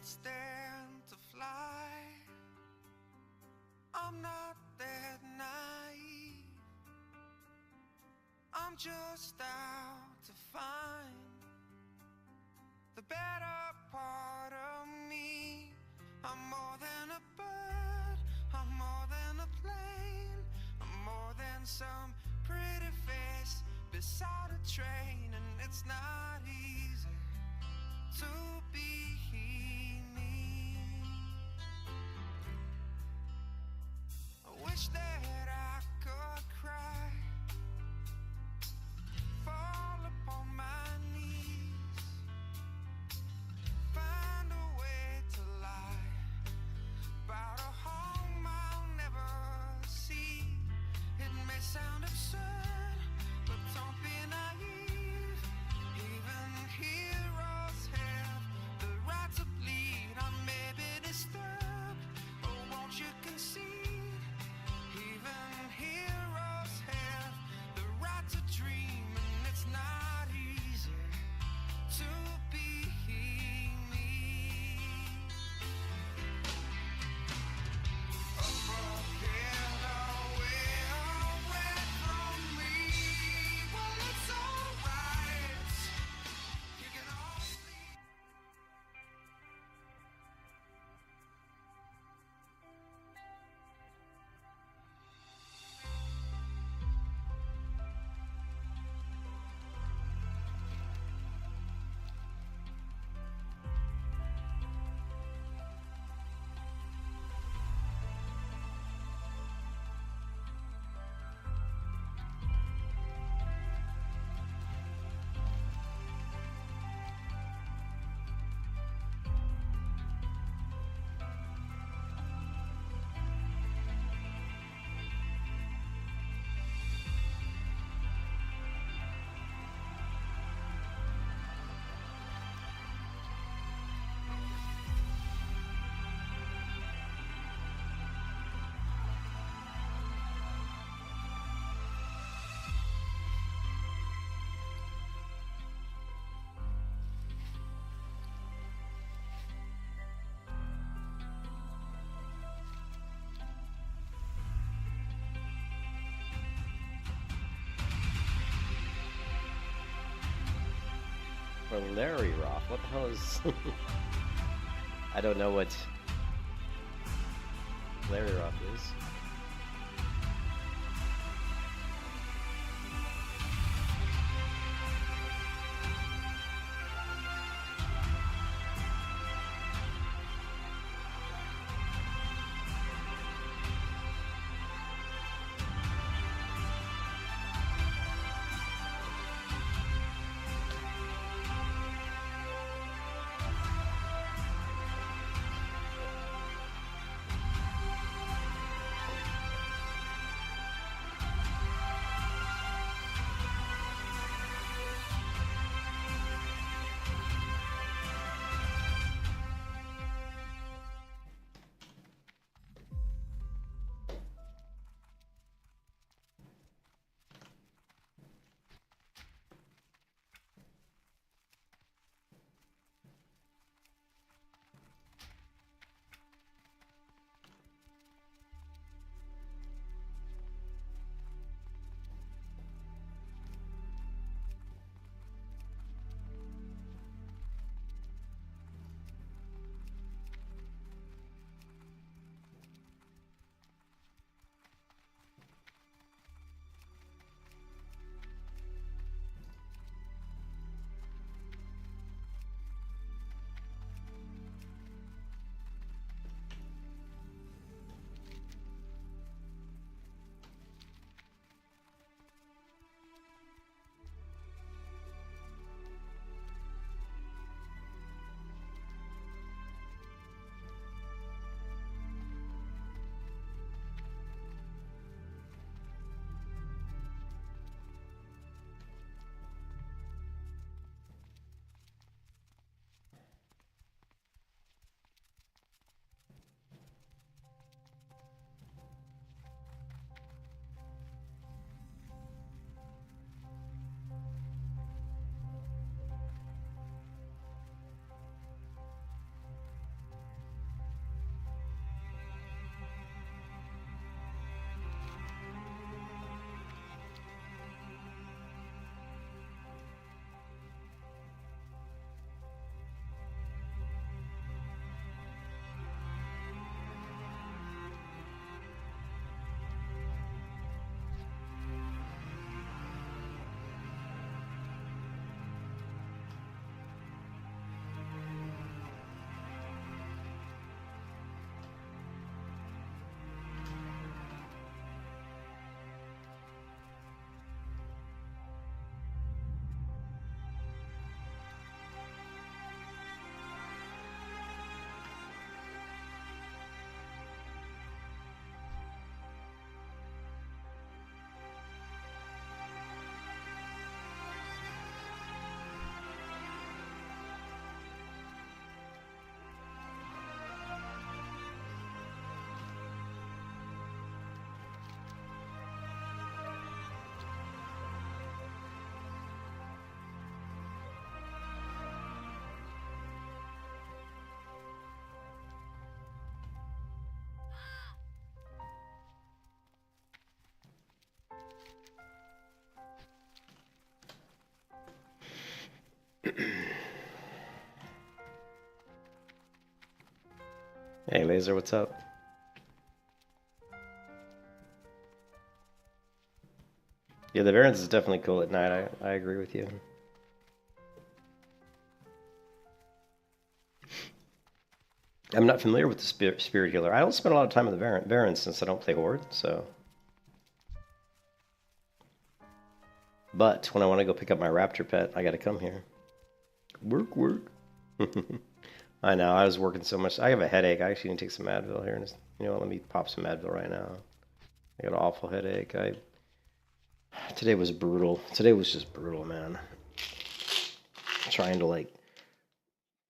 stand to fly. I'm not that naive. I'm just out to find the better part of me. I'm more than a bird, I'm more than a plane, I'm more than some pretty face beside a train. And it's not easy to be me. I wish that I could cry, fall upon my knees, find a way to lie about a home I'll never see. It may sound absurd, but don't be naive. Even heroes have the right to bleed. I may be disturbed, but won't you concede? Even heroes have the right to dream, and it's not easy to be me. A volcano way away from me. Well, it's alright. You can always leave. Larry Roth, what the hell is... I don't know what Larry Roth is. Hey, Laser, what's up? Yeah, the variance is definitely cool at night. I agree with you. I'm not familiar with the spirit healer. I don't spend a lot of time with the variance since I don't play Horde, so. But when I want to go pick up my raptor pet, I got to come here. Work. I know, I was working so much. I have a headache. I actually need to take some Advil here. And you know what, let me pop some Advil right now. I got an awful headache. Today was brutal. Today was just brutal, man. Trying to like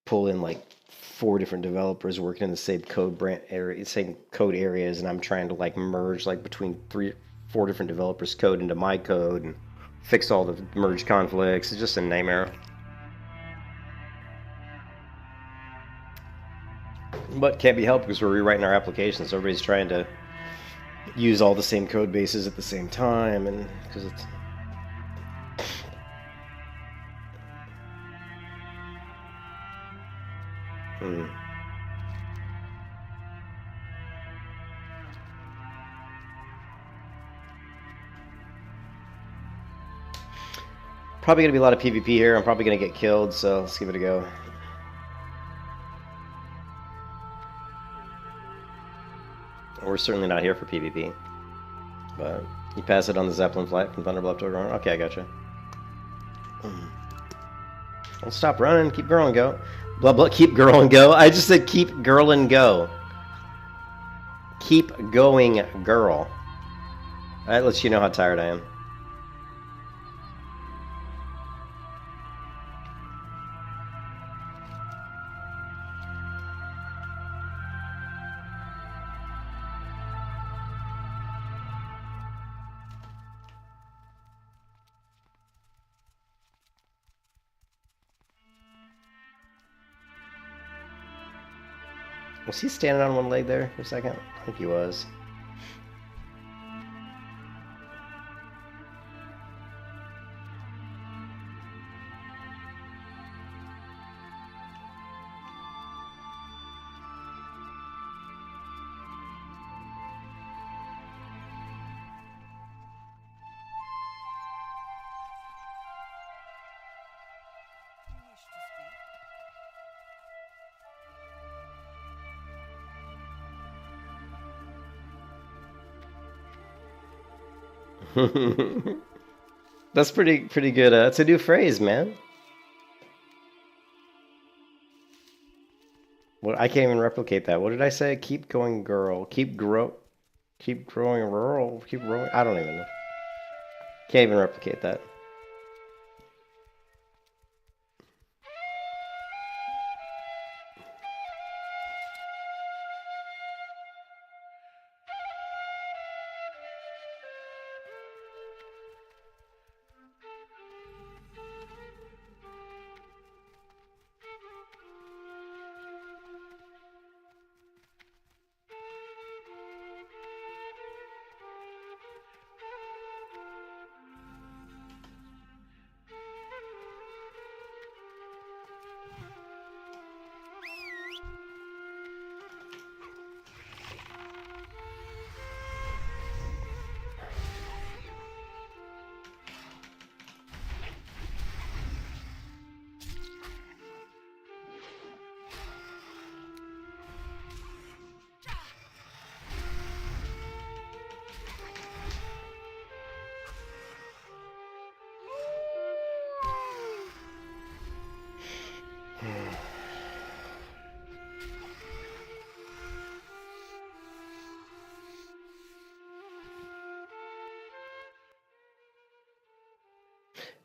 pull in like 4 different developers working in the same code areas, and I'm trying to like merge like between 3-4 different developers' code into my code and fix all the merge conflicts. It's just a nightmare. But can't be helped because we're rewriting our applications. Everybody's trying to use all the same code bases at the same time, and because it's probably gonna be a lot of PvP here. I'm probably gonna get killed, so let's give it a go. We're certainly not here for PvP. But you pass it on the Zeppelin flight from Thunderbolt to Oregon. Okay, I gotcha. Don't stop running. Keep girl and go. Blah, blah. Keep girl and go. I just said keep girl and go. Keep going, girl. That lets you know how tired I am. Was he standing on one leg there for a second? I think he was. That's pretty good. It's a new phrase, man. What? I can't even replicate that. What did I say? Keep going, girl. Keep growing, rural. Keep growing. I don't even know. Can't even replicate that.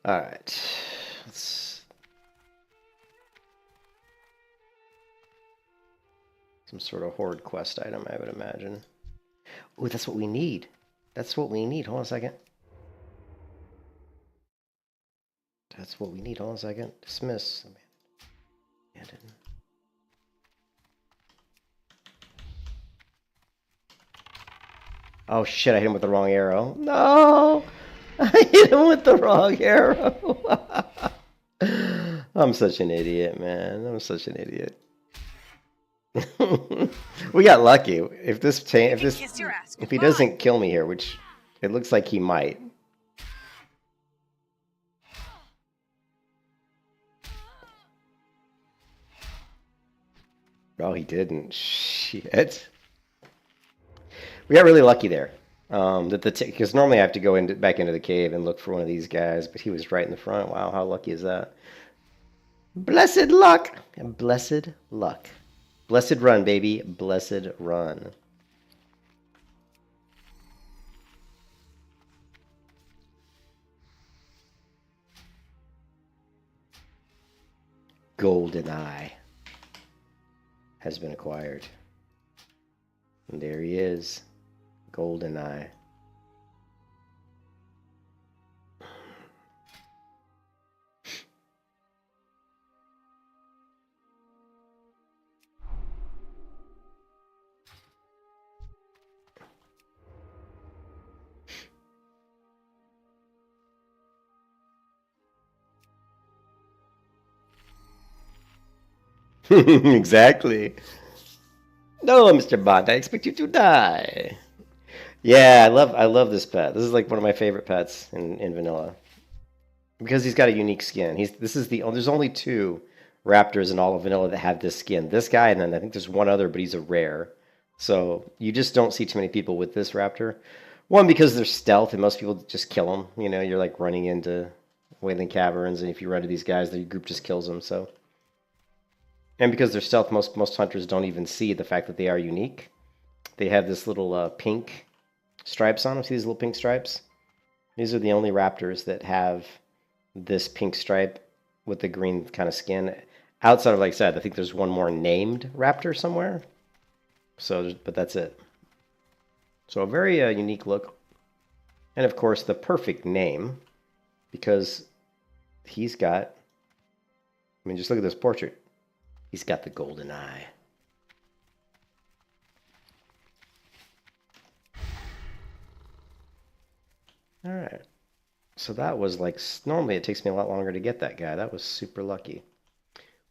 All right. Some sort of horde quest item, I would imagine. Oh, that's what we need. That's what we need. Hold on a second. That's what we need. Hold on a second. Dismiss. Yeah, I didn't. Oh shit, I hit him with the wrong arrow. No! I hit him with the wrong arrow. I'm such an idiot, man. I'm such an idiot. We got lucky. If he doesn't kill me here, which it looks like he might. Oh, he didn't. Shit. We got really lucky there. Because normally I have to go back into the cave and look for one of these guys, but he was right in the front. Wow, how lucky is that? Blessed luck! Blessed luck. Blessed run, baby. Blessed run. Golden Eye has been acquired. And there he is. Golden Eye. Exactly. No, Mr. Bond, I expect you to die. Yeah, I love this pet. This is like one of my favorite pets in vanilla. Because he's got a unique skin. There's only 2 raptors in all of vanilla that have this skin. This guy, and then I think there's one other, but he's a rare. So you just don't see too many people with this raptor. One, because they're stealth, and most people just kill them. You know, you're like running into Wailing Caverns, and if you run to these guys, the group just kills them. So, and because they're stealth, most hunters don't even see the fact that they are unique. They have this little pink stripes on them. See these little pink stripes? These are the only raptors that have this pink stripe with the green kind of skin. Outside of, like I said, I think there's one more named raptor somewhere. So, but that's it. So a very unique look. And of course, the perfect name, because he's got, I mean, just look at this portrait. He's got the golden eye. All right. So that was like, normally it takes me a lot longer to get that guy. That was super lucky.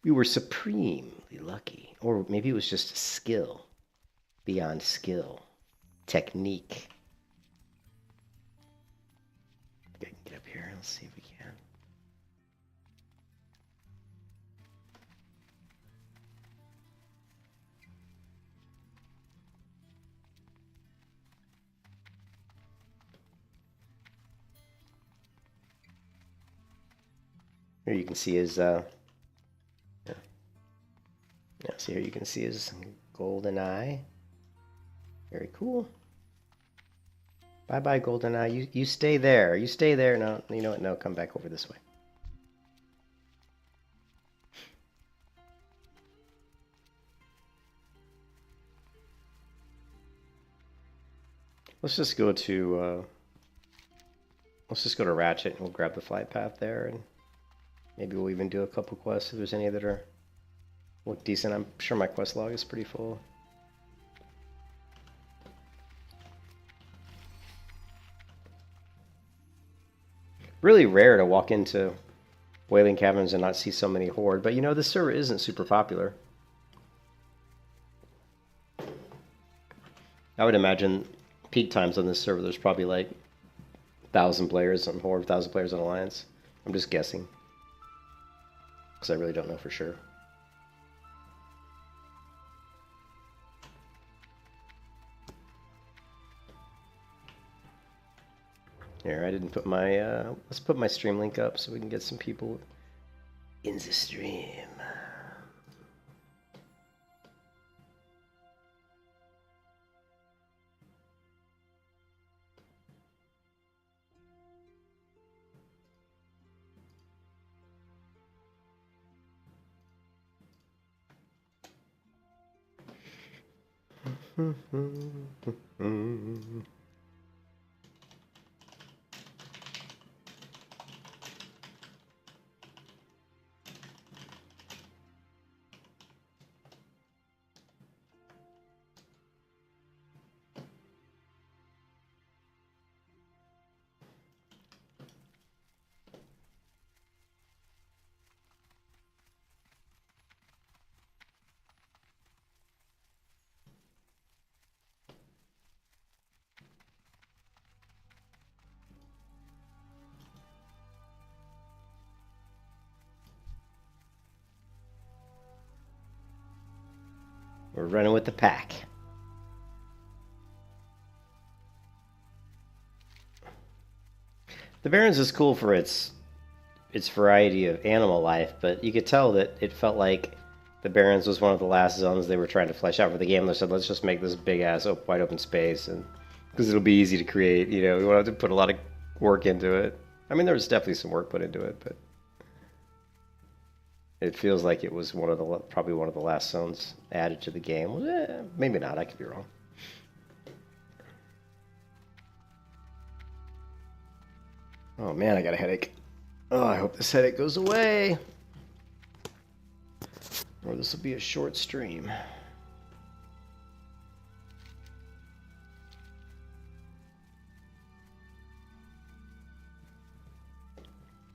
We were supremely lucky. Or maybe it was just skill. Beyond skill. Technique. I think I can get up here. Let's see if we can. Here you can see his, yeah, see here you can see his golden eye. Very cool. Bye-bye, golden eye. You stay there. You stay there. No, you know what? No, come back over this way. Let's just go to, Ratchet and we'll grab the flight path there, and maybe we'll even do a couple quests if there's any that are look decent. I'm sure my quest log is pretty full. Really rare to walk into Wailing Caverns and not see so many horde, but you know, this server isn't super popular. I would imagine peak times on this server there's probably like 1,000 players on horde, 1,000 players on alliance. I'm just guessing, because I really don't know for sure. Here, I didn't put my, let's put my stream link up so we can get some people in the stream. We're running with the pack. The Barrens is cool for its variety of animal life, but you could tell that it felt like the Barrens was one of the last zones they were trying to flesh out for the game. They said, let's just make this big ass wide open space, and because it'll be easy to create. You know, we won't have to put a lot of work into it. I mean, there was definitely some work put into it, but it feels like it was probably one of the last zones added to the game. Well, maybe not. I could be wrong. Oh man, I got a headache. Oh, I hope this headache goes away. Or this will be a short stream.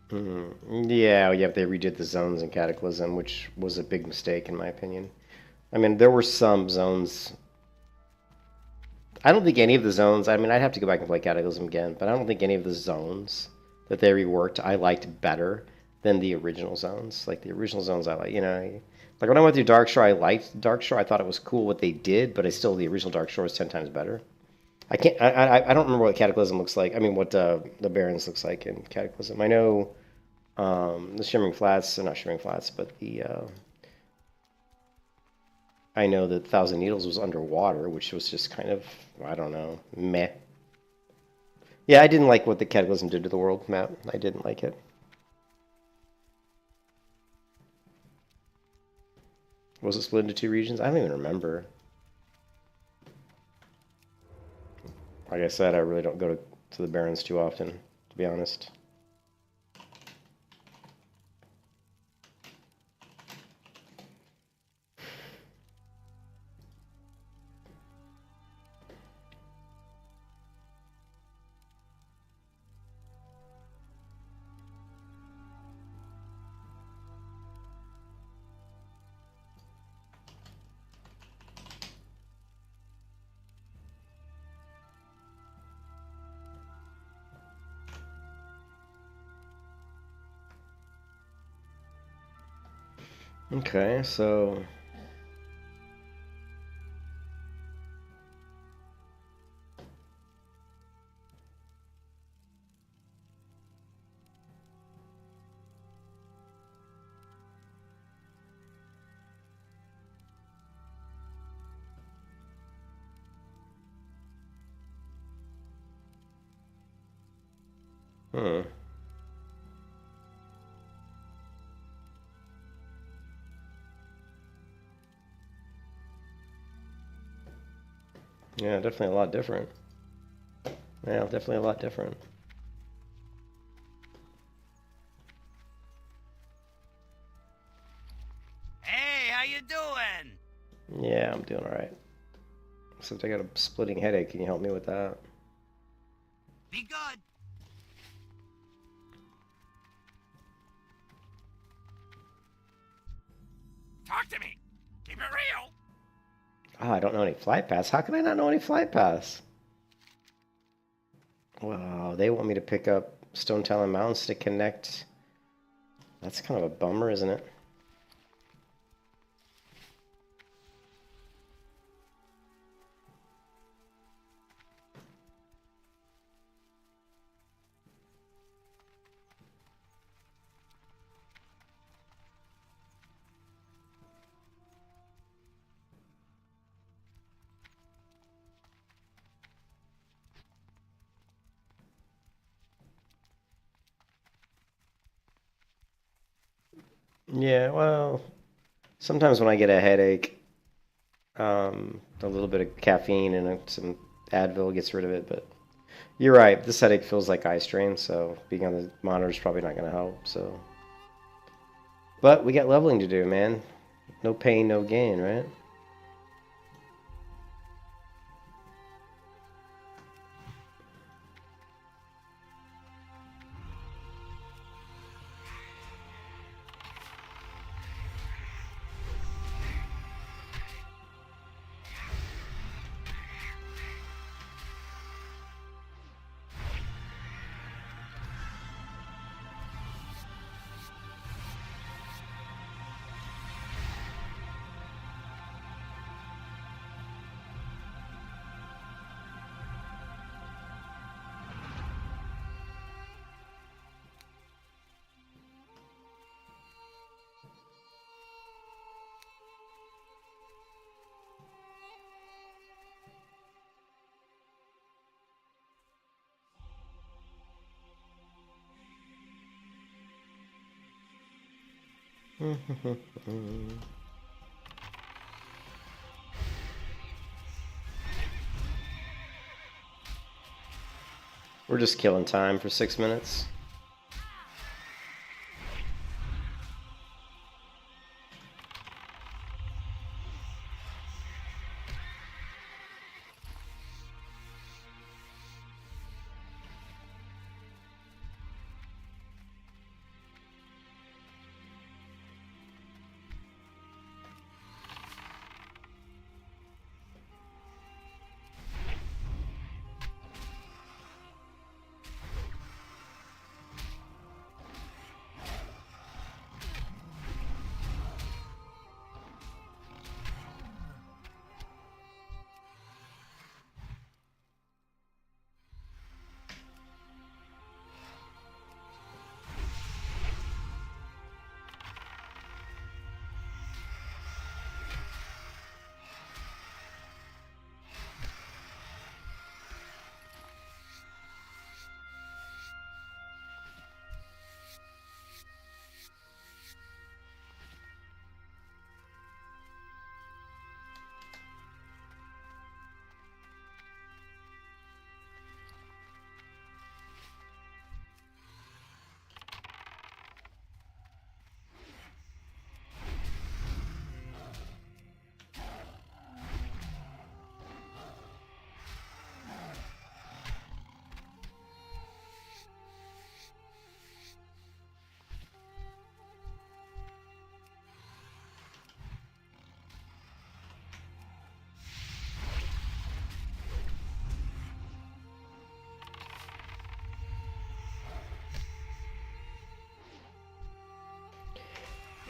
Yeah, they redid the zones in Cataclysm, which was a big mistake in my opinion. I mean, there were some zones. I don't think any of the zones, I mean, I'd have to go back and play Cataclysm again, but I don't think any of the zones that they reworked I liked better than the original zones. Like, the original zones I like, you know, like when I went through Darkshore, I liked Darkshore. I thought it was cool what they did, but the original Darkshore is 10 times better. I don't remember what Cataclysm looks like. I mean, what the Barrens looks like in Cataclysm. I know the Shimmering Flats, not Shimmering Flats, but I know that Thousand Needles was underwater, which was just kind of, I don't know, meh. Yeah, I didn't like what the Cataclysm did to the world map. I didn't like it. Was it split into 2 regions? I don't even remember. Like I said, I really don't go to the Barrens too often, to be honest. Okay, so yeah, definitely a lot different. Yeah, definitely a lot different. Hey, how you doing? Yeah, I'm doing alright. Except I got a splitting headache. Can you help me with that? Be good. Talk to me. Keep it real. Oh, I don't know any flight paths. How can I not know any flight paths? Wow, they want me to pick up Stone Talon Mountains to connect. That's kind of a bummer, isn't it? Yeah, well, sometimes when I get a headache, a little bit of caffeine and some Advil gets rid of it, but you're right. This headache feels like eye strain, so being on the monitor is probably not going to help. So, but we got leveling to do, man. No pain, no gain, right? We're just killing time for 6 minutes.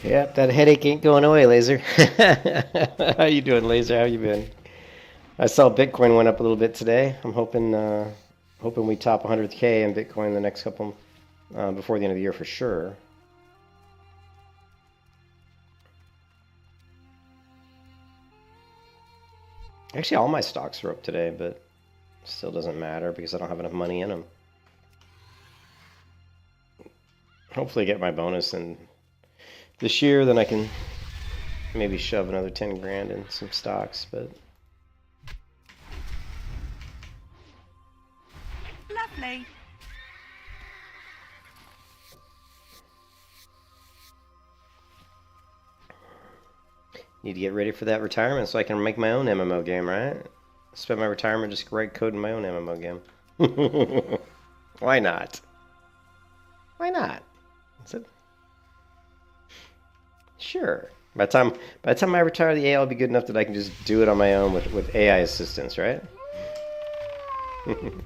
Yep, that headache ain't going away, Laser. How you doing, Laser? How you been? I saw Bitcoin went up a little bit today. I'm hoping we top 100K in Bitcoin the next couple before the end of the year for sure. Actually, all my stocks are up today, but still doesn't matter because I don't have enough money in them. Hopefully, get my bonus in this year, then I can maybe shove another 10 grand in some stocks, but Lovely. need to get ready for that retirement so I can make my own MMO game, right? Spend my retirement just write code in my own MMO game. Why not? Why not? Is it? Sure. By the time I retire, the AI will be good enough that I can just do it on my own with AI assistance, right? Lovely.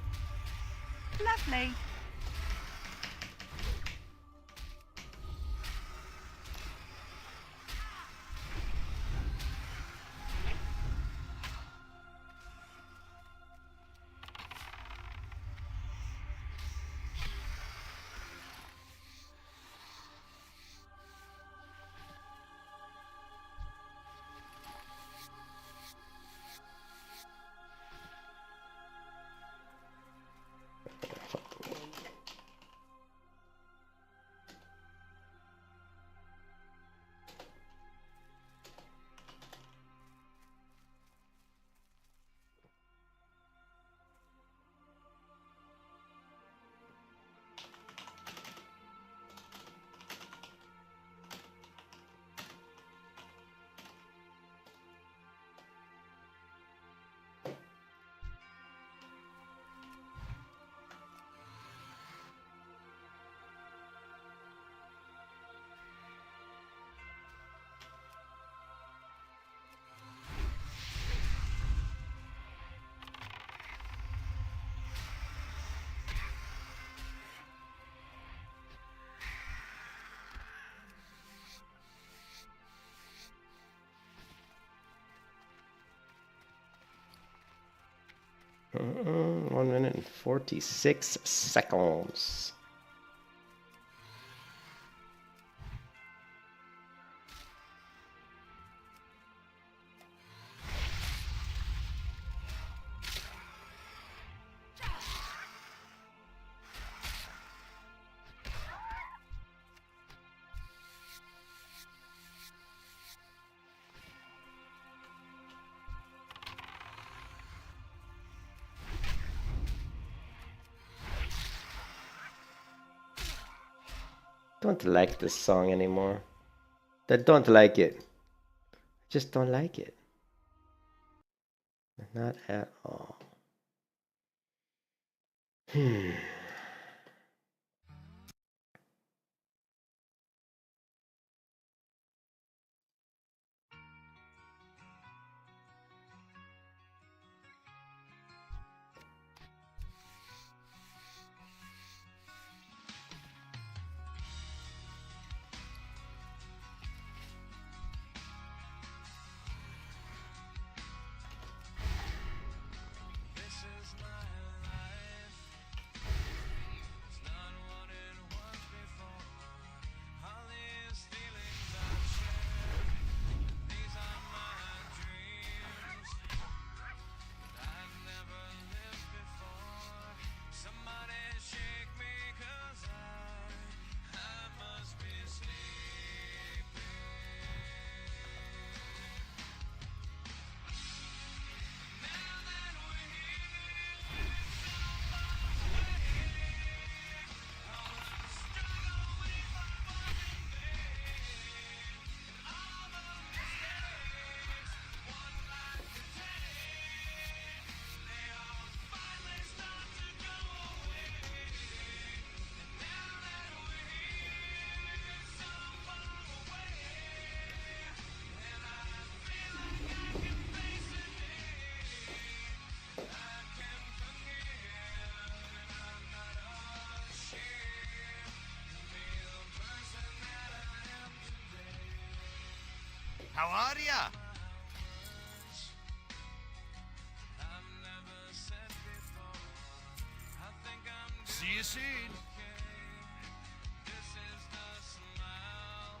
Mm-mm, 1 minute and 46 seconds. Don't like this song anymore. I don't like it. I just don't like it. Not at all. This is my life. It's not what it was before. All these feelings I've shared. These are my dreams. I've never lived before. Somebody shake me 'cause I must be sleeping. Now that we're here, all the struggle we fought wasn't vain. All the mistakes one life could take, they all finally start to go away. Now that we're here, so far away, and I feel like I can face the day. I can forgive, and I'm not ashamed to be the person that I am today. How are ya? I've never said before, I think I'm See you soon. okay. This is the smile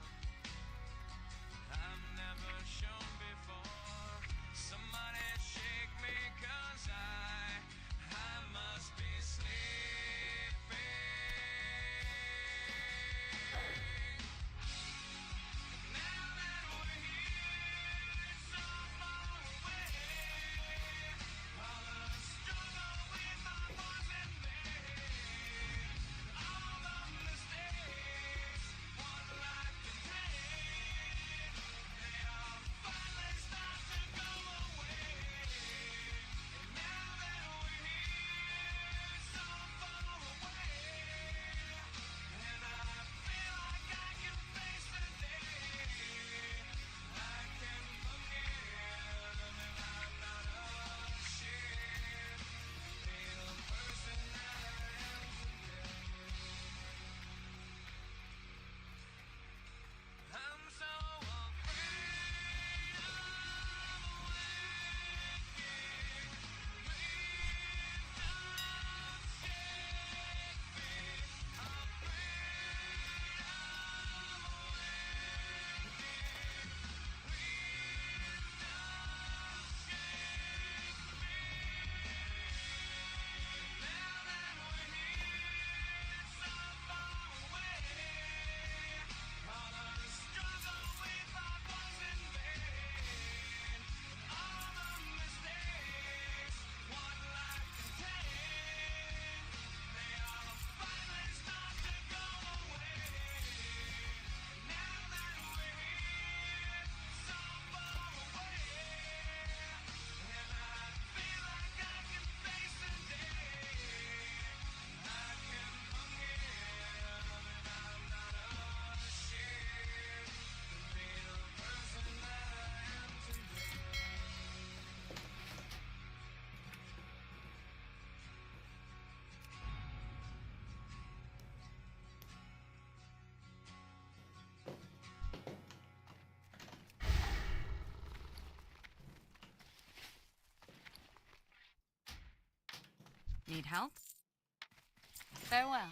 I've never shown before. Somebody shake me 'cause I must be sleeping. Now that we're here, so far away, all the struggle we thought wasn't vain. All the mistakes one life can take, they all finally start to go away. Now that we're here, so far away, and I feel like I can face the day. I can forgive, and I'm not ashamed to be the person that I am today. I'm so afraid of waking. Please don't shake me. Need help? Farewell.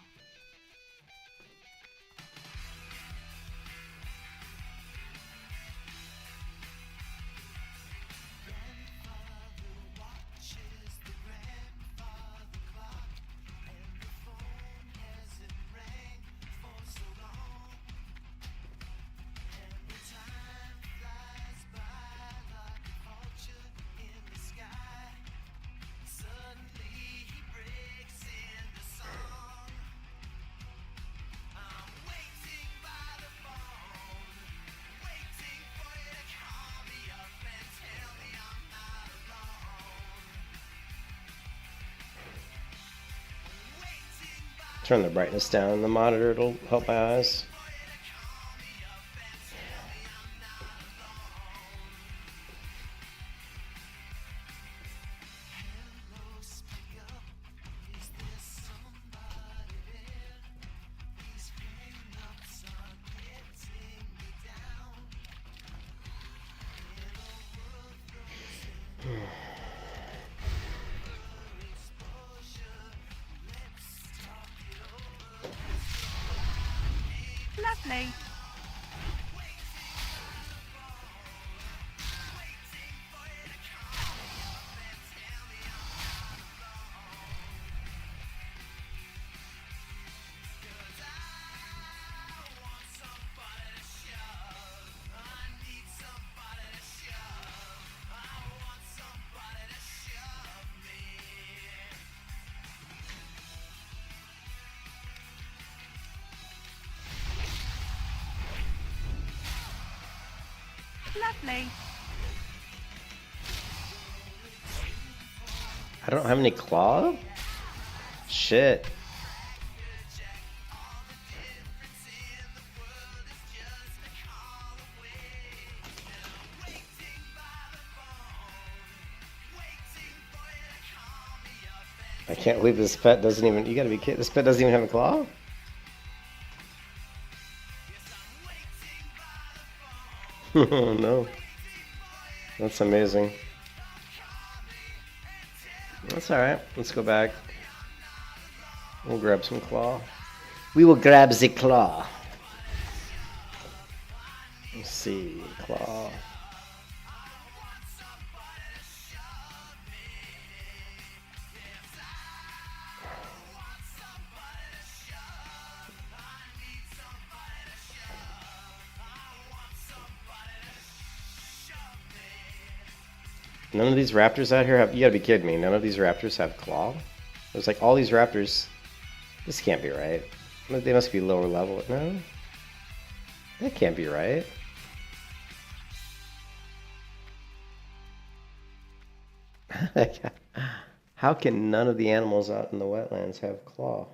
Suddenly he breaks into song. Turn the brightness down on the monitor, it'll help my eyes. Lovely. Lovely. I don't have any claw? Shit. I can't believe this pet doesn't even, you gotta be kidding, this pet doesn't even have a claw? Oh no. That's amazing. That's alright. Let's go back. We'll grab some claw. We will grab the claw. Let's see. Claw. None of these raptors out here have... You gotta be kidding me. None of these raptors have claw? There's like all these raptors... This can't be right. They must be lower level. No? That can't be right. How can none of the animals out in the wetlands have claw?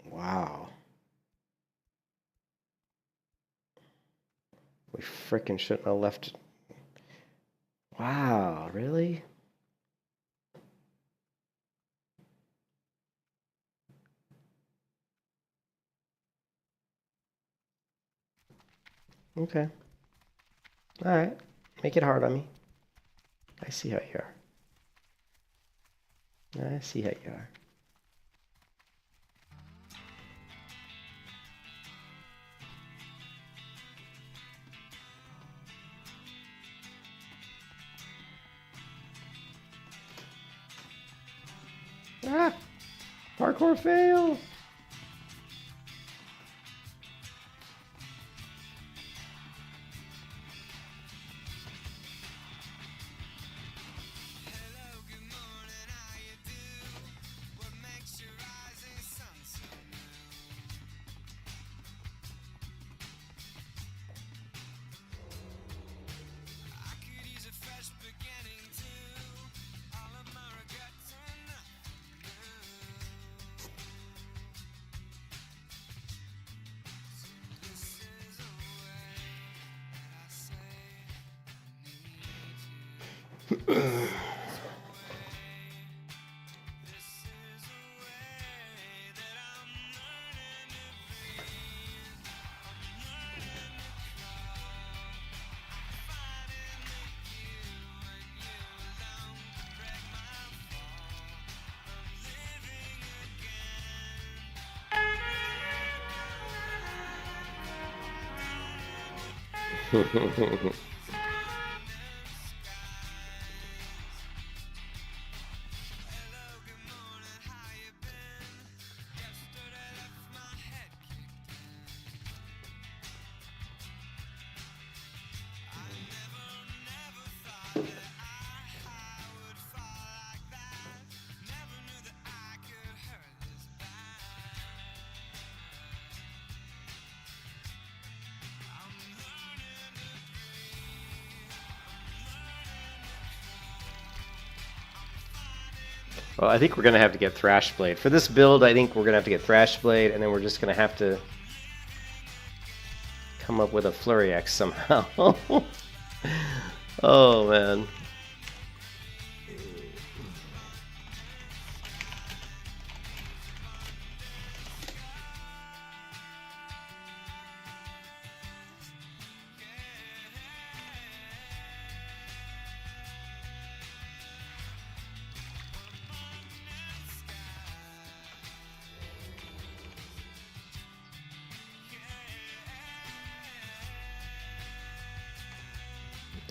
Wow. We frickin' shouldn't have left. Wow, really? Okay. Alright. Make it hard on me. I see how you are. I see how you are. Ah! Parkour fail! Well, I think we're going to have to get Thrashblade. For this build, I think we're going to have to get Thrashblade, and then we're just going to have to come up with a Flurry X somehow. Oh, man.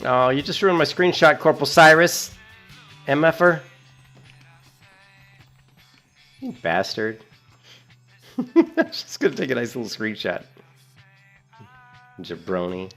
Oh, you just ruined my screenshot, Corporal Cyrus. MFer. You bastard. I'm just gonna take a nice little screenshot. Jabroni.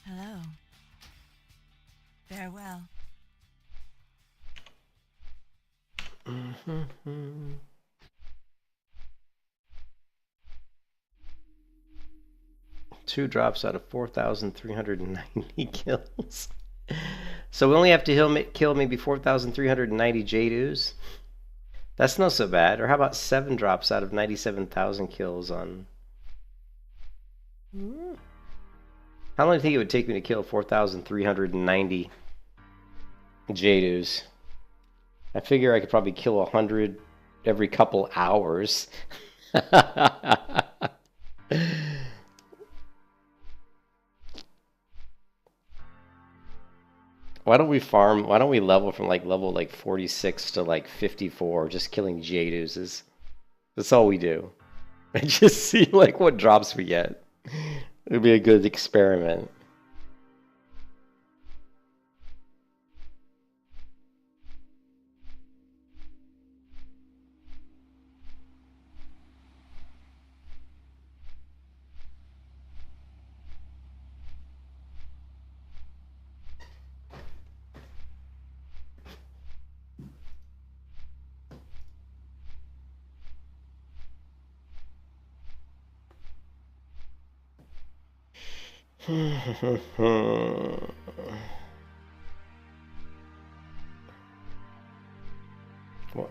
Hello. Farewell. Two drops out of 4,390 kills. So we only have to kill maybe 4,390 Jadus. That's not so bad. Or how about 7 drops out of 97,000 kills on... How long do you think it would take me to kill 4,390 Jadus? I figure I could probably kill 100 every couple hours. Why don't we farm? Why don't we level from level 46 to 54? Just killing Jadus. That's all we do. And just see what drops we get. It'd be a good experiment. What?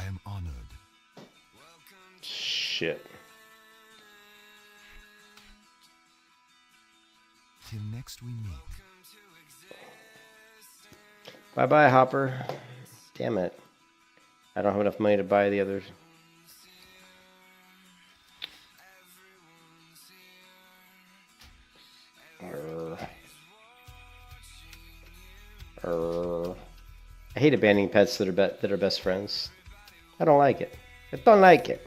am honored. Shit. Till next we meet. Bye bye, Hopper. Damn it. I don't have enough money to buy the others. I hate abandoning pets that are best friends. I don't like it. I don't like it.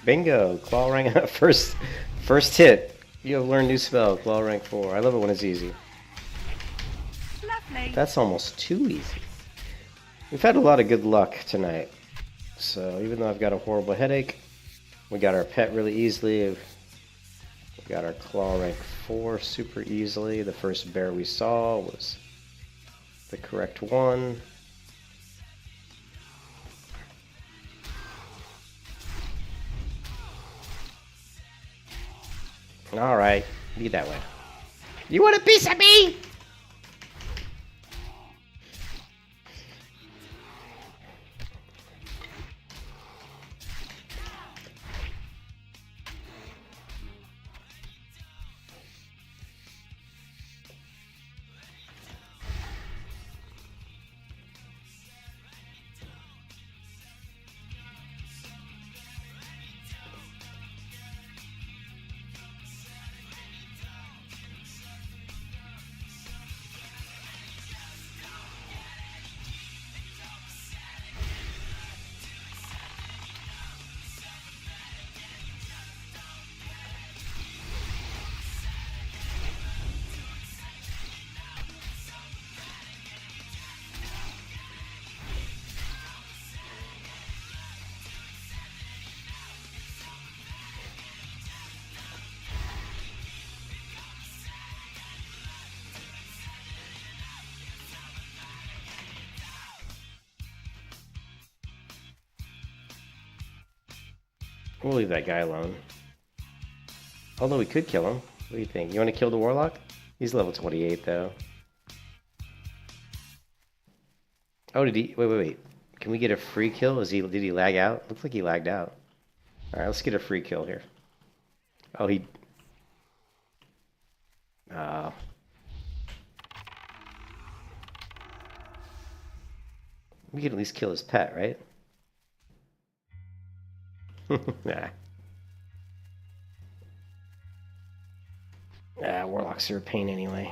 Bingo! Claw rank first hit. You have learned new spell, Claw rank 4. I love it when it's easy. Lovely. That's almost too easy. We've had a lot of good luck tonight. So even though I've got a horrible headache, we got our pet really easily. We got our Claw rank 4 super easily. The first bear we saw was the correct one. Alright, be that way. You want a piece of me? We'll leave that guy alone. Although we could kill him. What do you think? You want to kill the warlock? He's level 28 though. Oh, did he? Wait. Can we get a free kill? Did he lag out? Looks like he lagged out. All right, let's get a free kill here. Oh, he. We can at least kill his pet, right? Nah. Warlocks are a pain anyway.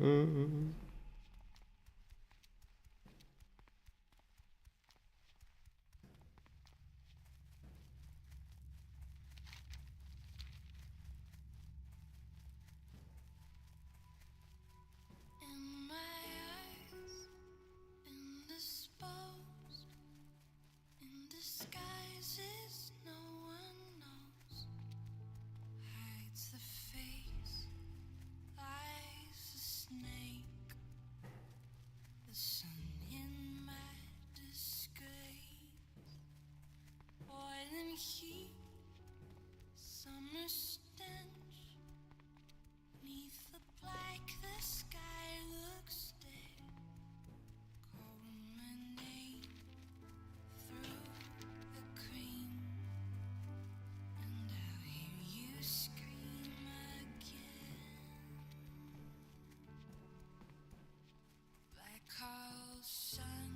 Mm-hmm. In my eyes, indisposed, in disguises no one knows, hides the face, lies a snake, the sun in my disgrace, boiling heat, summer stench, neath the black the sky looks dead, calling my name through the cream, and I'll hear you scream again. Black hole sun,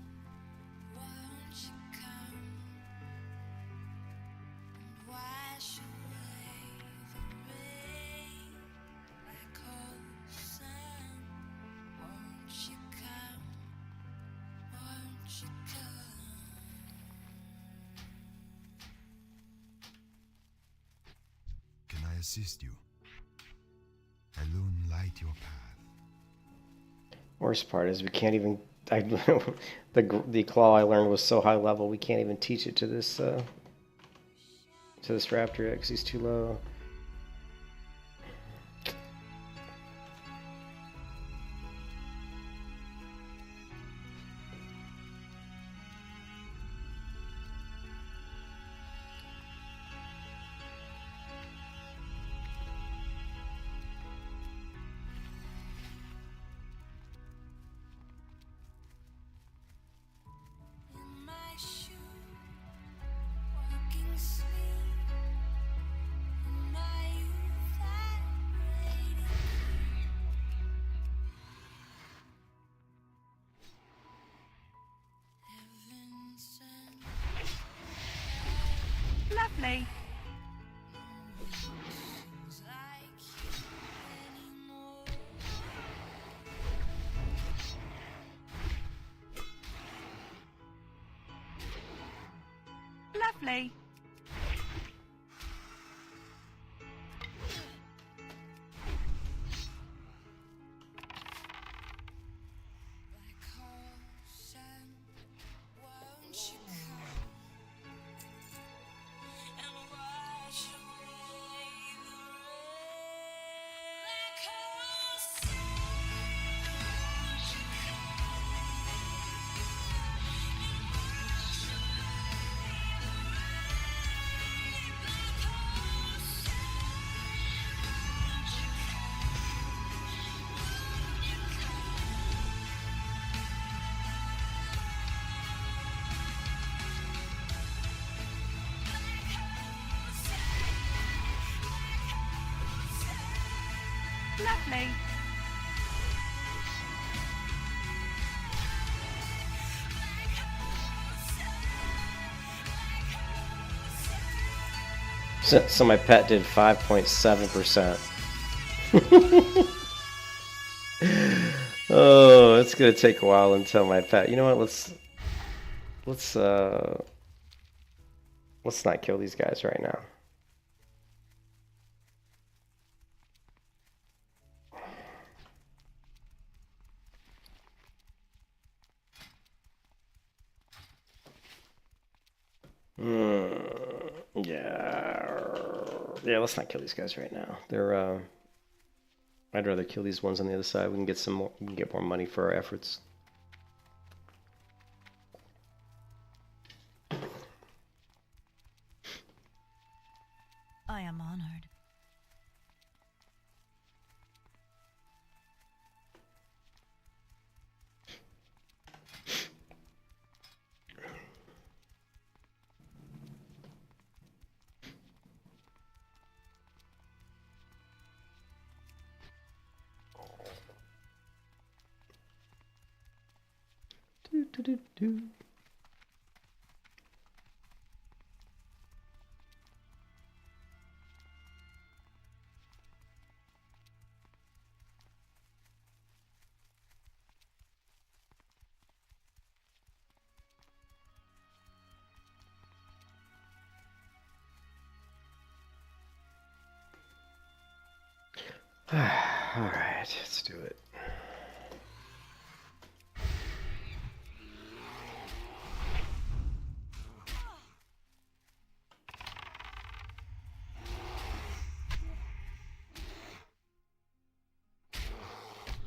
won't you come and wash away the rain? Black hole sun, won't you come? Won't you come? Can I assist you? Alone light your path. Worst part is we can't even. The claw I learned was so high level we can't even teach it to this raptor yet because he's too low. Lovely. Lovely. So my pet did 5.7%. Oh, it's gonna take a while until my pet. You know what? Let's not kill these guys right now. Yeah, let's not kill these guys right now. They're I'd rather kill these ones on the other side. We can get some more. We can get more money for our efforts. I am honored. Do. All right, let's do it.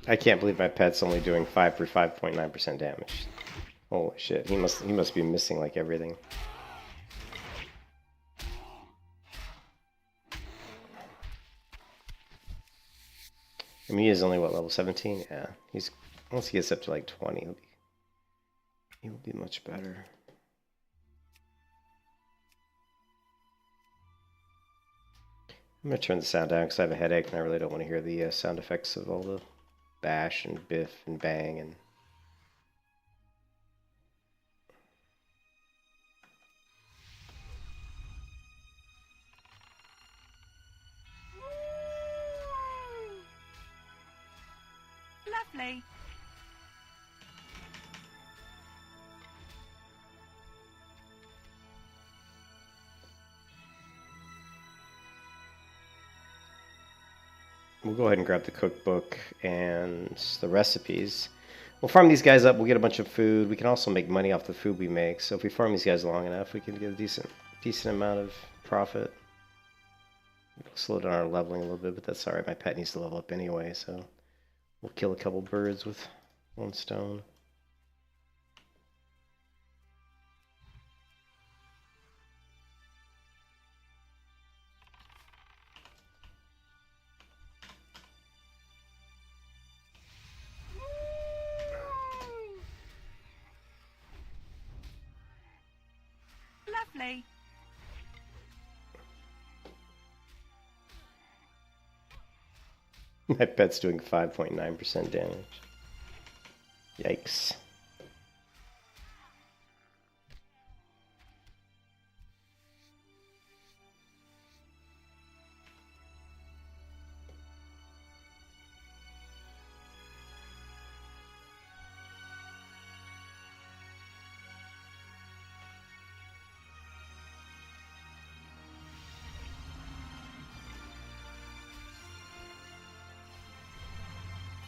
I can't believe my pet's only doing 5.9% damage. Holy shit, he must be missing like everything. I mean, he is only what, level 17? Yeah, he's once he gets up to like 20, he'll be much better. I'm gonna turn the sound down because I have a headache and I really don't want to hear the sound effects of all the bash and biff and bang and. Lovely. We'll go ahead and grab the cookbook and the recipes. We'll farm these guys up. We'll get a bunch of food. We can also make money off the food we make. So if we farm these guys long enough, we can get a decent amount of profit. We'll slow down our leveling a little bit, but that's all right. My pet needs to level up anyway, so we'll kill a couple birds with one stone. Lovely. My pet's doing 5.9% damage. Yikes.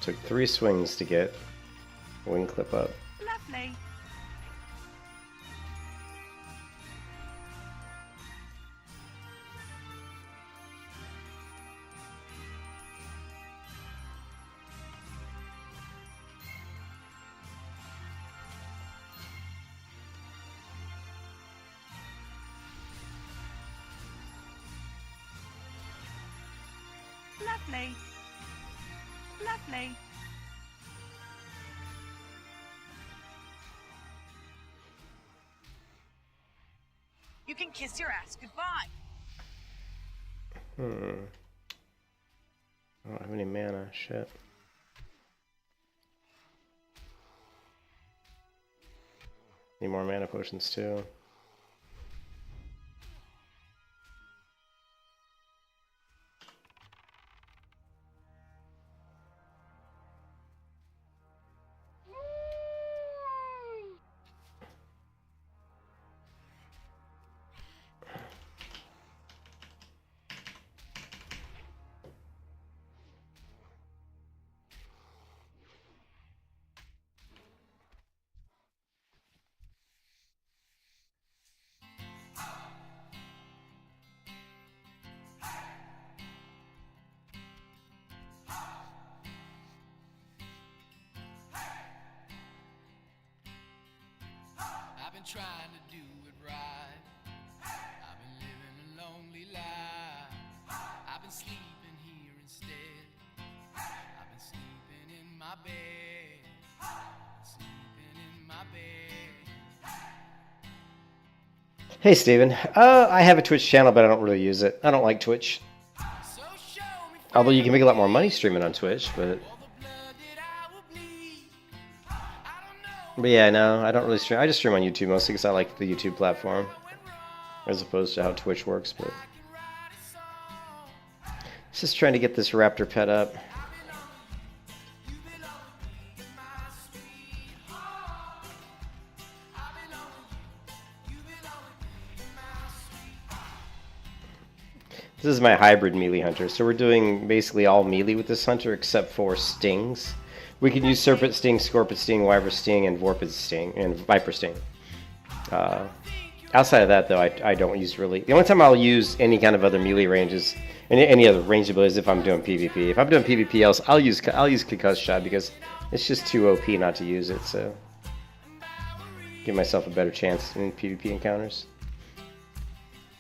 Took 3 swings to get wing clip up. Lovely. Lovely. Lovely. You can kiss your ass goodbye. I don't have any mana. Shit. Need more mana potions too. I've been trying to do it right. I've been living a lonely life. I've been sleeping here instead. I've been sleeping in my bed. Sleeping in my bed. Hey Steven, I have a Twitch channel, but I don't really use it. I don't like Twitch. So show me Although you can make a lot more money streaming on Twitch, but all the blood that I will bleed. I don't know yeah, no, I don't really stream. I just stream on YouTube mostly because I like the YouTube platform, as opposed to how Twitch works. But I can write a song. just trying to get this raptor pet up. You belong with me in my sweetheart. I belong with you. You belong with me in my sweetheart. This is my hybrid melee hunter, so we're doing basically all melee with this hunter except for stings. We can use serpent sting, scorpid sting, wyvern sting, and vorpid sting, and viper sting. Outside of that, though, I don't use really. The only time I'll use any kind of other melee ranges, any other range abilities, if I'm doing PvP. If I'm doing PvP, I'll use concuss shot because it's just too OP not to use it. So give myself a better chance in PvP encounters.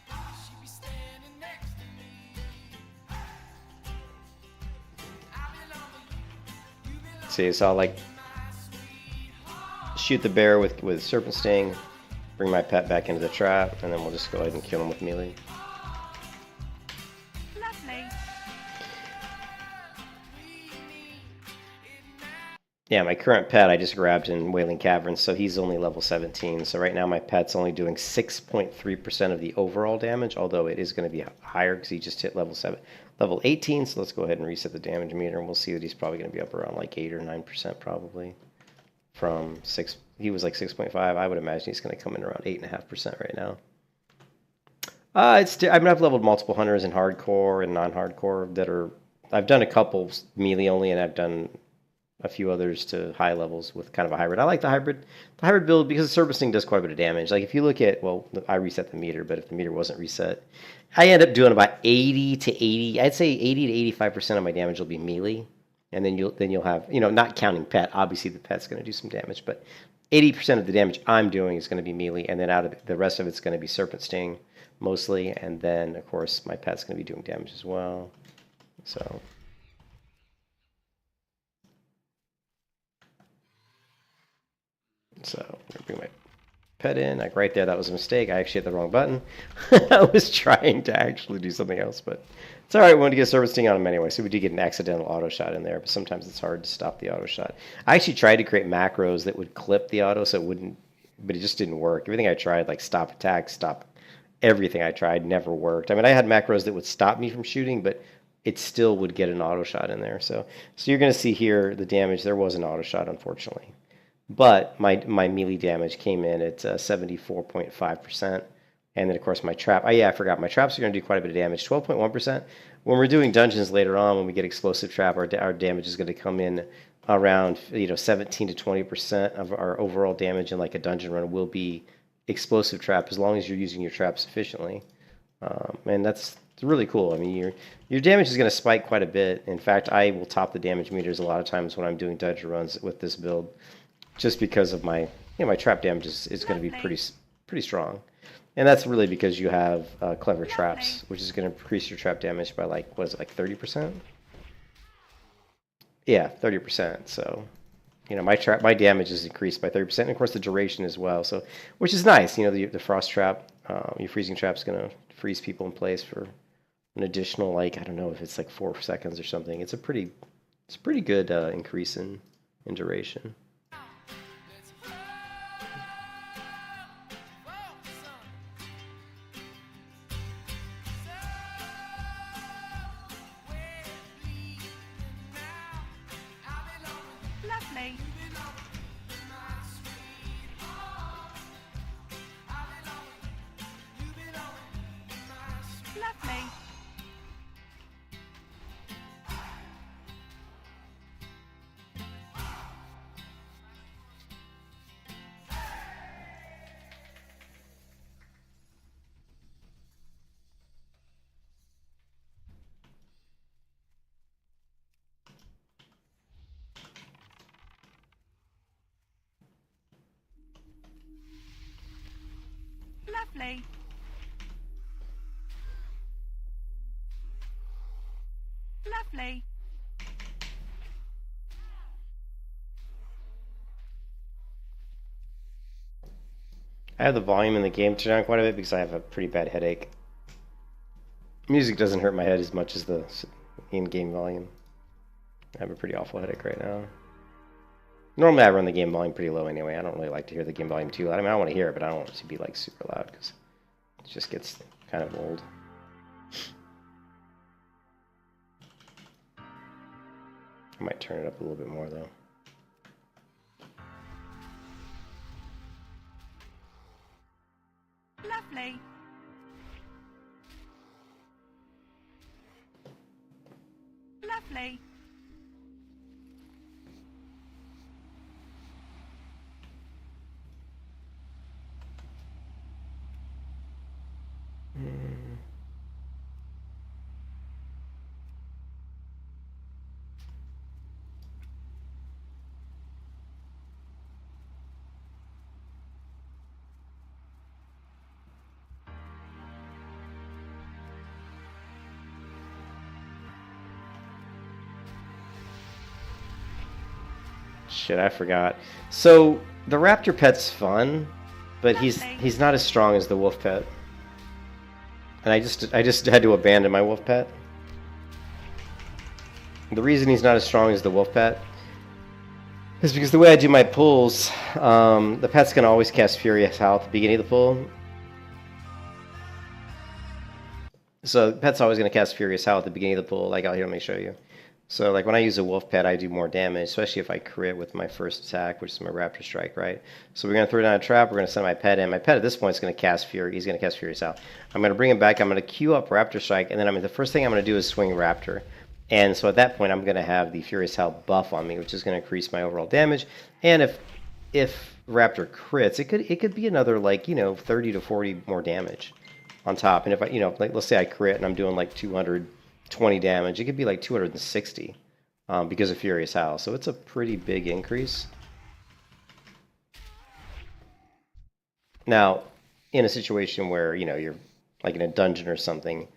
She be standing next to me. I belong with you. You belong See, so I'll like with my sweetheart. shoot the bear with serpent sting, bring my pet back into the trap, and then we'll just go ahead and kill him with melee. Lovely. Yeah, my current pet I just grabbed in Wailing Caverns, so he's only level 17. So right now my pet's only doing 6.3% of the overall damage, although it is going to be higher because he just hit level 18. So let's go ahead and reset the damage meter, and we'll see that he's probably going to be up around like 8 or 9% probably. From 6, he was like 6.5. I would imagine he's going to come in around 8.5% right now. I mean, I've leveled multiple hunters in hardcore and non-hardcore that are. I've done a couple melee only, and I've done a few others to high levels with kind of a hybrid. I like the hybrid build because the serpent sting does quite a bit of damage. Like if you look at, well, I reset the meter, but if the meter wasn't reset, I end up doing about 80 to 80. I'd say 80 to 85% of my damage will be melee, and then you'll have, you know, not counting pet. Obviously, the pet's going to do some damage, but 80% of the damage I'm doing is going to be melee, and then out of the rest of it's going to be serpent sting mostly, and then of course my pet's going to be doing damage as well. So. So I'm going to bring my pet in. Like right there, that was a mistake. I actually hit the wrong button. I was trying to actually do something else, but it's all right. We wanted to get a serpent sting on him anyway, so we did get an accidental auto shot in there, but sometimes it's hard to stop the auto shot. I actually tried to create macros that would clip the auto so it wouldn't, but it just didn't work. Everything I tried, like stop attack, stop, everything I tried never worked. I mean, I had macros that would stop me from shooting, but it still would get an auto shot in there. So you're going to see here the damage. There was an auto shot, unfortunately. But my melee damage came in at 74.5%. And then, of course, my trap. Oh, yeah, I forgot. My traps are going to do quite a bit of damage. 12.1% when we're doing dungeons later on, when we get explosive trap, our damage is going to come in around 17 to 20% of our overall damage in like a dungeon run will be explosive trap, as long as you're using your traps efficiently. And that's really cool. I mean, your damage is going to spike quite a bit. In fact, I will top the damage meters a lot of times when I'm doing dungeon runs with this build, just because of my my trap damage is going to be pretty strong. And that's really because you have clever traps, which is going to increase your trap damage by like, what is it, like 30%? Yeah, 30%. So, my damage is increased by 30%, and of course the duration as well. So, which is nice. The frost trap, your freezing trap is going to freeze people in place for an additional, like, I don't know if it's like 4 seconds or something. It's a pretty good increase in duration. Lovely. Lovely. Lovely. Lovely. I have the volume in the game turned down quite a bit because I have a pretty bad headache. Music doesn't hurt my head as much as the in-game volume. I have a pretty awful headache right now. Normally I run the game volume pretty low anyway. I don't really like to hear the game volume too loud. I mean, I want to hear it, but I don't want it to be like super loud because it just gets kind of old. I might turn it up a little bit more though. Lovely. Lovely. Shit, I forgot. So the raptor pet's fun, but he's not as strong as the wolf pet. And I just had to abandon my wolf pet. The reason he's not as strong as the wolf pet is because the way I do my pulls, the pet's gonna always cast Furious Howl at the beginning of the pull. So the pet's always gonna cast Furious Howl at the beginning of the pull. Like out here, let me show you. So like when I use a wolf pet, I do more damage, especially if I crit with my first attack, which is my raptor strike, right? So we're going to throw down a trap, we're going to send my pet in. My pet at this point is going to cast Fury. He's going to cast Furious Howl. I'm going to bring him back, I'm going to queue up raptor strike, and then the first thing I'm going to do is swing raptor. And so at that point, I'm going to have the Furious Howl buff on me, which is going to increase my overall damage. And if raptor crits, it could be another 30 to 40 more damage on top. And if I, like let's say I crit and I'm doing like 220 damage, it could be like 260 because of Furious Howl. So it's a pretty big increase. Now, in a situation where you're like in a dungeon or something,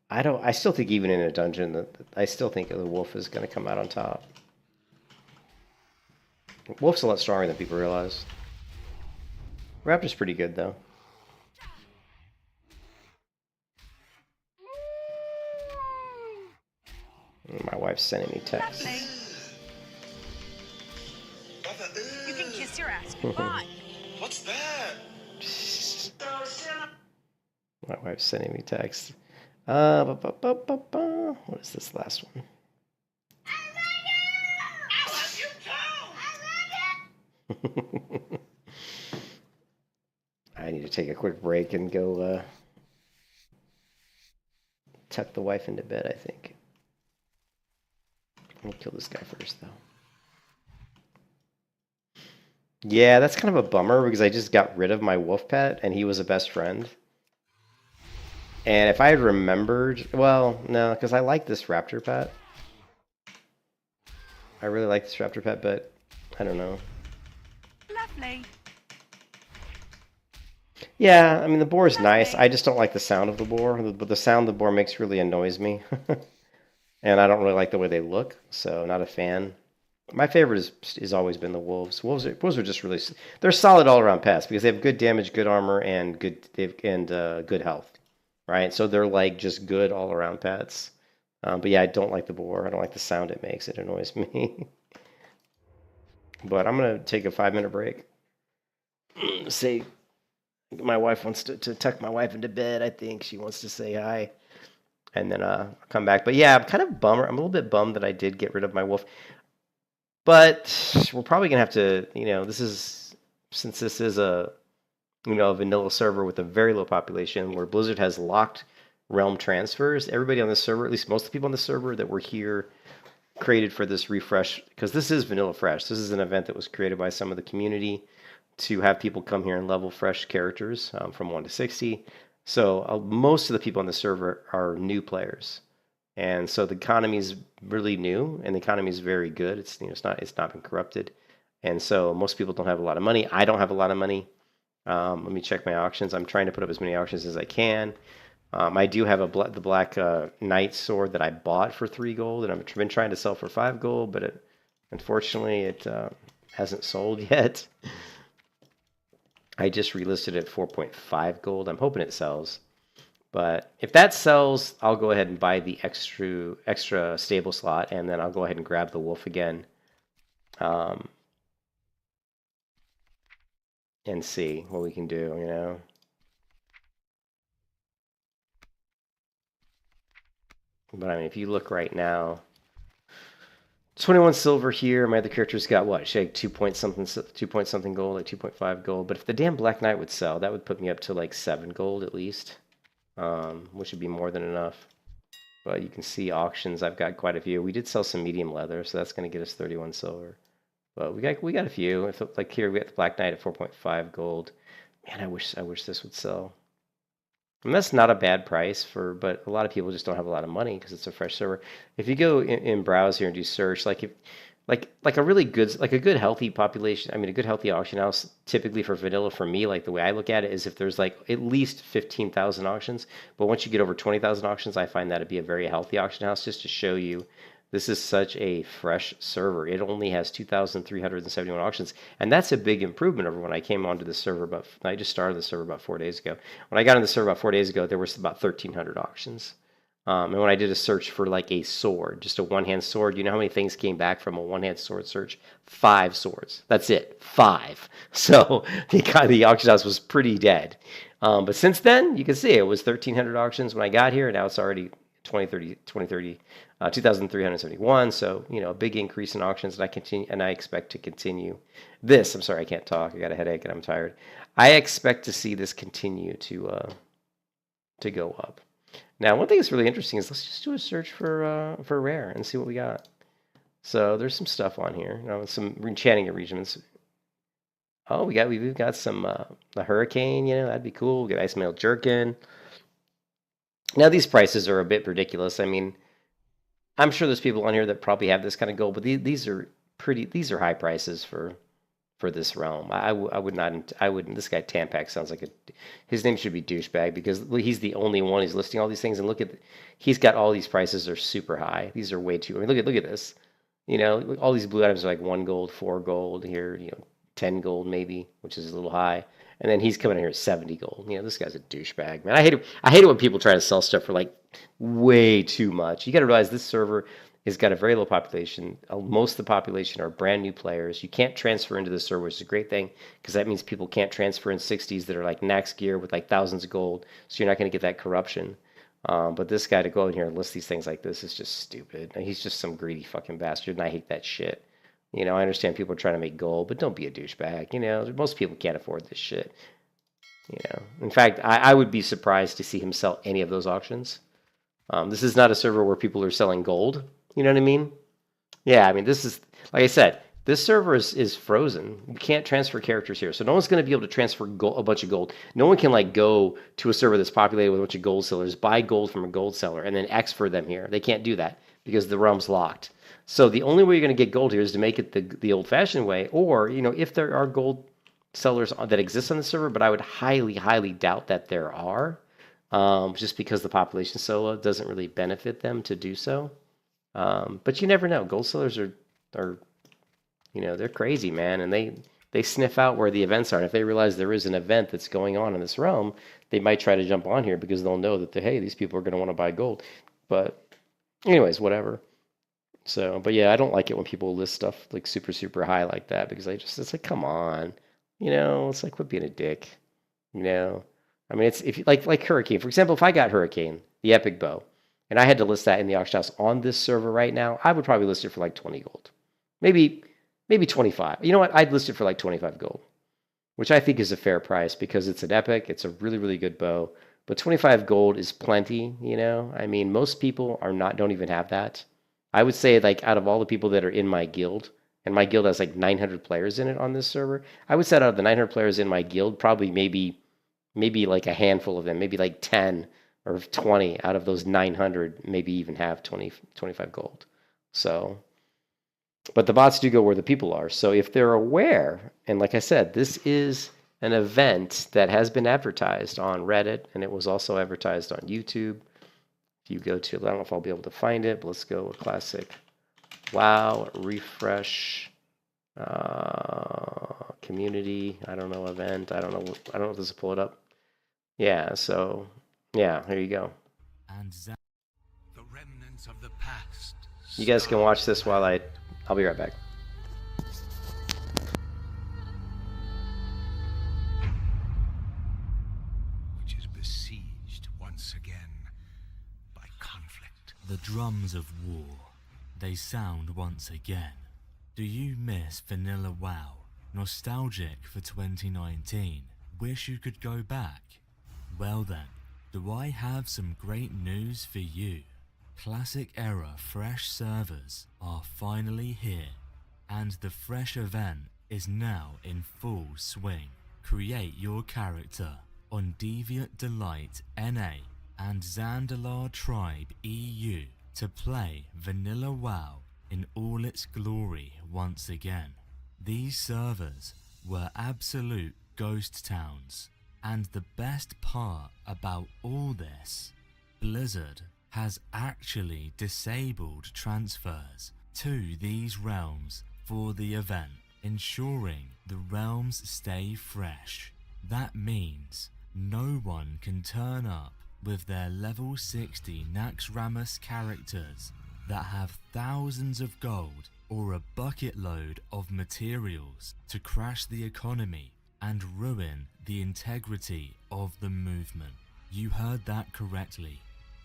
I still think even in a dungeon I still think the wolf is going to come out on top. Wolf's a lot stronger than people realize. Raptor's pretty good though. My wife's sending me texts. You can kiss your ass goodbye. What's that? My wife's sending me texts. What is this last one? I need to take a quick break and go tuck the wife into bed, I think. I'll kill this guy first, though. Yeah, that's kind of a bummer because I just got rid of my wolf pet and he was a best friend. And if I had remembered, well, no, because I like this raptor pet. I really like this raptor pet, but I don't know. Lovely. Yeah, I mean, the boar is nice. I just don't like the sound of the boar. But the sound the boar makes really annoys me. And I don't really like the way they look, so not a fan. My favorite is always been the wolves. Wolves are just really, they're solid all around pets because they have good damage, good armor, and good health, right? So they're like just good all around pets. But yeah, I don't like the boar. I don't like the sound it makes. It annoys me. But I'm gonna take a 5-minute break. Say, my wife wants to tuck my wife into bed. I think she wants to say hi. And then I'll come back. But yeah, I'm kind of bummer. I'm a little bit bummed that I did get rid of my wolf. But we're probably going to have to, since this is a, a vanilla server with a very low population where Blizzard has locked realm transfers, everybody on this server, at least most of the people on the server that were here, created for this refresh, because this is vanilla fresh. This is an event that was created by some of the community to have people come here and level fresh characters from 1 to 60. So most of the people on the server are new players, and so the economy is really new, and the economy is very good. It's it's not been corrupted, and so most people don't have a lot of money. I don't have a lot of money. Let me check my auctions. I'm trying to put up as many auctions as I can. I do have the black knight sword that I bought for 3 gold, and I've been trying to sell for 5 gold, but unfortunately it hasn't sold yet. I just relisted it at 4.5 gold. I'm hoping it sells. But if that sells, I'll go ahead and buy the extra stable slot, and then I'll go ahead and grab the wolf again. And see what we can do, But I mean, if you look right now, 21 silver here. My other character's got what? She had 2 point something gold, like 2.5 gold. But if the damn Black Knight would sell, that would put me up to like 7 gold at least, which would be more than enough. But you can see auctions. I've got quite a few. We did sell some medium leather, so that's going to get us 31 silver. But we got a few. If like here we got the Black Knight at 4.5 gold. Man, I wish this would sell. And that's not a bad price but a lot of people just don't have a lot of money because it's a fresh server. If you go in browse here and do search, like a really good, like a good healthy population, I mean a good healthy auction house, typically for vanilla, for me, like the way I look at it is if there's like at least 15,000 auctions, but once you get over 20,000 auctions, I find that to be a very healthy auction house, just to show you this is such a fresh server. It only has 2,371 auctions, and that's a big improvement over when I came onto the server. I just started the server about 4 days ago. When I got on the server about 4 days ago, there was about 1,300 auctions. And when I did a search for like a sword, just a one-hand sword, you know how many things came back from a one-hand sword search? 5 swords. That's it. 5. So the auction house was pretty dead. But since then, you can see it was 1,300 auctions when I got here, and now it's already 2,371. So a big increase in auctions, and I expect to continue this. I'm sorry, I can't talk. I got a headache and I'm tired. I expect to see this continue to go up. Now, one thing that's really interesting is let's just do a search for rare and see what we got. So there's some stuff on here. Some enchanting arrangements. Oh, we've got some a hurricane. That'd be cool. We got ice mail jerkin. Now, these prices are a bit ridiculous. I mean, I'm sure there's people on here that probably have this kind of gold, but these are high prices for this realm. I wouldn't. This guy Tampax sounds like his name should be douchebag, because he's the only one who's listing all these things. And look at, he's got all these prices are super high. These are way too. I mean, look at this. All these blue items are like 1 gold, 4 gold here. 10 gold maybe, which is a little high. And then he's coming in here at 70 gold. This guy's a douchebag, man. I hate it when people try to sell stuff for like way too much. You got to realize this server has got a very low population. Most of the population are brand new players. You can't transfer into the server, which is a great thing, because that means people can't transfer in 60s that are like Nax gear with like thousands of gold. So you're not going to get that corruption. But this guy to go in here and list these things like this is just stupid. And he's just some greedy fucking bastard, and I hate that shit. I understand people are trying to make gold, but don't be a douchebag. Most people can't afford this shit. In fact, I would be surprised to see him sell any of those auctions. This is not a server where people are selling gold. You know what I mean? Yeah, I mean, this is, like I said, this server is frozen. You can't transfer characters here. So no one's going to be able to transfer a bunch of gold. No one can like go to a server that's populated with a bunch of gold sellers, buy gold from a gold seller, and then export them here. They can't do that because the realm's locked. So the only way you're going to get gold here is to make it the old-fashioned way, or, you know, if there are gold sellers that exist on the server, but I would highly, highly doubt that there are, just because the population so low doesn't really benefit them to do so. But you never know. Gold sellers are you know, they're crazy, man, and they sniff out where the events are. And if they realize there is an event that's going on in this realm, they might try to jump on here because they'll know that hey, these people are going to want to buy gold. But anyways, whatever. So, but yeah, I don't like it when people list stuff like super, super high like that because it's like, come on, you know, it's like quit being a dick, you know. I mean, it's if like Hurricane, for example, if I got Hurricane, the epic bow, and I had to list that in the auction house on this server right now, I would probably list it for like 20 gold, maybe 25. You know what? I'd list it for like 25 gold, which I think is a fair price because it's an epic. It's a really, really good bow. But 25 gold is plenty, you know? I mean, most people don't even have that. I would say like out of all the people that are in my guild, and my guild has like 900 players in it on this server, I would say out of the 900 players in my guild, probably maybe like a handful of them, maybe like 10 or 20 out of those 900 maybe even have 25 gold. So... but the bots do go where the people are. So if they're aware, and like I said, this is an event that has been advertised on Reddit, and it was also advertised on YouTube. If you go to, I don't know if I'll be able to find it, but let's go with classic. WoW, refresh, community, I don't know, event, I don't know if this will pull it up. Yeah, so, yeah, here you go. And The remnants of the past. You guys can watch this while I'll be right back. Which is besieged once again by conflict. the drums of war, they sound once again. Do you miss Vanilla WoW? Nostalgic for 2019? Wish you could go back? Well then, do I have some great news for you. Classic era fresh servers are finally here, and the fresh event is now in full swing. Create your character on Deviate Delight NA and Zandalar Tribe EU to play Vanilla WoW in all its glory once again. These servers were absolute ghost towns, and the best part about all this, Blizzard has actually disabled transfers to these realms for the event, ensuring the realms stay fresh. That means no one can turn up with their level 60 Naxxramas characters that have thousands of gold or a bucket load of materials to crash the economy and ruin the integrity of the movement. You heard that correctly.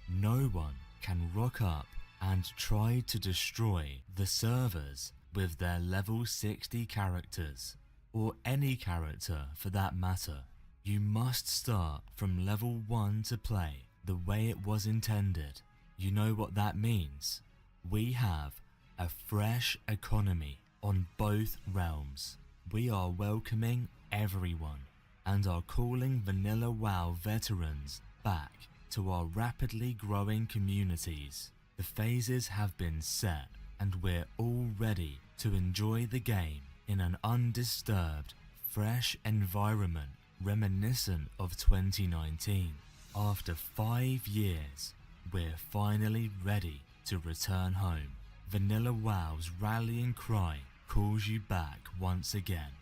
No one can rock up and try to destroy the servers with their level 60 characters, or any character for that matter. You must start from level 1 to play the way it was intended. You know what that means? We have a fresh economy on both realms. We are welcoming everyone and are calling Vanilla WoW veterans back to our rapidly growing communities. The phases have been set and we're all ready to enjoy the game in an undisturbed, fresh environment reminiscent of 2019. After 5 years, we're finally ready to return home. Vanilla WoW's rallying cry calls you back once again.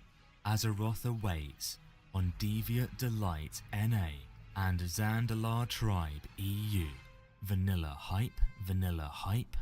Azeroth awaits on Deviate Delight NA and Zandalar Tribe EU. Vanilla hype, vanilla hype.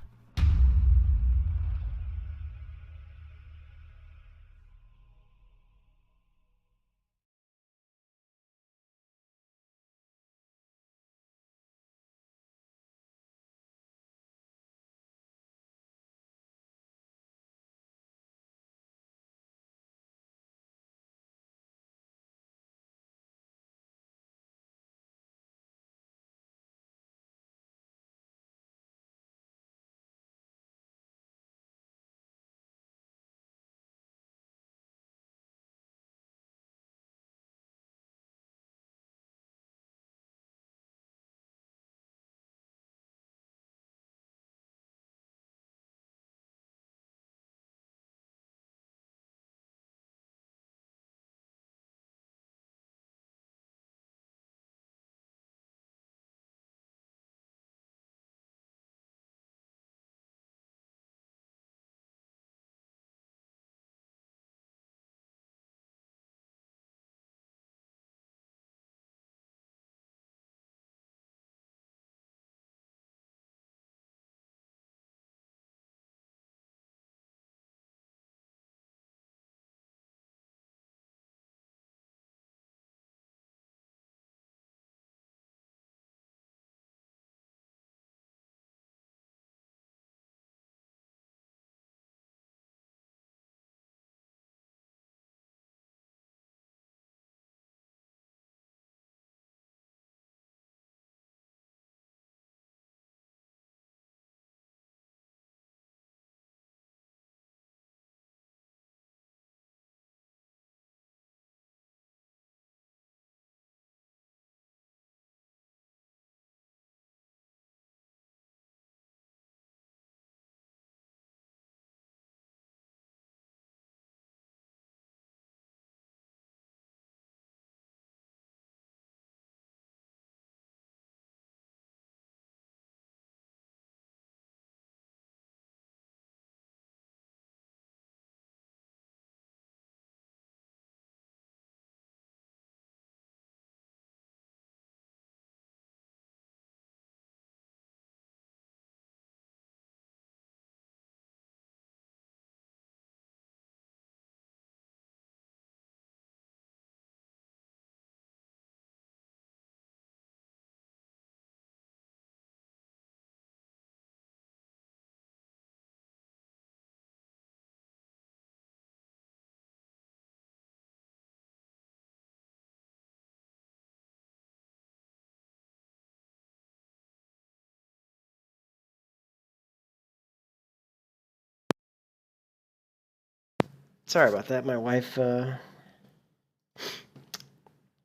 Sorry about that. My wife kind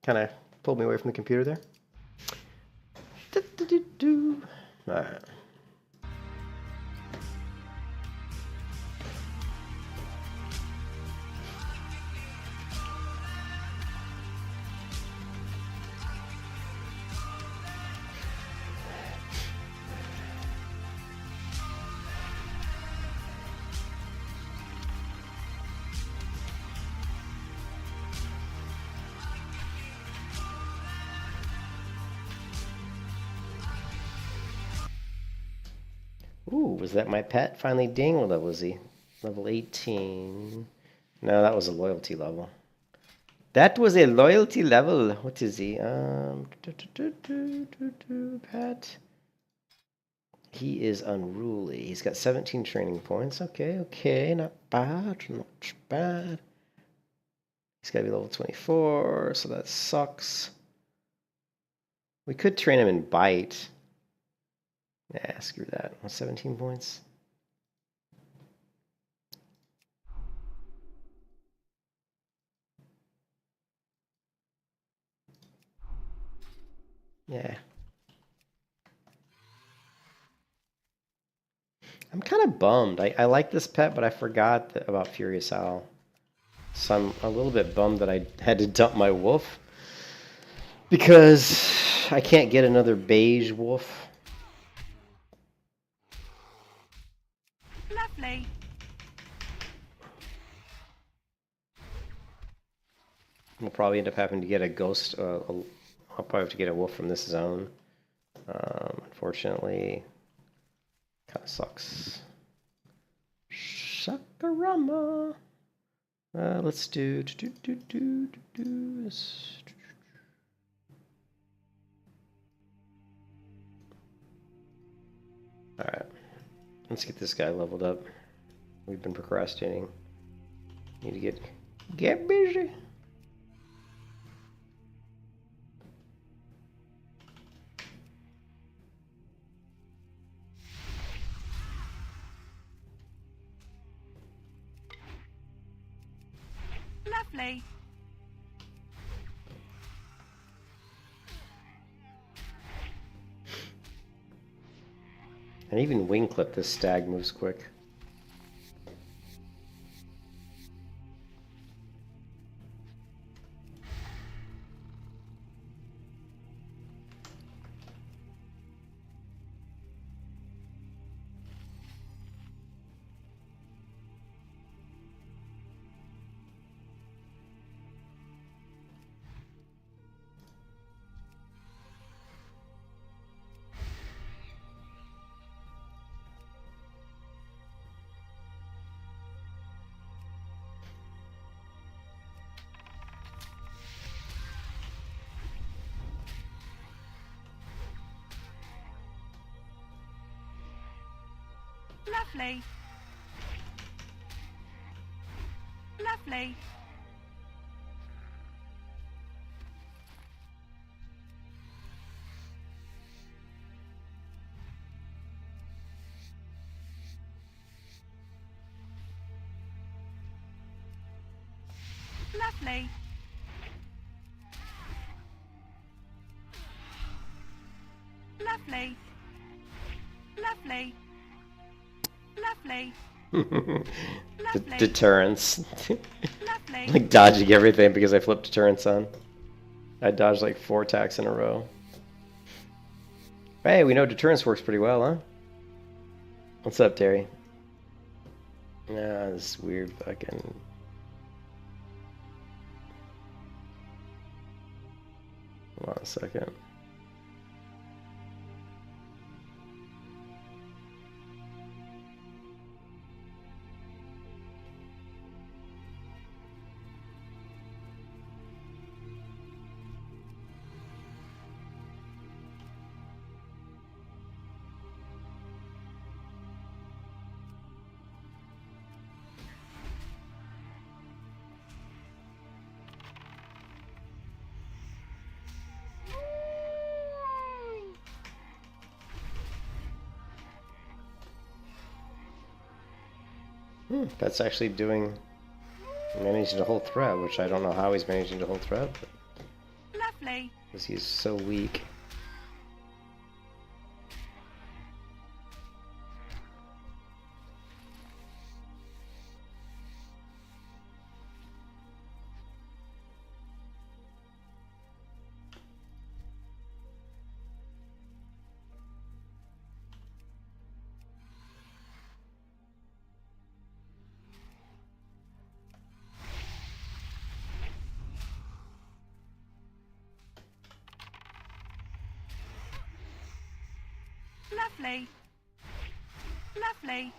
of pulled me away from the computer there. All right. Ooh, was that my pet? Finally, dang, what level is he? Level 18. No, that was a loyalty level. That was a loyalty level. What is he? Pet. He is unruly. He's got 17 training points. Okay, okay, not bad, not bad. He's got to be level 24, so that sucks. We could train him in bite. Nah, screw that. 17 points. Yeah. I'm kind of bummed. I like this pet, but I forgot about Furious Owl. So I'm a little bit bummed that I had to dump my wolf. Because I can't get another beige wolf. Lovely. We'll probably end up having to get a ghost. I'll probably have to get a wolf from this zone. Unfortunately, kind of sucks. Shakarama. Let's do this. All right, let's get this guy leveled up. We've been procrastinating. Need to get busy. Lovely. And even wing clip, this stag moves quick. Lovely. Lovely. Lovely. Lovely. Lovely. Lovely. Lovely. Deterrence. Lovely. Like dodging everything because I flipped deterrence on. I dodged like 4 attacks in a row. Hey, we know deterrence works pretty well, huh? What's up, Terry? Nah, this weird fucking... Hold on a second. That's actually doing Managing to hold threat, which I don't know how he's managing to hold threat, Lovely. because he's so weak. Lovely. Lovely.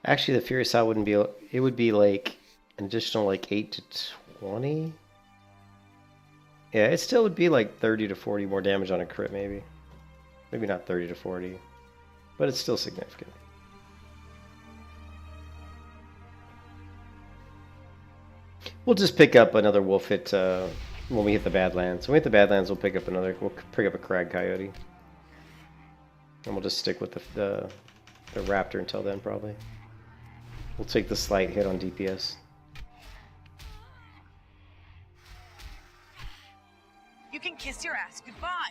Actually, the Furious Out wouldn't be. It would be like an additional like 8 to 20. Yeah, it still would be like 30 to 40 more damage on a crit, maybe. Maybe not 30 to 40, but it's still significant. We'll just pick up another wolf hit when we hit the Badlands. When we hit the Badlands, we'll pick up a Crag Coyote. And we'll just stick with the Raptor until then, probably. We'll take the slight hit on DPS. You can kiss your ass goodbye.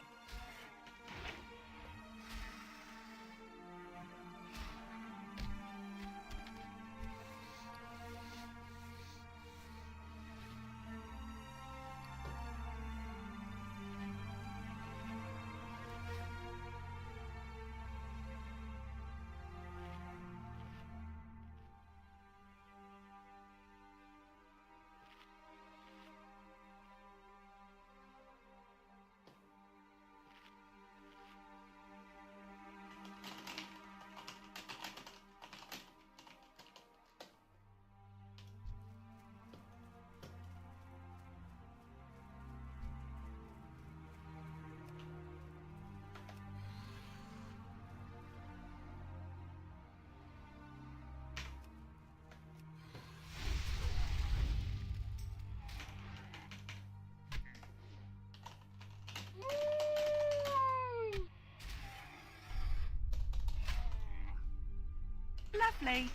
Lovely.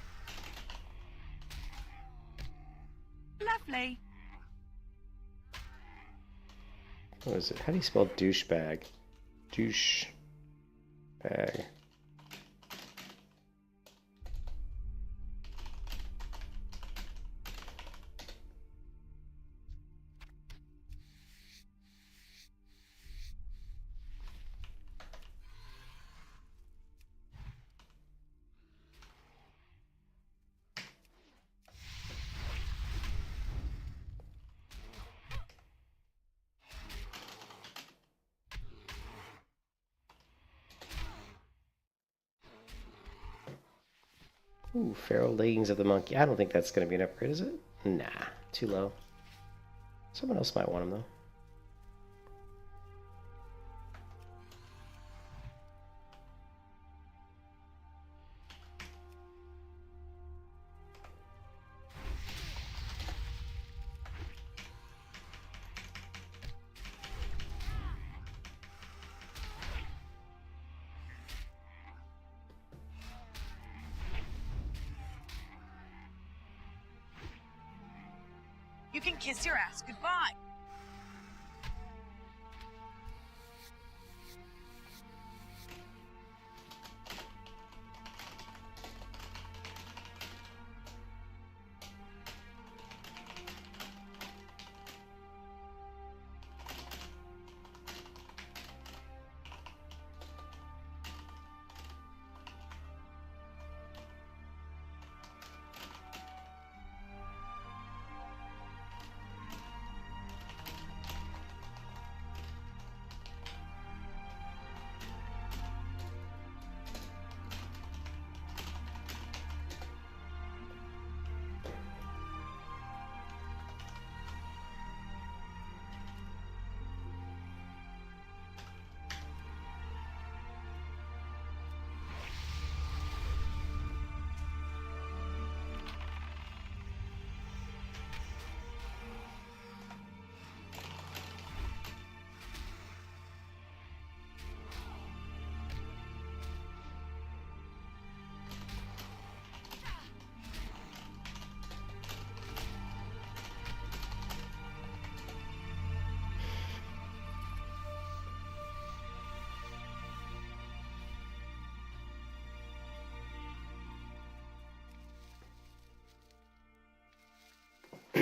Lovely. What is it? How do you spell douchebag? Douchebag. Ooh, feral leggings of the monkey. I don't think that's going to be an upgrade, is it? Nah, too low. Someone else might want them, though. You can kiss your ass goodbye.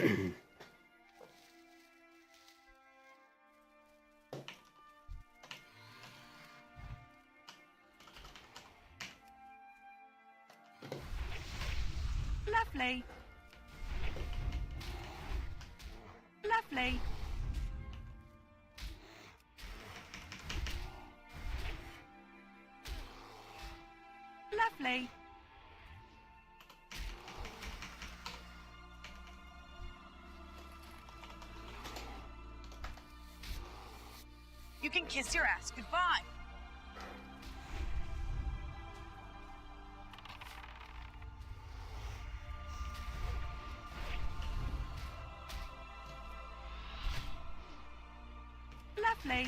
Lovely. Lovely. Lovely. You can kiss your ass goodbye. Lovely.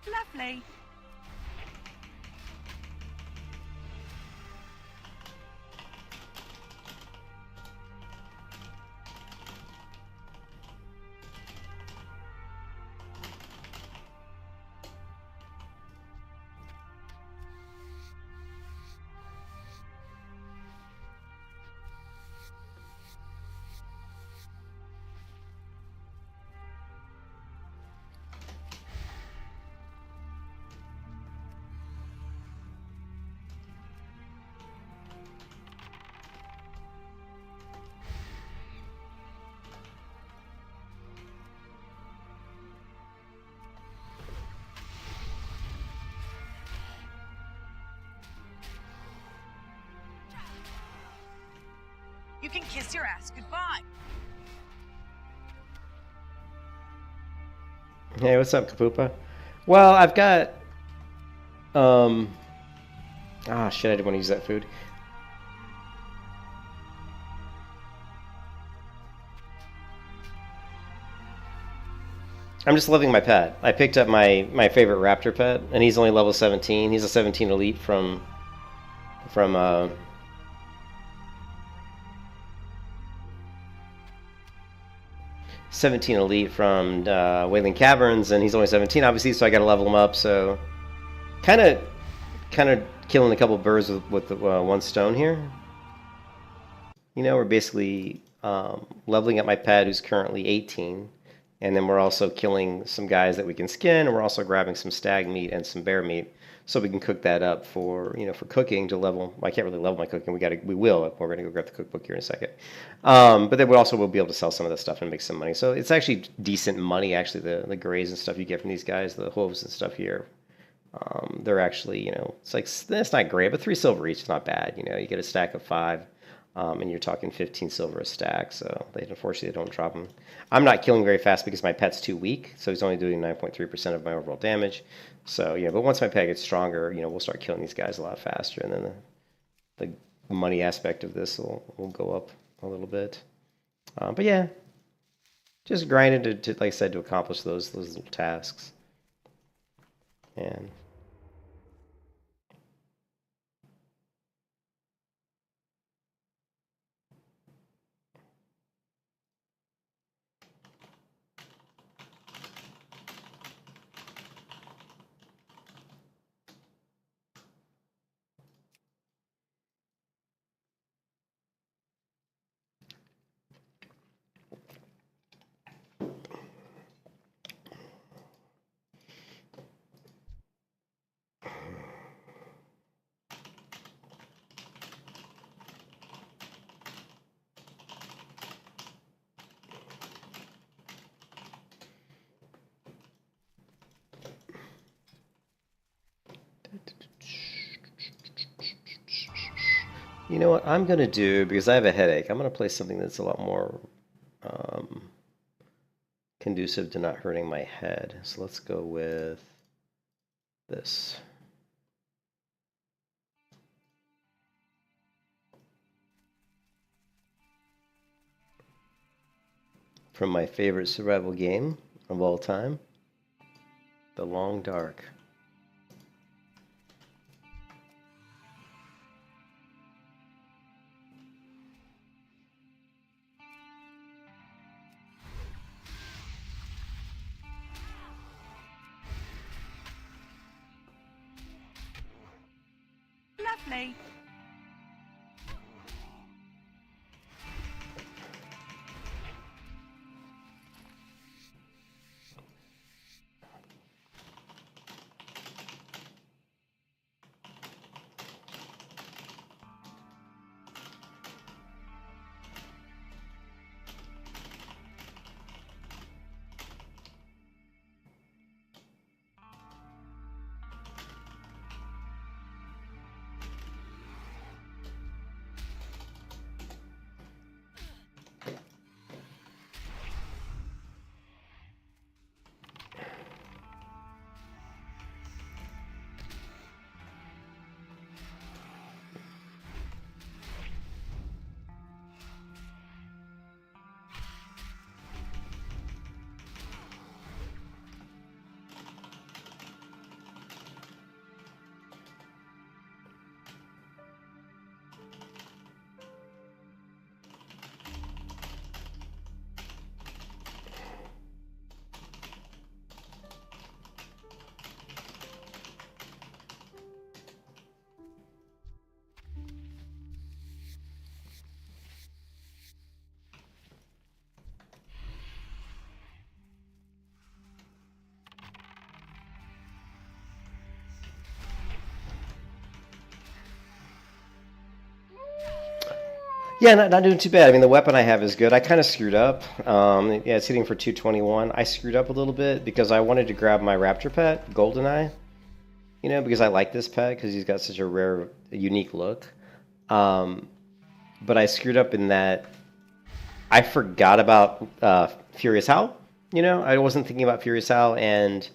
Lovely. You can kiss your ass goodbye. Hey, what's up, Kapupa? Well, I've got... Ah, shit, I didn't want to use that food. I'm just loving my pet. I picked up my favorite raptor pet, and he's only level 17. He's a 17 elite from 17 elite from Wailing Caverns, and he's only 17, obviously, so I got to level him up. So, kind of killing a couple birds with one stone here. You know, we're basically leveling up my pet, who's currently 18, and then we're also killing some guys that we can skin, and we're also grabbing some stag meat and some bear meat, so we can cook that up for for cooking to level. I can't really level my cooking. We will. We're gonna go grab the cookbook here in a second. But then we'll be able to sell some of this stuff and make some money. So it's actually decent money. Actually, the grays and stuff you get from these guys, the hooves and stuff here, they're actually it's not great, but 3 silver each is not bad. You get a stack of 5. And you're talking 15 silver a stack, so unfortunately they don't drop them. I'm not killing very fast because my pet's too weak, so he's only doing 9.3% of my overall damage. So but once my pet gets stronger, we'll start killing these guys a lot faster, and then the money aspect of this will go up a little bit. But yeah, just grinding to like I said, to accomplish those little tasks. And you know what I'm going to do, because I have a headache, I'm going to play something that's a lot more conducive to not hurting my head. So let's go with this. From my favorite survival game of all time, The Long Dark. Lovely. Yeah, not doing too bad. I mean, the weapon I have is good. I kind of screwed up. Yeah, it's hitting for 221. I screwed up a little bit because I wanted to grab my raptor pet, Goldeneye. You know, because I like this pet because he's got such a rare, unique look. But I screwed up in that I forgot about Furious Howl. You know, I wasn't thinking about Furious Howl, and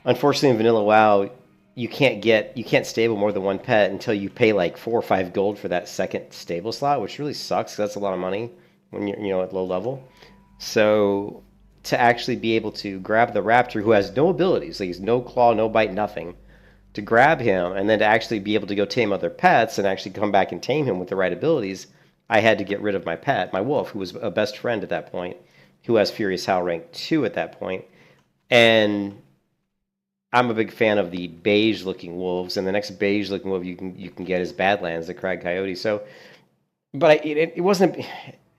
unfortunately in Vanilla WoW, you can't stable more than one pet until you pay like 4 or 5 gold for that second stable slot, which really sucks. 'Cause that's a lot of money when you're at low level. So to actually be able to grab the raptor who has no abilities, like he's no claw, no bite, nothing, to grab him and then to actually be able to go tame other pets and actually come back and tame him with the right abilities, I had to get rid of my pet, my wolf, who was a best friend at that point, who has Furious Howl rank 2 at that point. And I'm a big fan of the beige-looking wolves, and the next beige-looking wolf you can get is Badlands, the Crag Coyote. So, but it wasn't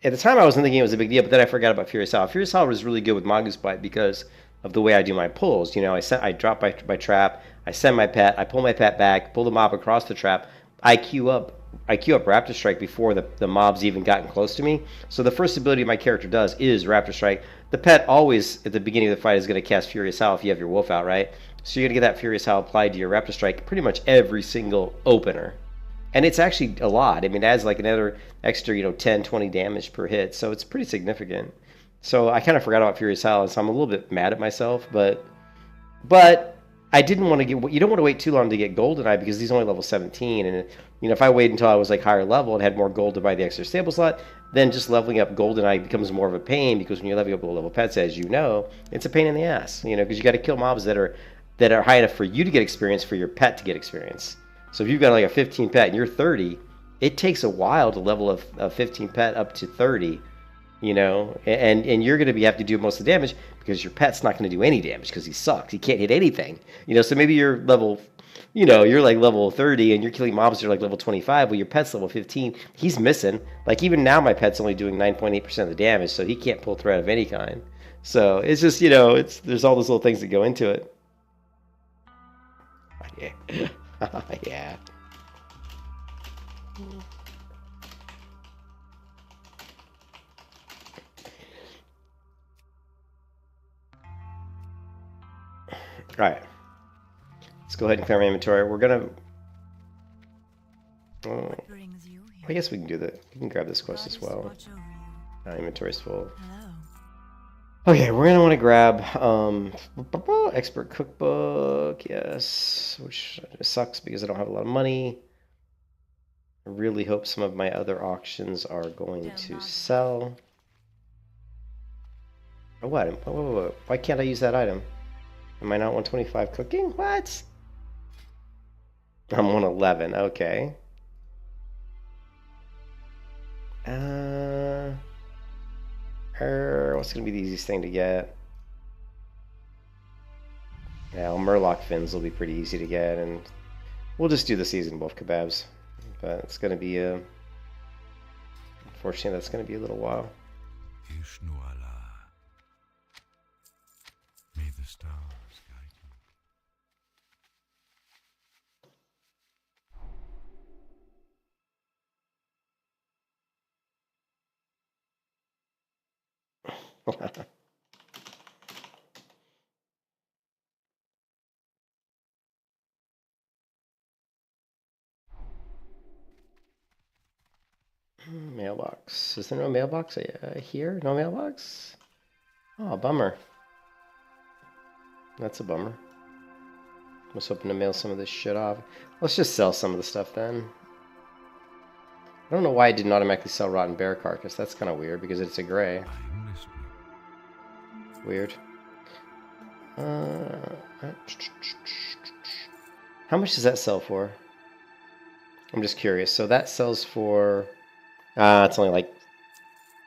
at the time. I wasn't thinking it was a big deal, but then I forgot about Furious Howl. Furious Howl was really good with Mongoose Bite because of the way I do my pulls. You know, I drop my trap, I send my pet, I pull my pet back, pull the mob across the trap, I queue up Raptor Strike before the mobs even gotten close to me. So the first ability my character does is Raptor Strike. The pet always at the beginning of the fight is going to cast Furious Howl if you have your wolf out, right? So you're going to get that Furious Howl applied to your Raptor Strike pretty much every single opener. And it's actually a lot. I mean, it adds like another extra, 10, 20 damage per hit. So it's pretty significant. So I kind of forgot about Furious Howl, so I'm a little bit mad at myself. But I didn't want to get... You don't want to wait too long to get Goldeneye because he's only level 17. And, if I waited until I was like higher level and had more gold to buy the extra stable slot, then just leveling up Goldeneye becomes more of a pain because when you're leveling up low-level pets, as you know, it's a pain in the ass. Because you got to kill mobs that are high enough for you to get experience, for your pet to get experience. So if you've got like a 15 pet and you're 30, it takes a while to level a 15 pet up to 30, and you're going to have to do most of the damage because your pet's not going to do any damage because he sucks. He can't hit anything. So maybe you're level, you're like level 30 and you're killing mobs that are like level 25. Well, your pet's level 15. He's missing. Like even now my pet's only doing 9.8% of the damage, so he can't pull threat of any kind. So it's just, there's all those little things that go into it. Yeah. Yeah. All right. Let's go ahead and clear my inventory. We're gonna. What brings you here? I guess we can do that. We can grab this quest as well. Watch over you. Inventory's full. Hello. Okay, we're gonna want to grab expert cookbook, yes, which sucks because I don't have a lot of money. I really hope some of my other auctions are going to sell. Oh, what? Why can't I use that item? Am I not 125 cooking? What? I'm 111. Okay. What's gonna be the easiest thing to get? Yeah, well, Murloc fins will be pretty easy to get, and we'll just do the seasoned wolf kebabs. But it's gonna be unfortunately, that's gonna be a little while. Ishnuala. May the stars guide you. Mailbox. Is there no mailbox here? No mailbox? Oh, bummer. That's a bummer. I was hoping to mail some of this shit off. Let's just sell some of the stuff then. I don't know why it didn't automatically sell Rotten Bear Carcass. That's kind of weird because it's a gray. I'm listening. Weird. How much does that sell for? I'm just curious. So that sells for... it's only like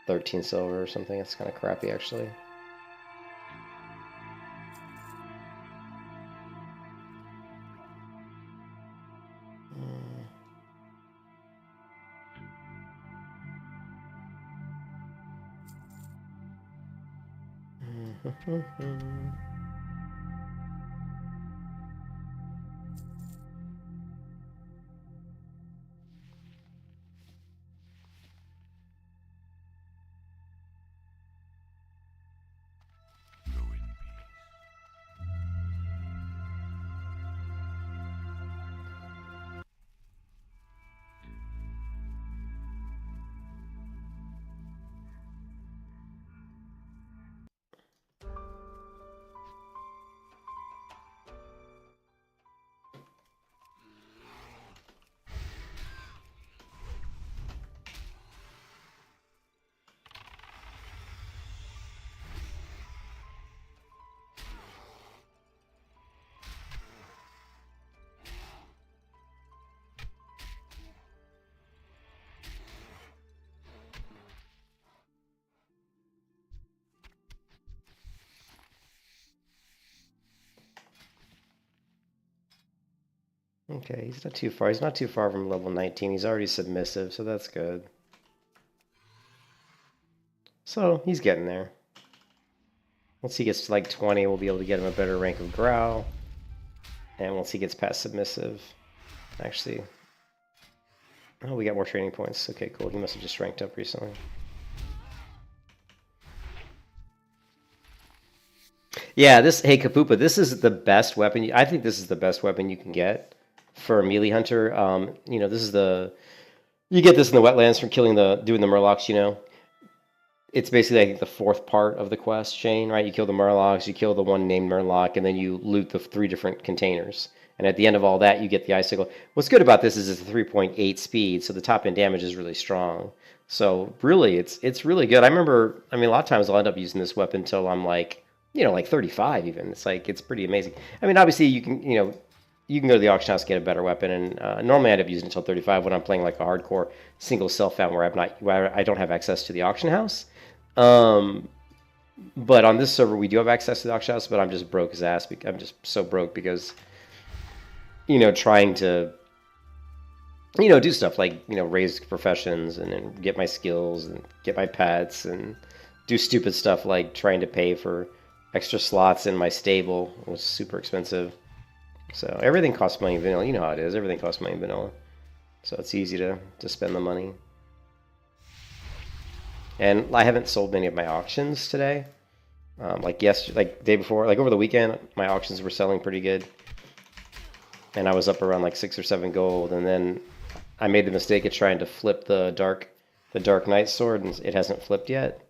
13 silver or something. It's kind of crappy, actually. Okay, he's not too far. He's not too far from level 19. He's already submissive, so that's good. So, he's getting there. Once he gets to like 20, we'll be able to get him a better rank of Growl. And once he gets past submissive... Actually... Oh, we got more training points. Okay, cool. He must have just ranked up recently. Yeah, hey Kapupa, this is the best weapon. I think this is the best weapon you can get for a melee hunter. You know, this is you get this in the wetlands from doing the Murlocs, you know. It's basically, I think, the fourth part of the quest chain, right? You kill the Murlocs, you kill the one named Murloc, and then you loot the 3 different containers. And at the end of all that, you get the icicle. What's good about this is it's a 3.8 speed, so the top end damage is really strong. So really, it's really good. I remember, I mean, a lot of times I'll end up using this weapon until I'm like, you know, like 35 even. It's pretty amazing. I mean, obviously you can go to the auction house, get a better weapon, and normally I end up using it until 35 when I'm playing like a hardcore single self-found where I don't have access to the auction house. But on this server we do have access to the auction house, but I'm just broke as ass. I'm just so broke because, you know, trying to, you know, do stuff like, you know, raise professions and get my skills and get my pets and do stupid stuff like trying to pay for extra slots in my stable. It was super expensive. So everything costs money in vanilla. You know how it is. Everything costs money in vanilla. So it's easy to spend the money. And I haven't sold many of my auctions today. Like day before, like over the weekend, my auctions were selling pretty good. And I was up around like 6 or 7 gold. And then I made the mistake of trying to flip the Dark Knight sword, and it hasn't flipped yet.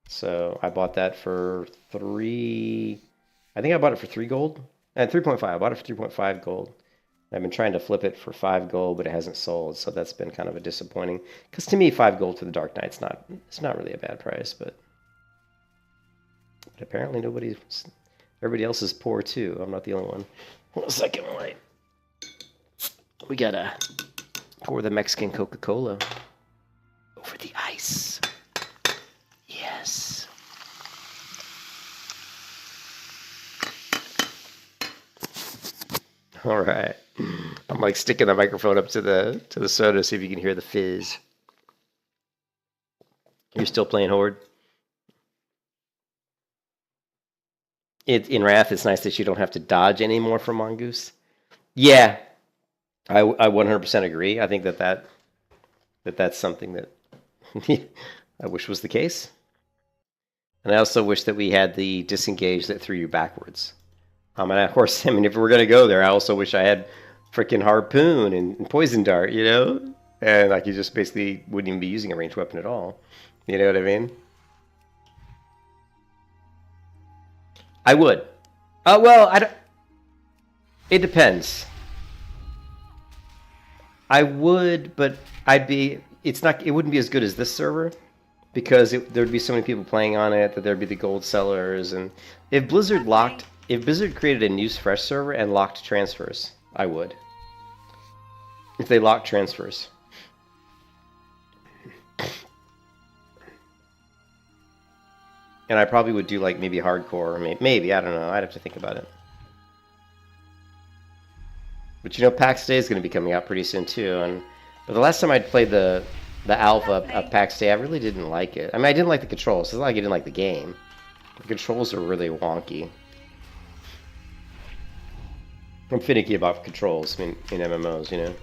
So I bought that for 3... I think I bought it for 3 gold. 3.5. I bought it for 3.5 gold. I've been trying to flip it for 5 gold, but it hasn't sold. So that's been kind of a disappointing. Because to me, 5 gold for the Dark Knight's it's not really a bad price, but apparently everybody else is poor too. I'm not the only one. 1 second, wait. We gotta pour the Mexican Coca-Cola over the ice. Yes. All right. I'm like sticking the microphone up to the soda, see if you can hear the fizz. You're still playing Horde? In Wrath, it's nice that you don't have to dodge anymore for Mongoose. Yeah, I 100% agree. I think that's something that I wish was the case. And I also wish that we had the disengage that threw you backwards. And of course, I mean, if we're going to go there, I also wish I had freaking Harpoon and Poison Dart, you know? And like you just basically wouldn't even be using a ranged weapon at all. You know what I mean? I would. Well, I don't... It depends. I would, but I'd be... It wouldn't be as good as this server, because there'd be so many people playing on it that there'd be the gold sellers, and if Blizzard created a new fresh server and locked transfers, I would. If they locked transfers. And I probably would do like maybe hardcore, or maybe, I don't know, I'd have to think about it. But you know, PAX Day is going to be coming out pretty soon too, but the last time I played the alpha of PAX Day, I really didn't like it. I mean, I didn't like the controls. It's not like I didn't like the game. The controls are really wonky. I'm finicky about controls in MMOs, you know.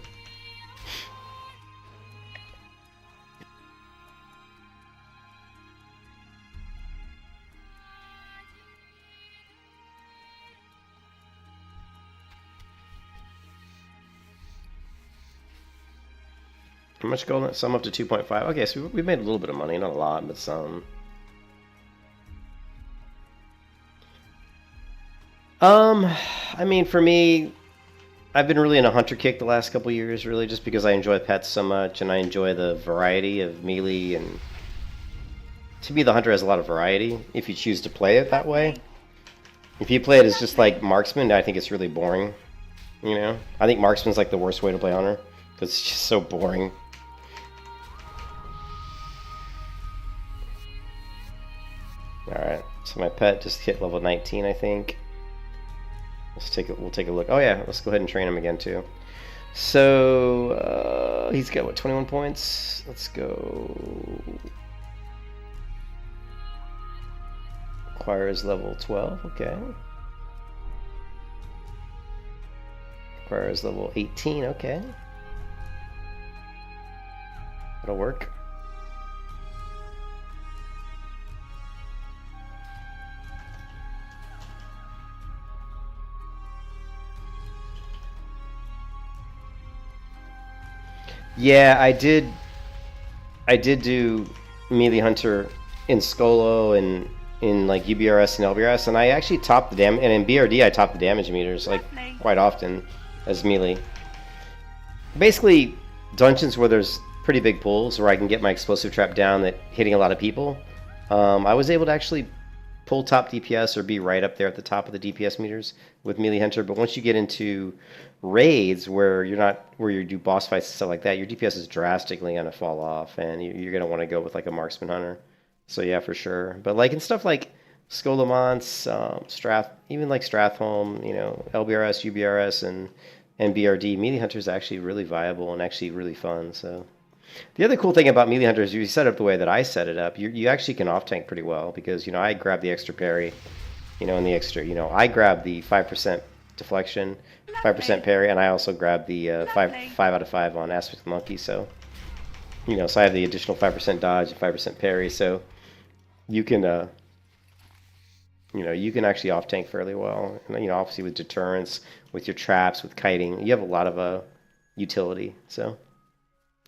How much gold? Some up to 2.5. Okay, so we made a little bit of money, not a lot, but some. I mean, for me, I've been really in a hunter kick the last couple years, really, just because I enjoy pets so much, and I enjoy the variety of melee, and to me, the hunter has a lot of variety, if you choose to play it that way. If you play it as just like marksman, I think it's really boring, you know? I think marksman's like the worst way to play hunter, because it's just so boring. Alright, so my pet just hit level 19, I think. We'll take a look. Oh yeah, let's go ahead and train him again too. So he's got what, 21 points? Let's go. Requires level 12. Okay. Requires level 18. Okay. That'll work. Yeah, I did do Melee Hunter in Skolo and in like UBRS and LBRS, and I actually topped the damage, and in BRD I topped the damage meters like quite often as Melee. Basically, dungeons where there's pretty big pools where I can get my explosive trap down that hitting a lot of people, I was able to actually pull top DPS or be right up there at the top of the DPS meters with Melee Hunter. But once you get into raids where you do boss fights and stuff like that, your DPS is drastically going to fall off, and you're going to want to go with like a marksman hunter. So yeah, for sure. But like in stuff like Skolamons, even like Strathholm, you know, LBRS, UBRS, and BRD, Melee Hunter is actually really viable and actually really fun. So the other cool thing about Melee Hunter is you set it up the way that I set it up. You actually can off tank pretty well because, you know, I grab the extra parry, you know, and the extra, you know, I grab the 5% deflection, 5% parry, and I also grab the 5 out of 5 on Aspect Monkey. So, you know, so I have the additional 5% dodge and 5% parry. So you can, you know, you can actually off tank fairly well. And, you know, obviously with deterrence, with your traps, with kiting, you have a lot of utility. So.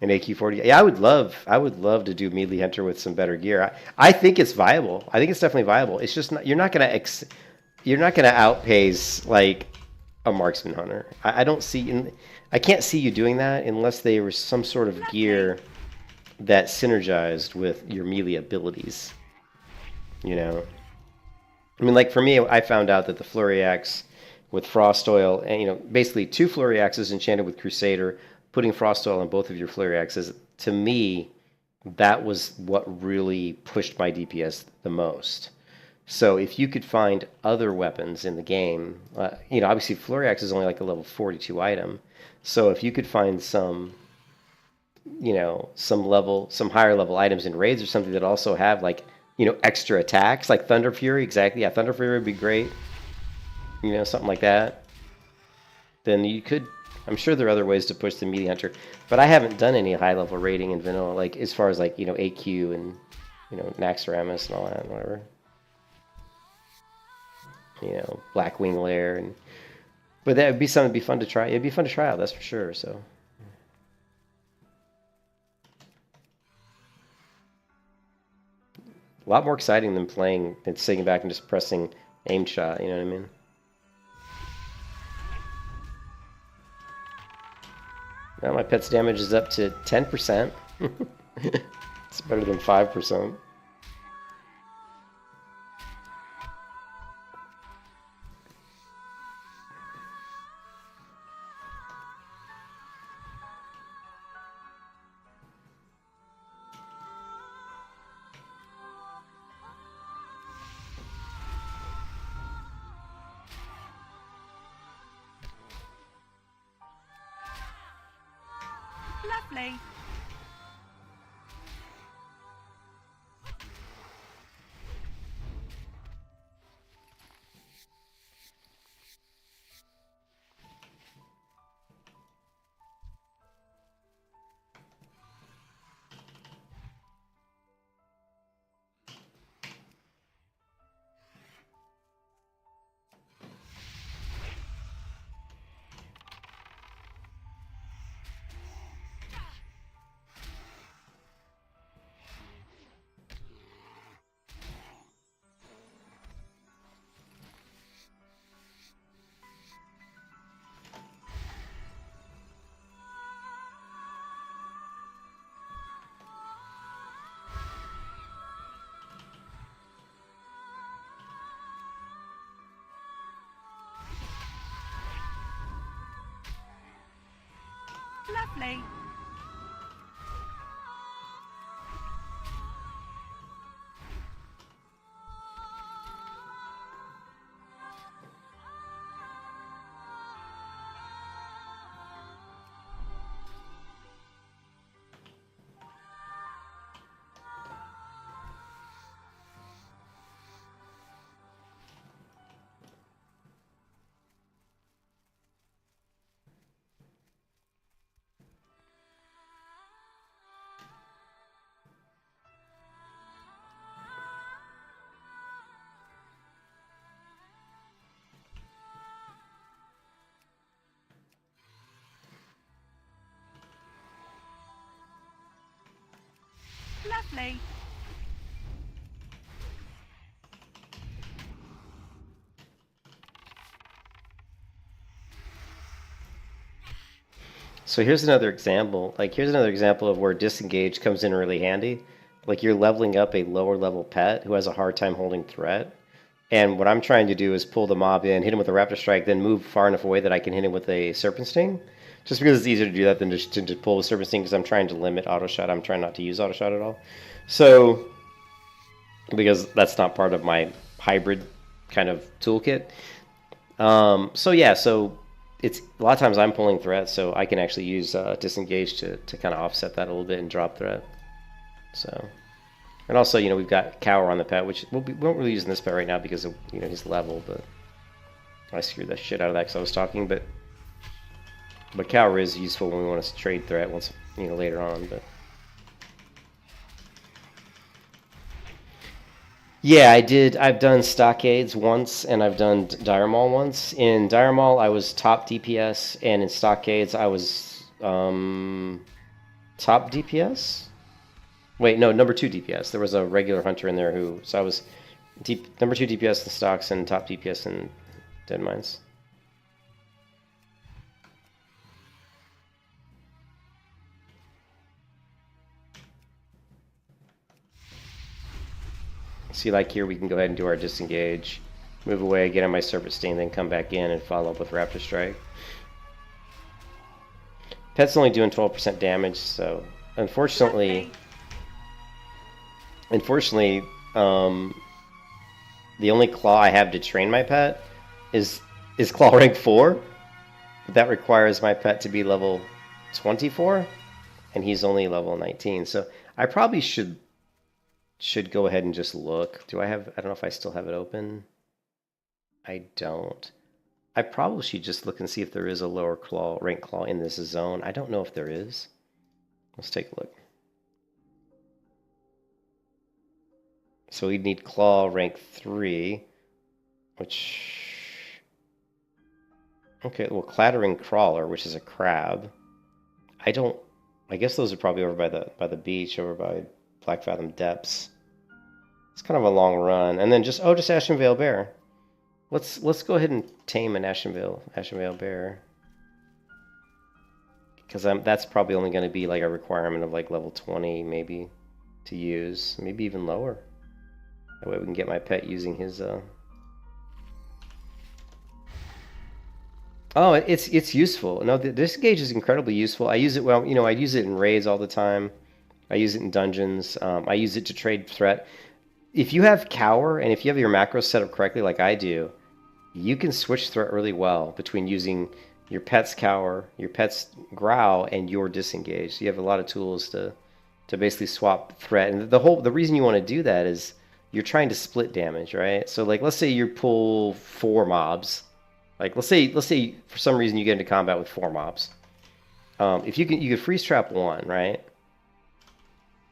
An AQ40. Yeah, I would love to do Melee Hunter with some better gear. I think it's viable. I think it's definitely viable. It's just you're not gonna outpace like a marksman hunter. I can't see you doing that unless there was some sort of gear that synergized with your melee abilities. You know, I mean, like for me, I found out that the Flurry Axe with Frost Oil, and you know, basically 2 Flurry Axes enchanted with Crusader. Putting Frost Oil on both of your Flurry Axes, to me, that was what really pushed my DPS the most. So if you could find other weapons in the game, you know, obviously Flurry Axe is only like a level 42 item. So if you could find some, you know, some higher level items in raids or something that also have like, you know, extra attacks, like Thunder Fury, exactly. Yeah, Thunder Fury would be great. You know, something like that. Then you could. I'm sure there are other ways to push the Melee Hunter, but I haven't done any high-level raiding in vanilla, like as far as like, you know, AQ and, you know, Naxxramas and all that, and whatever. You know, Blackwing Lair, but that would be something that'd be fun to try. It'd be fun to try out, that's for sure. So. A lot more exciting than sitting back and just pressing aim shot. You know what I mean? Now my pet's damage is up to 10%. It's better than 5%. Lovely. Lovely. way. So here's another example. Like, here's another example of where disengage comes in really handy. Like, you're leveling up a lower level pet who has a hard time holding threat. And what I'm trying to do is pull the mob in, hit him with a raptor strike, then move far enough away that I can hit him with a serpent sting. Just because it's easier to do that than just to pull the serpent sting, because I'm trying to limit auto shot. I'm trying not to use auto shot at all. So, because that's not part of my hybrid kind of toolkit. So yeah, so it's a lot of times I'm pulling threat, so I can actually use disengage to kind of offset that a little bit and drop threat. So, and also, you know, we've got cower on the pet, which we won't really use in this pet right now because of, you know, his level, but I screwed that shit out of that because I was talking, but cower is useful when we want to trade threat once, you know, later on, but yeah, I've done Stockades once, and I've done Dire Maul once. In Dire Maul, I was top DPS, and in Stockades, I was top DPS? Wait, no, number 2 DPS. There was a regular hunter in there who... So I was number 2 DPS in Stocks and top DPS in Dead Mines. See, like here, we can go ahead and do our disengage, move away, get on my serpent sting, then come back in and follow up with raptor strike. Pet's only doing 12% damage, so unfortunately, the only claw I have to train my pet is claw rank 4. But that requires my pet to be level 24, and he's only level 19. So I probably should go ahead and just look. I don't know if I still have it open. I don't. I probably should just look and see if there is a lower rank claw in this zone. I don't know if there is. Let's take a look. So we'd need claw rank 3, which... Okay, well, clattering crawler, which is a crab. I guess those are probably over by the beach, over by Black Fathom Depths. It's kind of a long run, and then just Ashen Veil Bear. Let's go ahead and tame an Ashen Veil Bear, because that's probably only going to be like a requirement of like level 20 maybe to use, maybe even lower. That way we can get my pet using his. Oh, it's useful. No, this gauge is incredibly useful. I use it I use it in raids all the time. I use it in dungeons. I use it to trade threat. If you have cower and if you have your macros set up correctly like I do, you can switch threat really well between using your pet's cower, your pet's growl, and your disengage. So you have a lot of tools to basically swap threat. And the reason you want to do that is you're trying to split damage, right? So like let's say you pull 4 mobs. Like let's say for some reason you get into combat with 4 mobs. If you could freeze trap 1, right?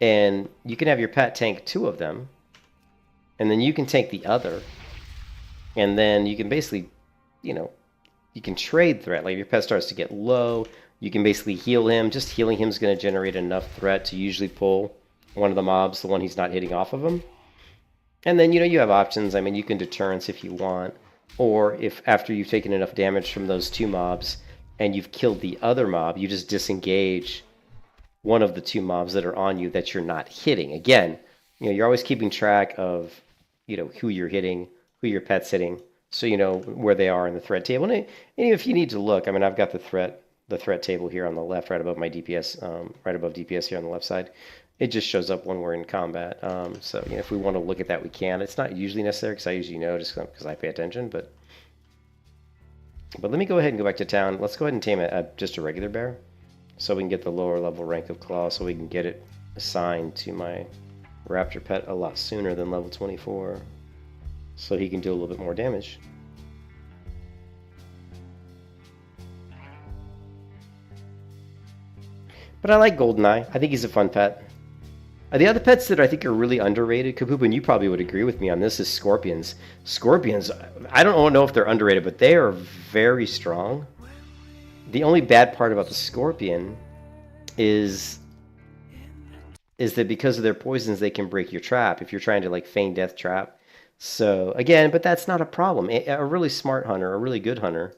And you can have your pet tank 2 of them. And then you can take the other, and then you can basically, you can trade threat. Like if your pet starts to get low, you can basically heal him. Just healing him is going to generate enough threat to usually pull one of the mobs, the one he's not hitting off of him. And then, you have options. I mean, you can deterrence if you want, or if after you've taken enough damage from those 2 mobs and you've killed the other mob, you just disengage one of the 2 mobs that are on you that you're not hitting. Again, you're always keeping track of, who you're hitting, who your pet's hitting, so you know where they are in the threat table. And if you need to look, I mean, I've got the threat table here on the left, right above my DPS, right above DPS here on the left side. It just shows up when we're in combat. So if we want to look at that, we can. It's not usually necessary because I usually know just because I pay attention. But let me go ahead and go back to town. Let's go ahead and tame just a regular bear, so we can get the lower level rank of claw, so we can get it assigned to my raptor pet a lot sooner than level 24, so he can do a little bit more damage. But I like Goldeneye. I think he's a fun pet. The other pets that I think are really underrated, Kapoop, and you probably would agree with me on this, is scorpions. Scorpions, I don't know if they're underrated, but they are very strong. The only bad part about the scorpion is is that because of their poisons, they can break your trap if you're trying to like feign death trap. So again, but that's not a problem. A really smart hunter, a really good hunter,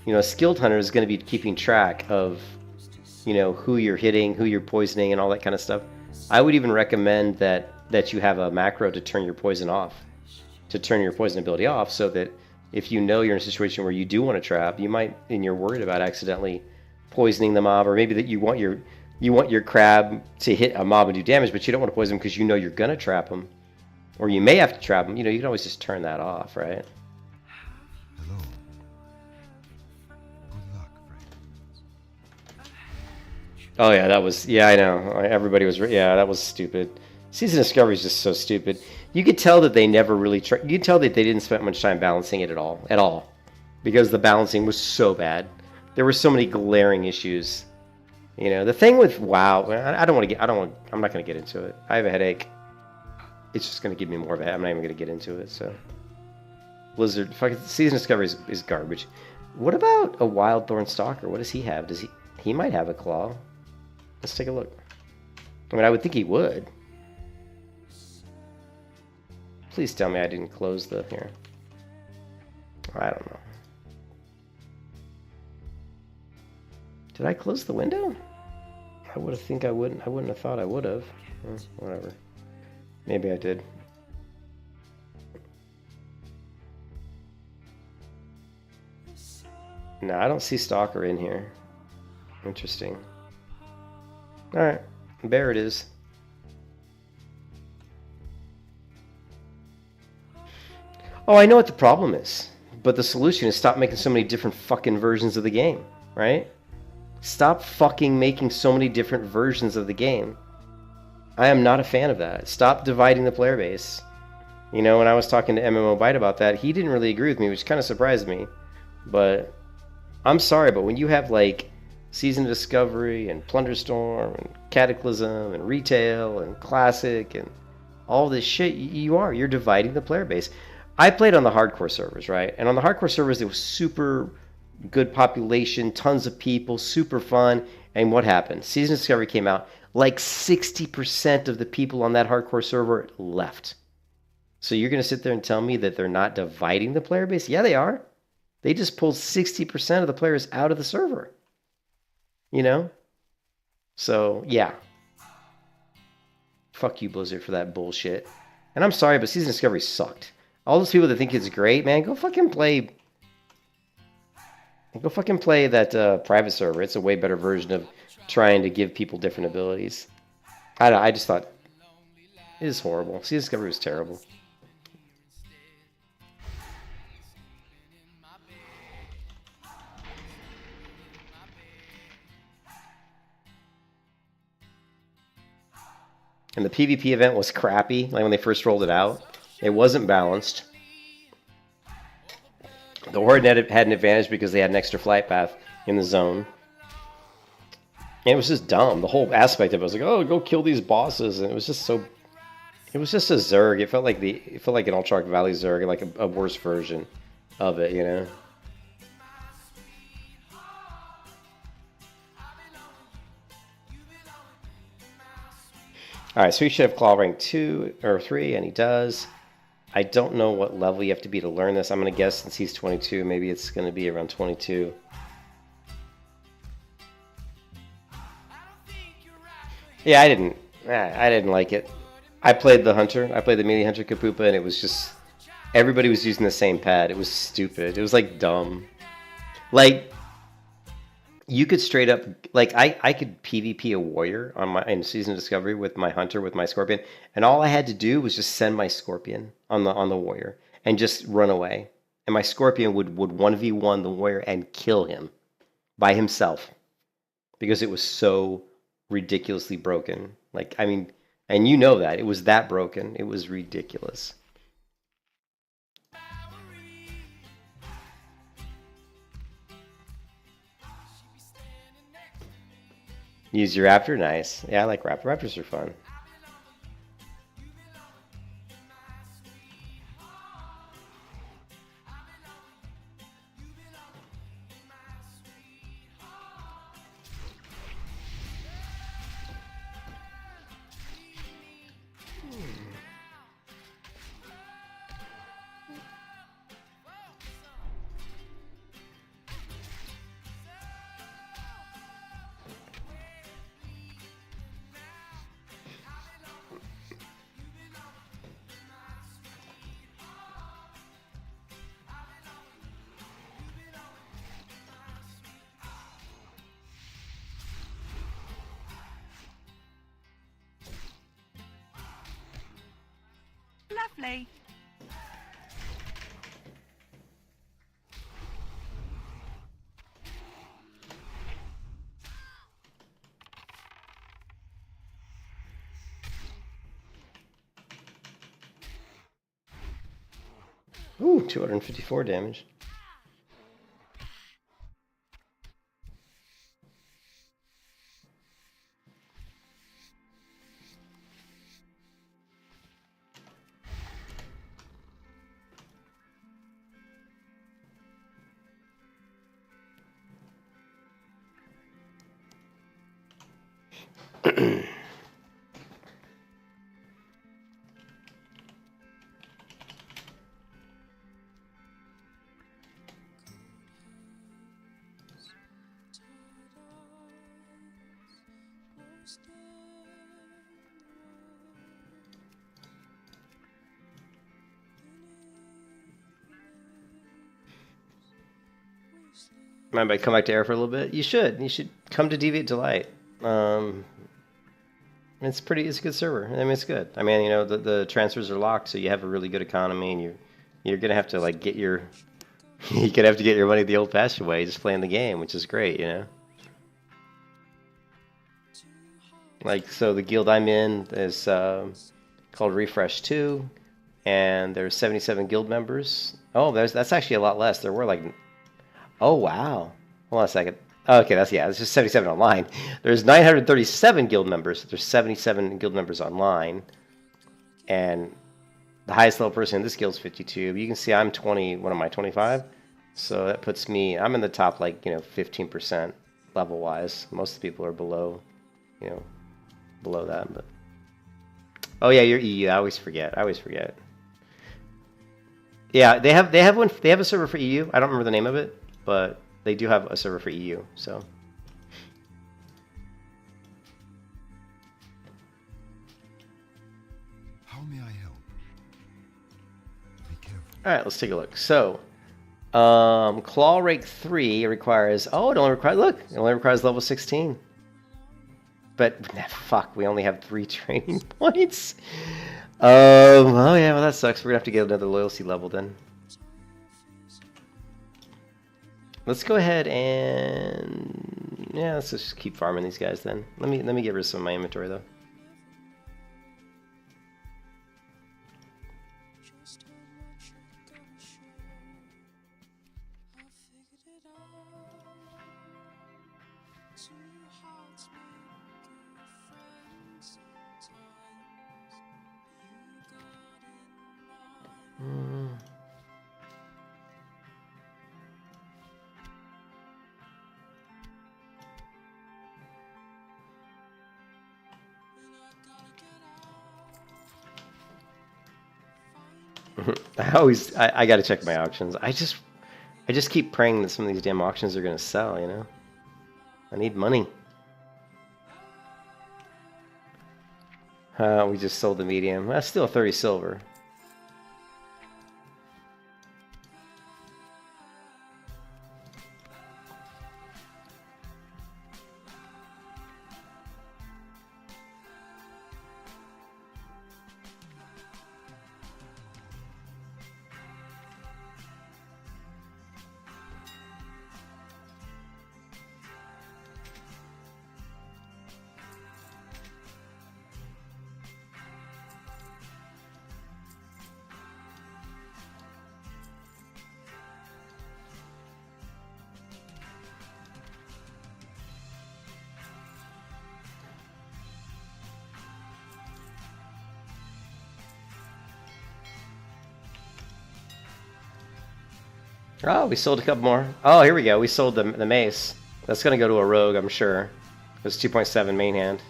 you know, a skilled hunter is going to be keeping track of, you know, who you're hitting, who you're poisoning, and all that kind of stuff. I would even recommend that you have a macro to turn your poison off, to turn your poison ability off, so that if you know you're in a situation where you do want to trap, you might, and you're worried about accidentally poisoning the mob, or maybe that you want your crab to hit a mob and do damage, but you don't want to poison them because you know you're gonna trap them, or you may have to trap them. You know, you can always just turn that off, right? Hello. Good luck, friends. Oh yeah, that was, yeah, I know. Everybody was, yeah, that was stupid. Season Discovery is just so stupid. You could tell that they never really tried. You could tell that they didn't spend much time balancing it at all, because the balancing was so bad. There were so many glaring issues. You know, the thing with WoW, I'm not going to get into it. I have a headache. It's just going to give me more of a headache. I'm not even going to get into it, so. Blizzard, fucking Season Discovery is garbage. What about a Wild Thorn Stalker? What does he have? He might have a claw. Let's take a look. I mean, I would think he would. Please tell me I didn't close the here. I don't know. Did I close the window? I would have think I wouldn't. I wouldn't have thought I would have. Whatever. Maybe I did. No, I don't see Stalker in here. Interesting. Alright. There it is. Oh, I know what the problem is. But the solution is stop making so many different fucking versions of the game. Right? Stop fucking making so many different versions of the game. I am not a fan of that. Stop dividing the player base. You know, when I was talking to MMO Byte about that, he didn't really agree with me, which kind of surprised me. But I'm sorry, but when you have like Season of Discovery and Plunderstorm and Cataclysm and Retail and Classic and all this shit, you're dividing the player base. I played on the hardcore servers, right? And on the hardcore servers, it was super good population, tons of people, super fun. And what happened? Season of Discovery came out. Like 60% of the people on that hardcore server left. So you're going to sit there and tell me that they're not dividing the player base? Yeah, they are. They just pulled 60% of the players out of the server. You know? So, yeah. Fuck you, Blizzard, for that bullshit. And I'm sorry, but Season of Discovery sucked. All those people that think it's great, man, go fucking play... Go fucking play that private server. It's a way better version of trying to give people different abilities. I just thought... It is horrible. Season Discovery was terrible. And the PvP event was crappy, like when they first rolled it out. It wasn't balanced. The Horde had an advantage because they had an extra flight path in the zone. And it was just dumb. The whole aspect of it was like, oh, go kill these bosses. And it was just so... It was just a Zerg. It felt like an Ultrarch Valley Zerg, like a worse version of it, you know? Alright, so he should have Claw rank 2 or 3, and he does. I don't know what level you have to be to learn this. I'm going to guess since he's 22, maybe it's going to be around 22. Yeah, I didn't like it. I played the Hunter. I played the Melee Hunter Kapupa, and it was just... Everybody was using the same pad. It was stupid. It was, like, dumb. Like, you could straight up... Like, I could PvP a warrior in Season of Discovery with my Hunter, with my Scorpion, and all I had to do was just send my Scorpion on the warrior and just run away. And my Scorpion would 1v1 the warrior and kill him by himself. Because it was so ridiculously broken. Like, I mean... And you know that. It was that broken. It was ridiculous. Use your Raptor? Nice. Yeah, I like Raptor. Raptors are fun. Daddy. Ooh, 254 damage. Mind if I come back to air for a little bit? You should. You should come to Deviate Delight. It's a good server. I mean, it's good. I mean, you know, the transfers are locked, so you have a really good economy, and you're gonna have to like get your you're gonna have to get your money the old-fashioned way, just playing the game, which is great, you know. Like, so the guild I'm in is called Refresh 2, and there's 77 guild members. Oh, that's actually a lot less. There were like, oh wow, hold on a second. Okay, it's just 77 online. There's 937 guild members. There's 77 guild members online, and the highest level person in this guild is 52. You can see I'm 20. What am I? 25. So that puts me. I'm in the top, like, you know, 15% level wise. Most of the people are below, you know, below that. But oh yeah, you're EU. I always forget. Yeah, they have one. They have a server for EU. I don't remember the name of it, but they do have a server for EU. So how may I help? Be careful. all right, let's take a look. So Claw Rake 3 requires. Oh, it only requires level 16. But fuck, we only have 3 training points. Oh yeah, well that sucks. We're gonna have to get another loyalty level then. Let's go ahead and let's just keep farming these guys then. Let me get rid of some of my inventory though. I gotta check my auctions. I just keep praying that some of these damn auctions are gonna sell, you know? I need money. We just sold the medium. That's still 30 silver. Oh, we sold a couple more. Oh, here we go. We sold the mace. That's going to go to a rogue, I'm sure. It's 2.7 main hand.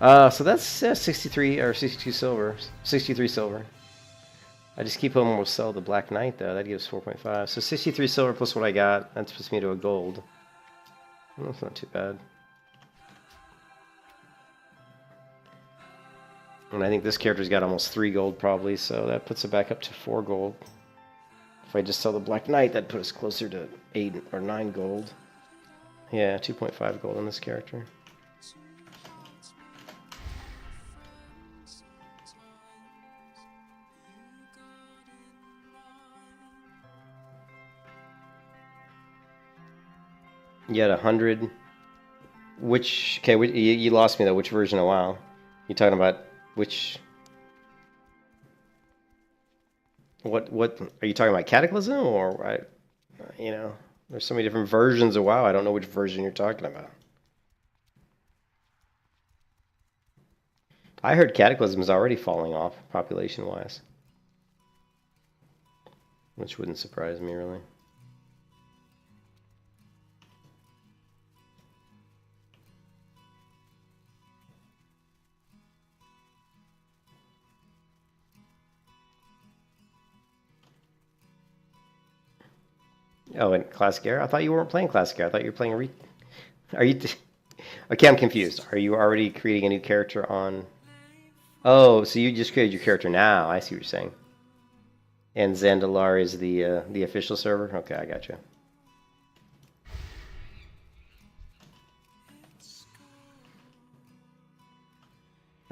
So that's 63 or 62 silver. 63 silver. I just keep hoping we'll sell the Black Knight, though. That gives 4.5. So 63 silver plus what I got. That puts me to a gold. Well, that's not too bad. And I think this character's got almost 3 gold, probably. So that puts it back up to 4 gold. If I just sell the Black Knight, that'd put us closer to 8 or 9 gold. Yeah, 2.5 gold on this character. You had 100. Which, okay, you lost me though. Which version of WoW? You talking about which? What are you talking about? Cataclysm or you know? There's so many different versions of WoW. I don't know which version you're talking about. I heard Cataclysm is already falling off population-wise, which wouldn't surprise me really. Oh, and Classic Era? I thought you weren't playing Classic Era. I thought you were playing Are you... Okay, I'm confused. Are you already creating a new character on... Oh, so you just created your character now. I see what you're saying. And Zandalar is the official server? Okay, I got you.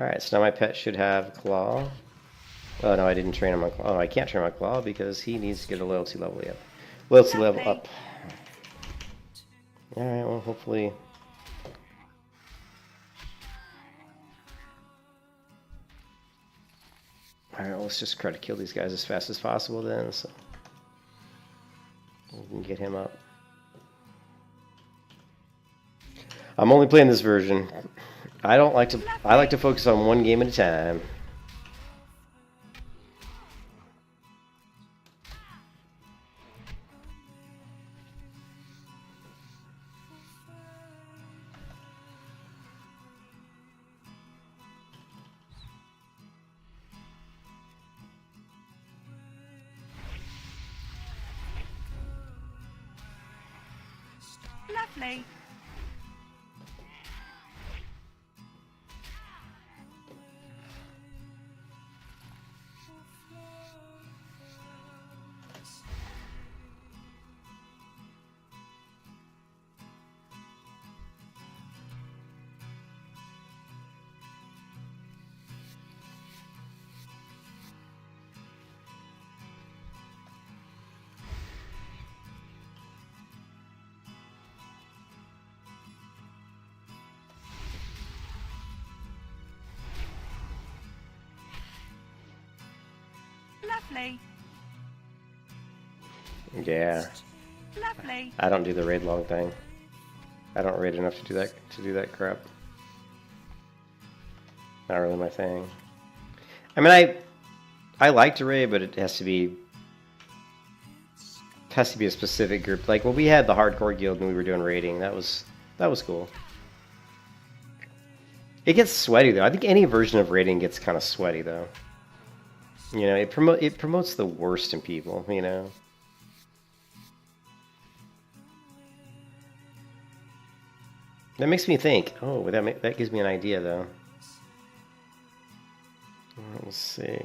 Alright, so now my pet should have Claw. Oh, no, I didn't train him on Claw. Oh, I can't train him on Claw because he needs to get a loyalty level up. Loyalty level up. Alright, well, hopefully... Alright, well, let's just try to kill these guys as fast as possible then, so... we can get him up. I'm only playing this version. I like to focus on one game at a time. Lovely. Lovely. Yeah. Lovely. I don't do the raid long thing. I don't raid enough to do that crap. Not really my thing. I mean, I like to raid, but it has to be a specific group. Like when we had the hardcore guild and we were doing raiding, that was cool. It gets sweaty though. I think any version of raiding gets kind of sweaty though. You know, it promotes the worst in people, you know. That makes me think. Oh, that gives me an idea though. Let's see.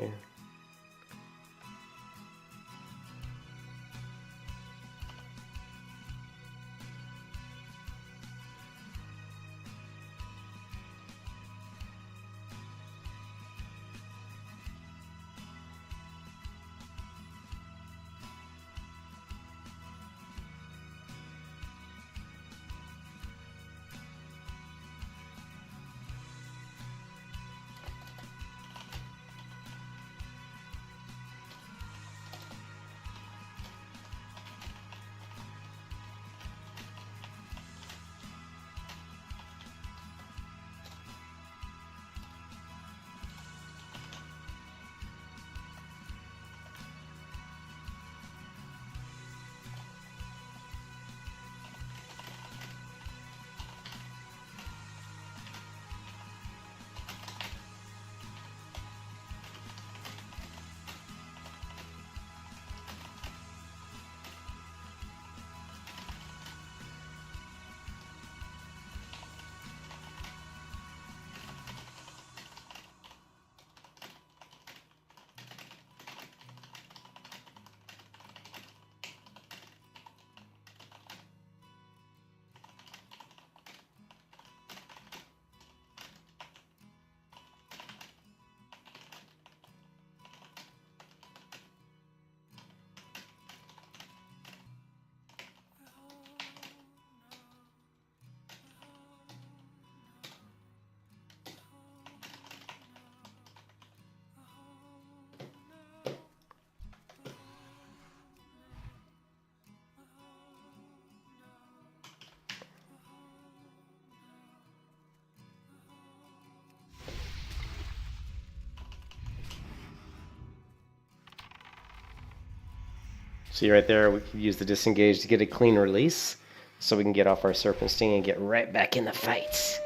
See right there, we can use the disengage to get a clean release, so we can get off our serpent sting and get right back in the fight.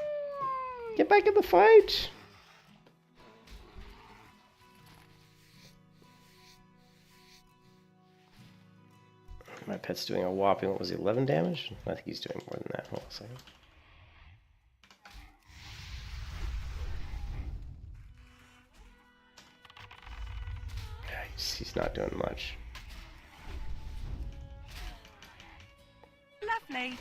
Get back in the fight! My pet's doing a whopping, what was he, 11 damage? I think he's doing more than that. Hold on a second. Yeah, he's not doing much. Lovely.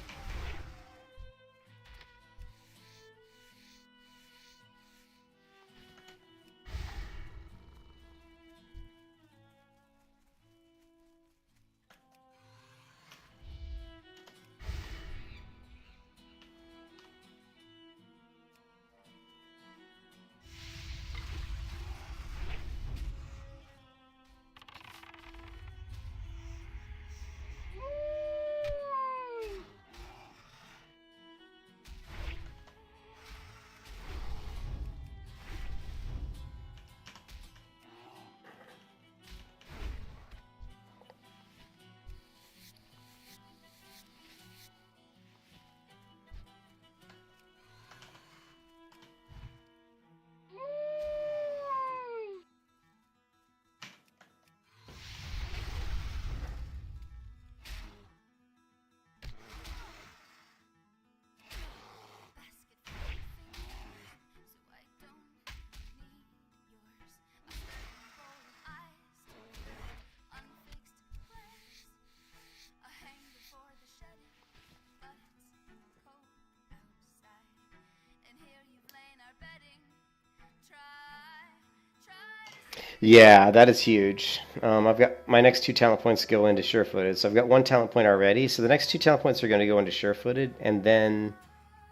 Yeah, that is huge. I've got my next 2 talent points go into sure-footed. So I've got 1 talent point already. So the next 2 talent points are going to go into sure-footed. And then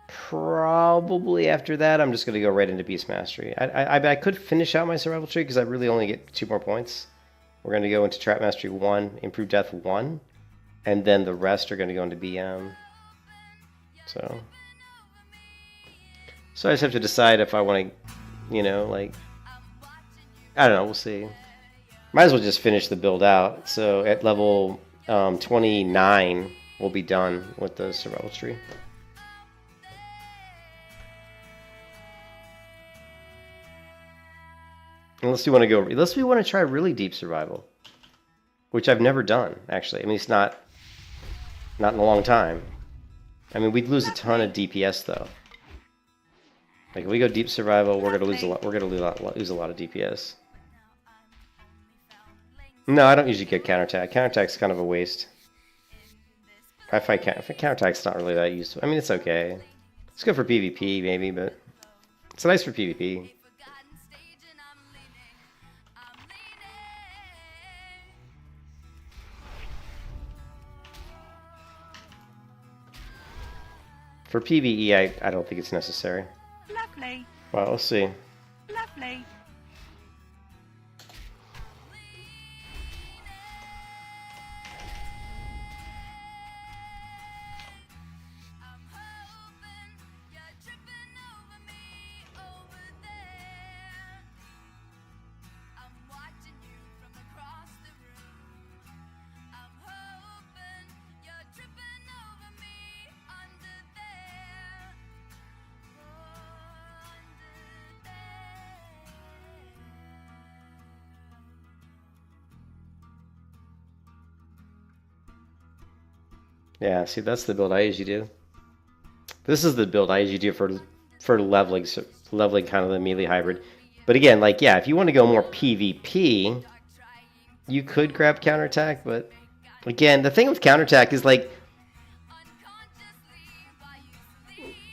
probably after that, I'm just going to go right into Beast Mastery. I could finish out my survival tree because I really only get 2 more points. We're going to go into Trap Mastery 1, Improved Death 1. And then the rest are going to go into BM. So I just have to decide if I want to, you know, like... I don't know, we'll see. Might as well just finish the build out. So at level 29, we'll be done with the survival tree. Unless we want to try really deep survival, which I've never done actually. I mean, it's not in a long time. I mean, we'd lose a ton of DPS though. Like if we go deep survival, we're gonna lose a lot. We're gonna lose a lot of DPS. No, I don't usually get counterattack. Counterattack's kind of a waste. If counterattack's not really that useful. I mean, it's okay. It's good for PvP maybe, but it's nice for PvP. For PvE, I don't think it's necessary. Lovely. Well, we'll see. Lovely. Yeah, see, that's the build I usually do. This is the build I usually do for leveling kind of the melee hybrid. But again, like, yeah, if you want to go more PvP, you could grab counterattack, but again, the thing with counterattack is like,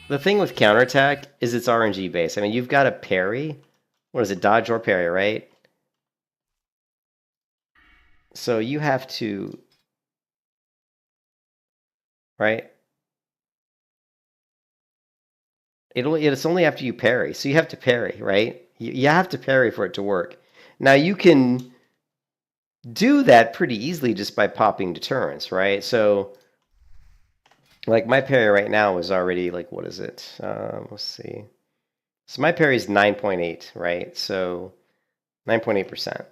the thing with counterattack is it's RNG based. I mean, you've got a parry. What is it, dodge or parry, right? So you have to, right? It's only after you parry. So you have to parry, right? You have to parry for it to work. Now you can do that pretty easily just by popping deterrence, right? So like my parry right now is already like, what is it? Let's see. So my parry is 9.8, right? So 9.8%.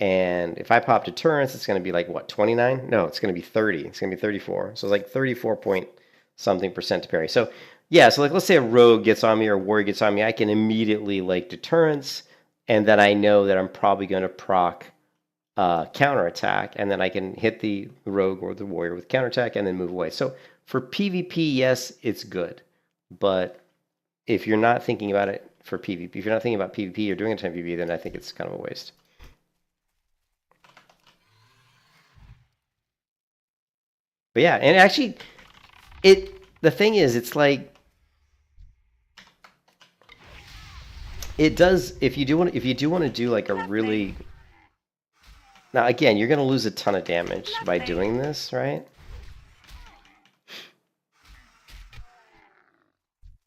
And if I pop deterrence, it's going to be like, what, 29? No, it's going to be 30. It's going to be 34. So it's like 34 point something percent to parry. So yeah, so like let's say a rogue gets on me or a warrior gets on me, I can immediately like deterrence, and then I know that I'm probably going to proc counterattack, and then I can hit the rogue or the warrior with counterattack and then move away. So for PvP, yes, it's good. But if you're not thinking about it for PvP, if you're not thinking about PvP or doing it in PvP, then I think it's kind of a waste. But yeah, and actually, the thing is, it's like it does. If you do want to do like a really, now again, you're going to lose a ton of damage by doing this, right?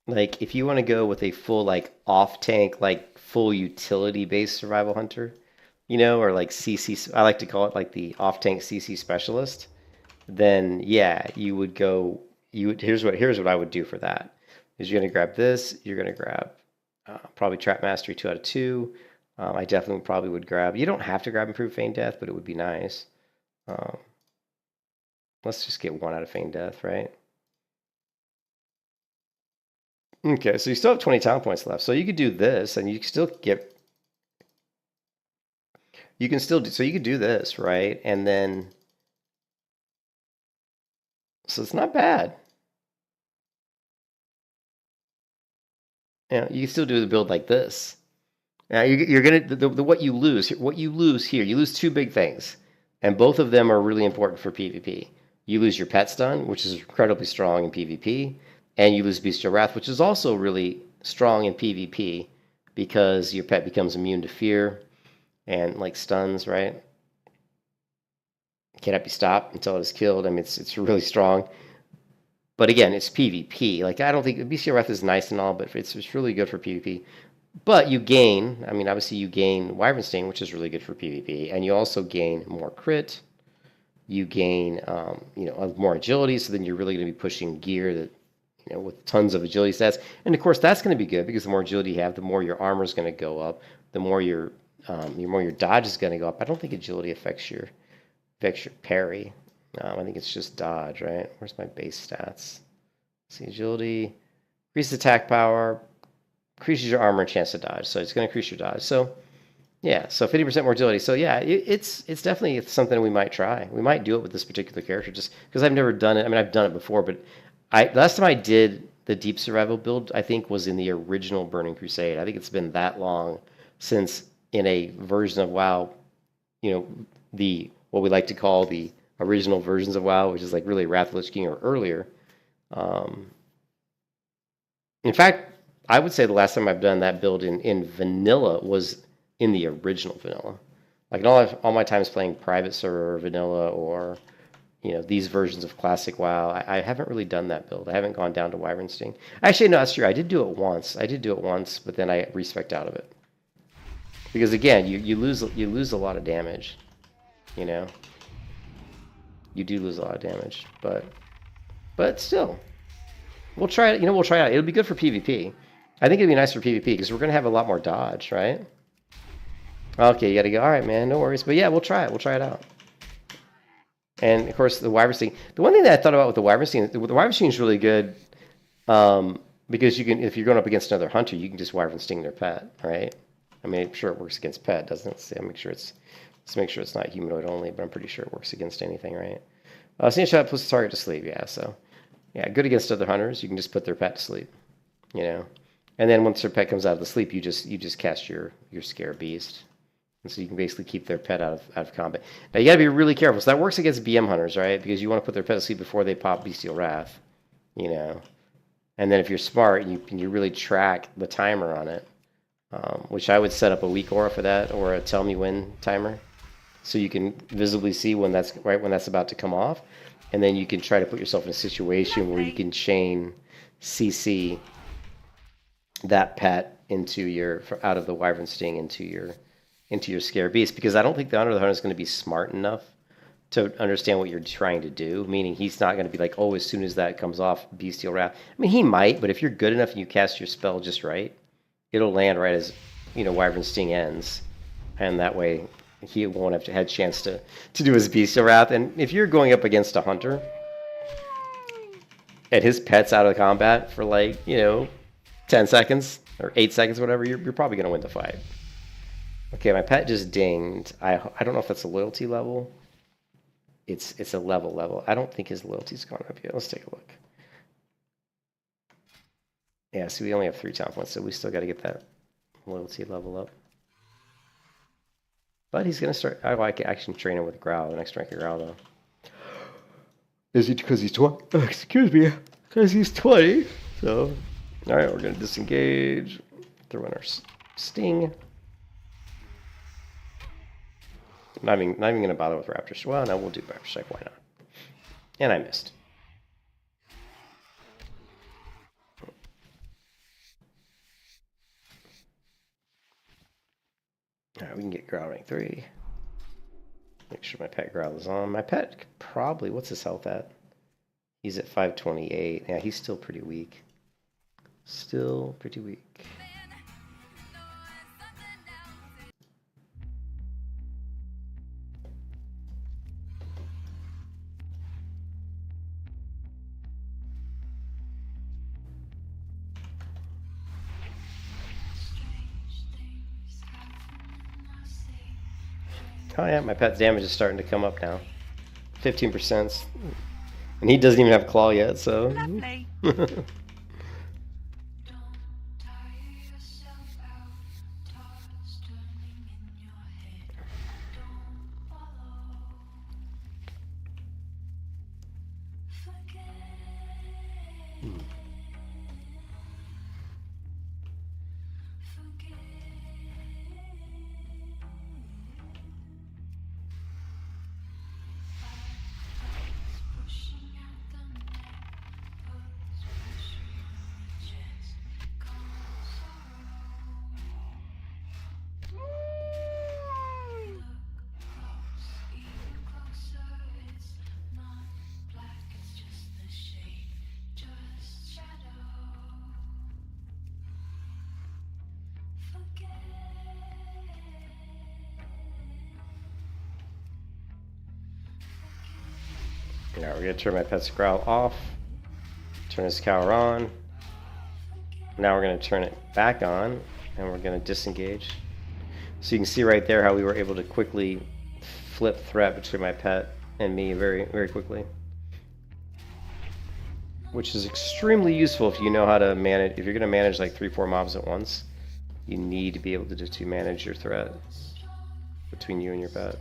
Like if you want to go with a full like off tank, like full utility based survival hunter, you know, or like CC, I like to call it like the off tank CC specialist. Then yeah, you would go. Here's what I would do for that. Is you're gonna grab this. You're gonna grab probably Trap Mastery 2 out of 2. I definitely probably would grab. You don't have to grab Improved Feign Death, but it would be nice. Let's just get 1 out of Feign Death, right? Okay, so you still have 20 talent points left. So you could do this, and you can still get. You can still do. So you could do this, right? And then. So it's not bad. You know, you can still do the build like this. Now you're gonna what you lose here. You lose 2 big things, and both of them are really important for PvP. You lose your pet stun, which is incredibly strong in PvP, and you lose Bestial Wrath, which is also really strong in PvP because your pet becomes immune to fear and like stuns, right? Cannot be stopped until it is killed. I mean, it's really strong. But again, it's PvP. Like, I don't think Bestial Wrath is nice and all, but it's really good for PvP. But you gain, I mean, obviously you gain Wyvern Sting, which is really good for PvP, and you also gain more crit. You gain, you know, more agility. So then you're really going to be pushing gear that, you know, with tons of agility stats. And of course, that's going to be good because the more agility you have, the more your armor is going to go up. The more your dodge is going to go up. I don't think agility affects your parry. I think it's just dodge, right? Where's my base stats? See, agility, increases attack power, increases your armor and chance to dodge. So it's going to increase your dodge. So yeah, so 50% more agility. So yeah, it's definitely something we might try. We might do it with this particular character just because I've never done it. I mean, I've done it before, but last time I did the deep survival build, I think was in the original Burning Crusade. I think it's been that long since in a version of WoW, you know, what we like to call the original versions of WoW, which is like really Wrath of the Lich King or earlier. In fact, I would say the last time I've done that build in vanilla was in the original vanilla. Like in all my times playing private server vanilla or, you know, these versions of classic WoW, I haven't really done that build. I haven't gone down to Wyvern Sting. Actually, no, that's true. I did do it once, but then I respect out of it. Because again, you lose a lot of damage. You know, you do lose a lot of damage, but still, we'll try it. You know, we'll try it out. It'll be good for PvP. I think it'd be nice for PvP because we're gonna have a lot more dodge, right? Okay, you gotta go. All right, man, no worries. But yeah, we'll try it. We'll try it out. And of course, the Wyvern Sting. The one thing that I thought about with the Wyvern Sting is really good because you can, if you're going up against another hunter, you can just Wyvern Sting their pet, right? I mean, I'm sure it works against pet, doesn't it? Let's make sure it's not humanoid only, but I'm pretty sure it works against anything, right? Snake shot puts the target to sleep, yeah. So, yeah, good against other hunters. You can just put their pet to sleep, you know. And then once their pet comes out of the sleep, you just cast your Scare Beast, and so you can basically keep their pet out of combat. Now you got to be really careful. So that works against BM hunters, right? Because you want to put their pet to sleep before they pop Bestial Wrath, you know. And then if you're smart, you really track the timer on it, which I would set up a weak aura for that or a tell me when timer. So you can visibly see when that's about to come off, and then you can try to put yourself in a situation where you can chain CC that pet into out of the Wyvern Sting into your Scare Beast, because I don't think the hunter is going to be smart enough to understand what you're trying to do. Meaning he's not going to be like, oh, as soon as that comes off, Bestial Wrath. I mean, he might, but if you're good enough and you cast your spell just right, it'll land right as, you know, Wyvern Sting ends, and that way he won't have had a chance to do his Bestial Wrath. And if you're going up against a hunter and his pet's out of combat for like, 10 seconds or 8 seconds, whatever, you're probably going to win the fight. Okay, my pet just dinged. I don't know if that's a loyalty level. It's a level. I don't think his loyalty's gone up yet. Let's take a look. Yeah, so we only have 3 town points, so we still got to get that loyalty level up. But he's going to start... I can actually train him with Growl, the next rank of Growl, though. Is it because he's 20? Excuse me. Because he's 20. So, alright, we're going to disengage. Throw in our Sting. Not even going to bother with Raptor Strike. Well, no, we'll do Raptor Strike. Why not? And I missed. Alright, we can get Growl rank 3. Make sure my pet Growl is on. My pet could probably... What's his health at? He's at 528. Yeah, he's still pretty weak. Still pretty weak. Oh yeah, my pet's damage is starting to come up now. 15%. And he doesn't even have Claw yet, so... Lovely. Now we're going to turn my pet's Growl off. Turn his Cower on. Now we're going to turn it back on. And we're going to disengage. So you can see right there how we were able to quickly flip threat between my pet and me very, very quickly. Which is extremely useful if you know how to manage... If you're going to manage like 3-4 mobs at once, you need to be able to manage your threat between you and your pet.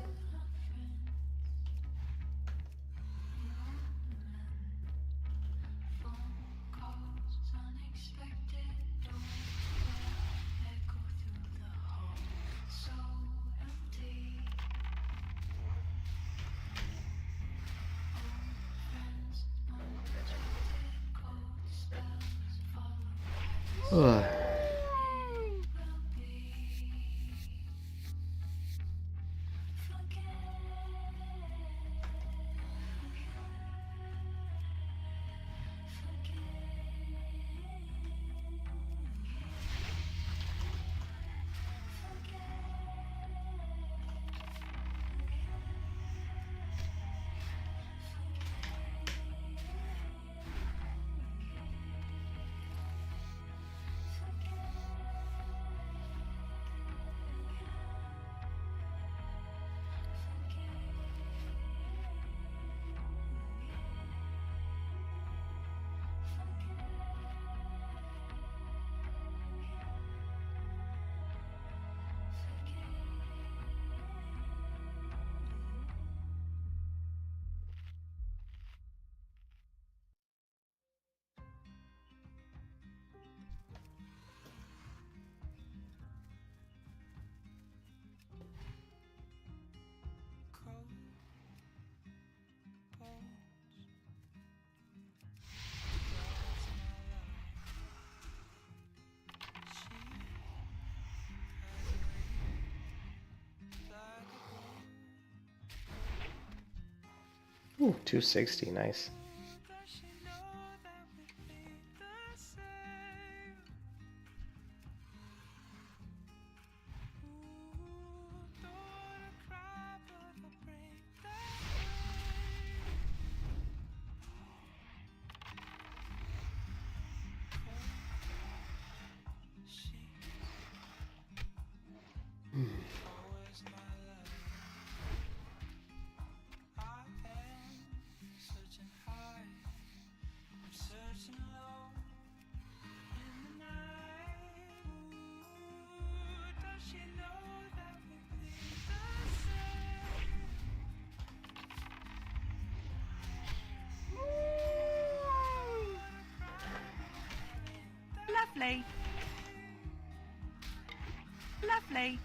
Ugh. Ooh, 260, nice. Lovely. Lovely.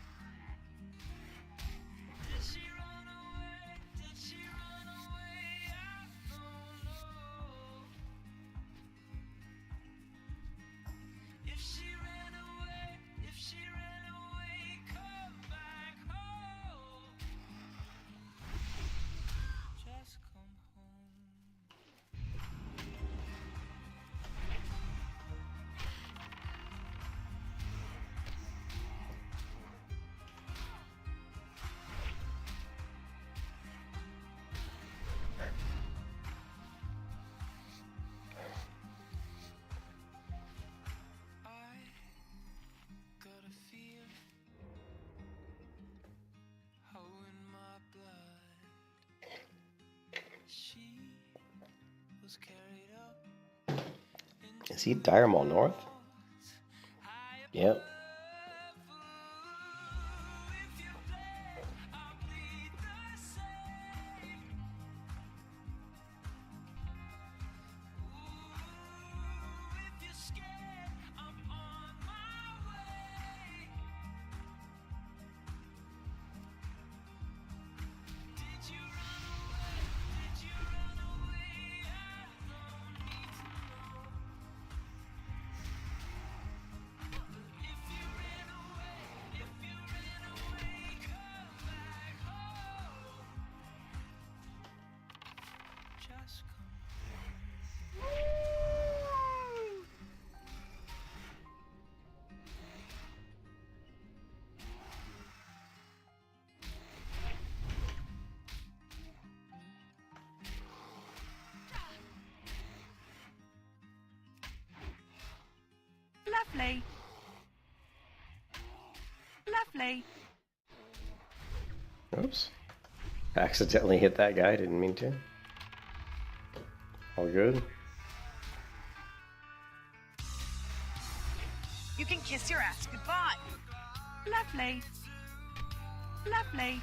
Is he Dire Maul North? Yep. Lovely. Lovely. Oops. Accidentally hit that guy, didn't mean to. All good. You can kiss your ass goodbye. Lovely. Lovely.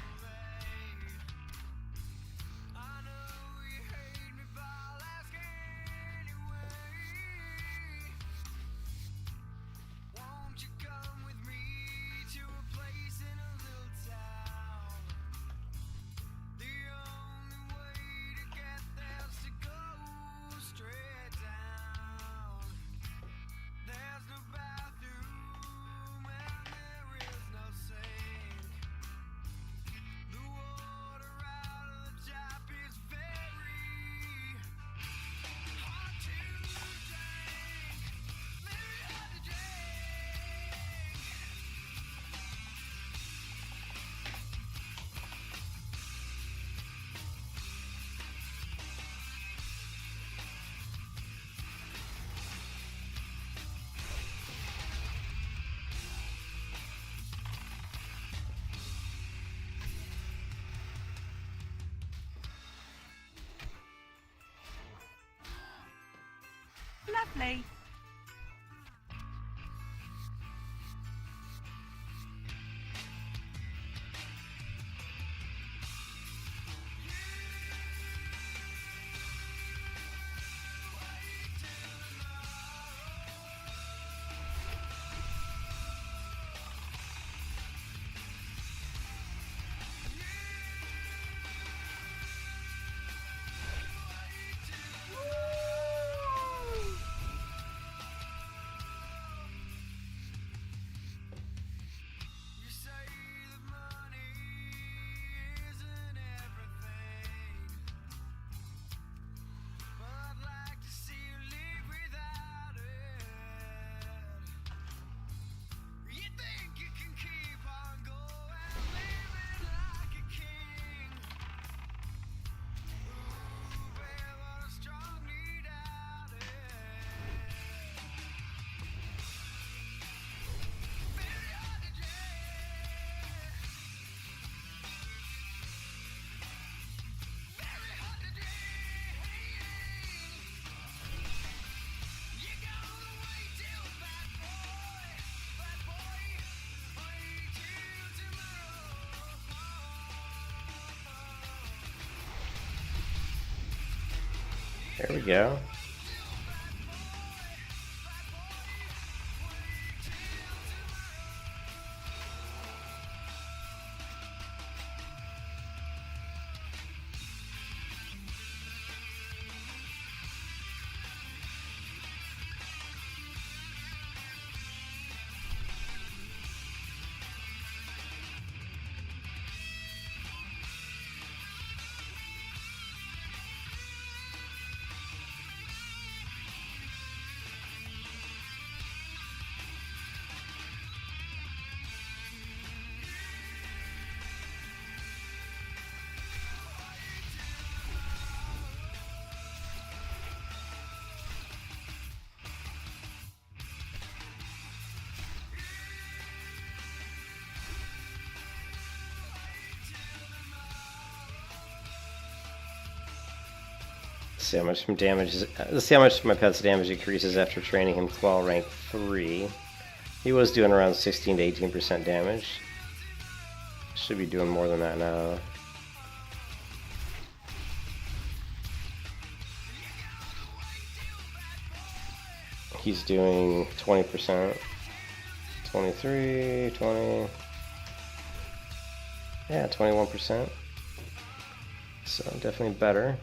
Lovely. There we go. see how much damage is, let's see how much my pet's damage increases after training him Qual rank 3. He was doing around 16 to 18% damage. Should be doing more than that now. He's doing 20%. 23, 20. Yeah, 21%. So definitely better.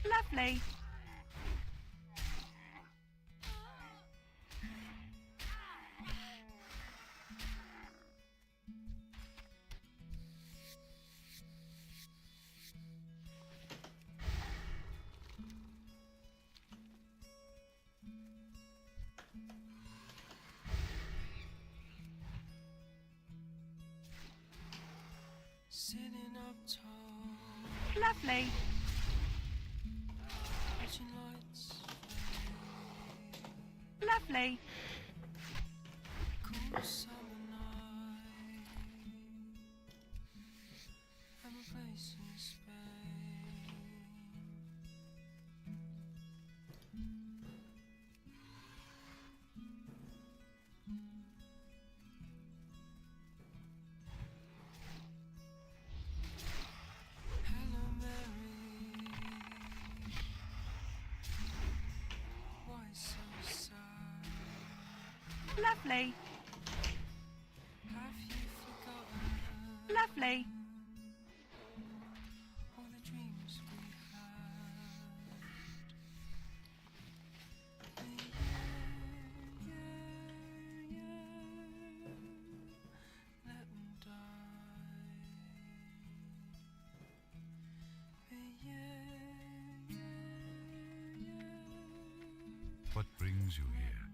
Lovely. Sitting up tall, Lovely. watching lights Lovely. cool summer night. I'm a place in Spain. Hello, Mary. Why so sad? Lovely. Have you forgotten Lovely. all the dreams we had? Yeah, yeah, yeah. Let 'em die. Yeah, yeah, yeah. What brings you here?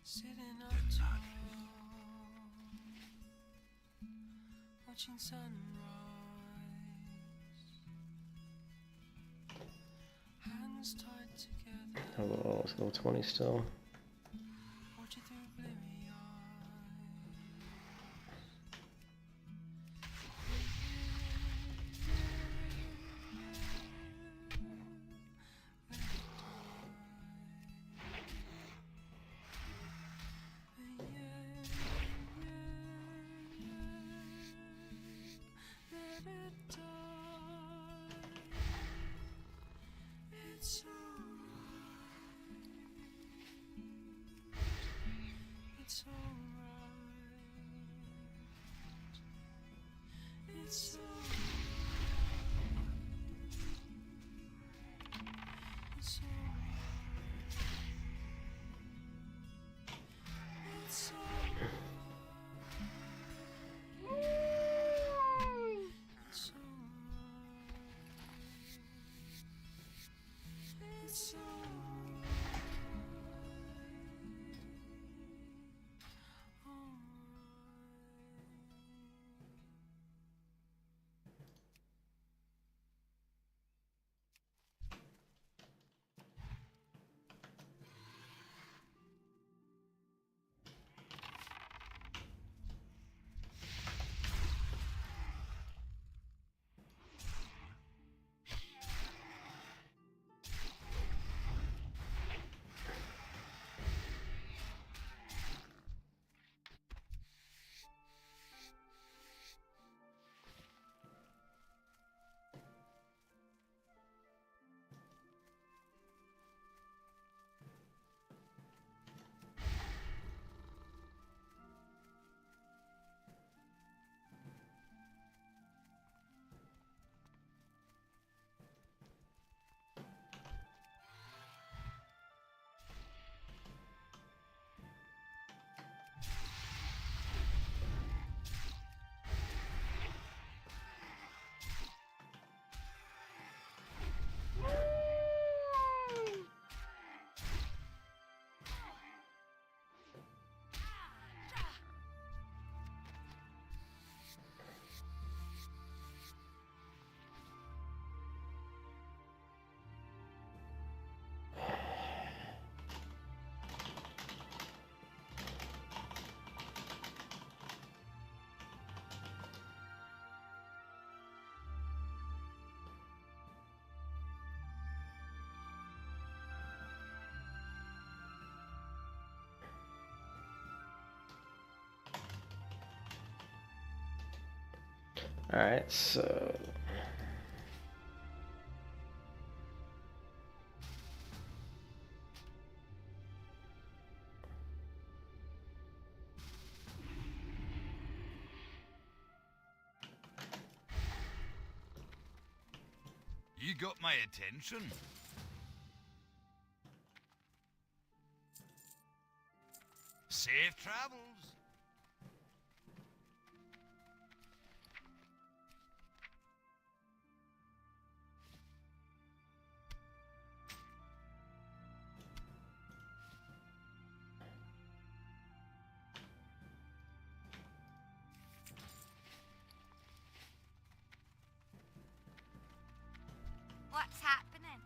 Sitting up tall, watching sunrise. Hands tied together, Oh, let's go 20 still. watch it through bleary eyes. Let it die. It's alright. Alright, so... You got my attention. Safe travels. What's happening?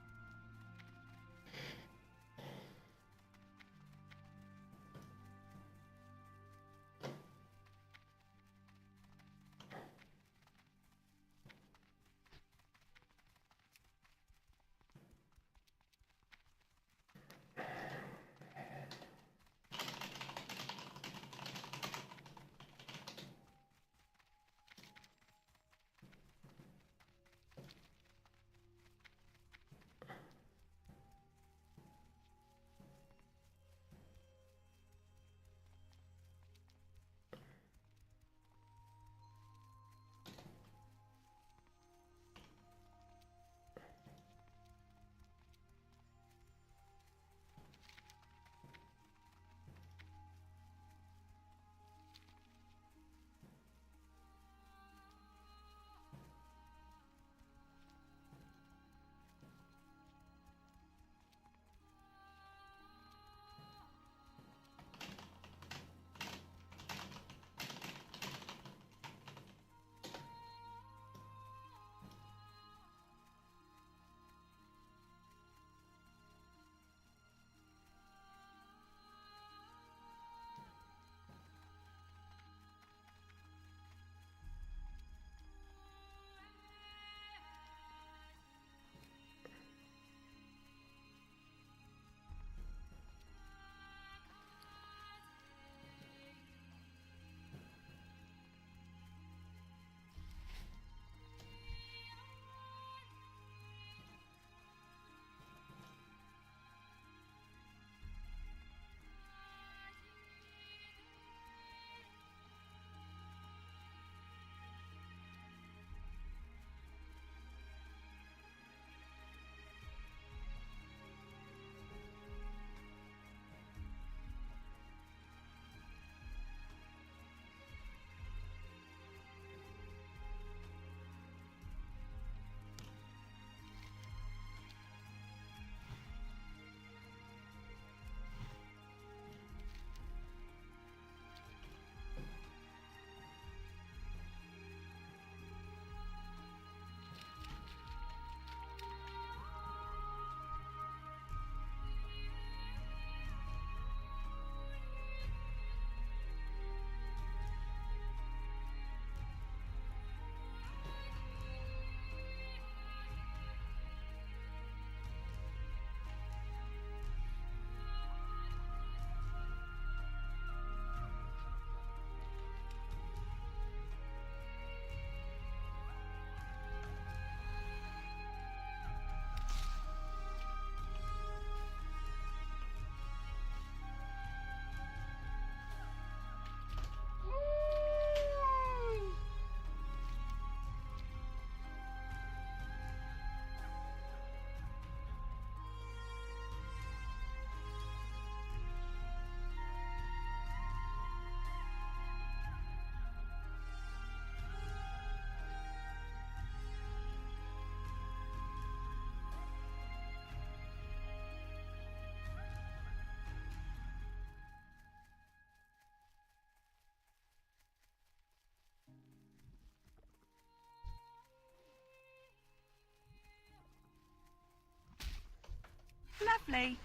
Lovely.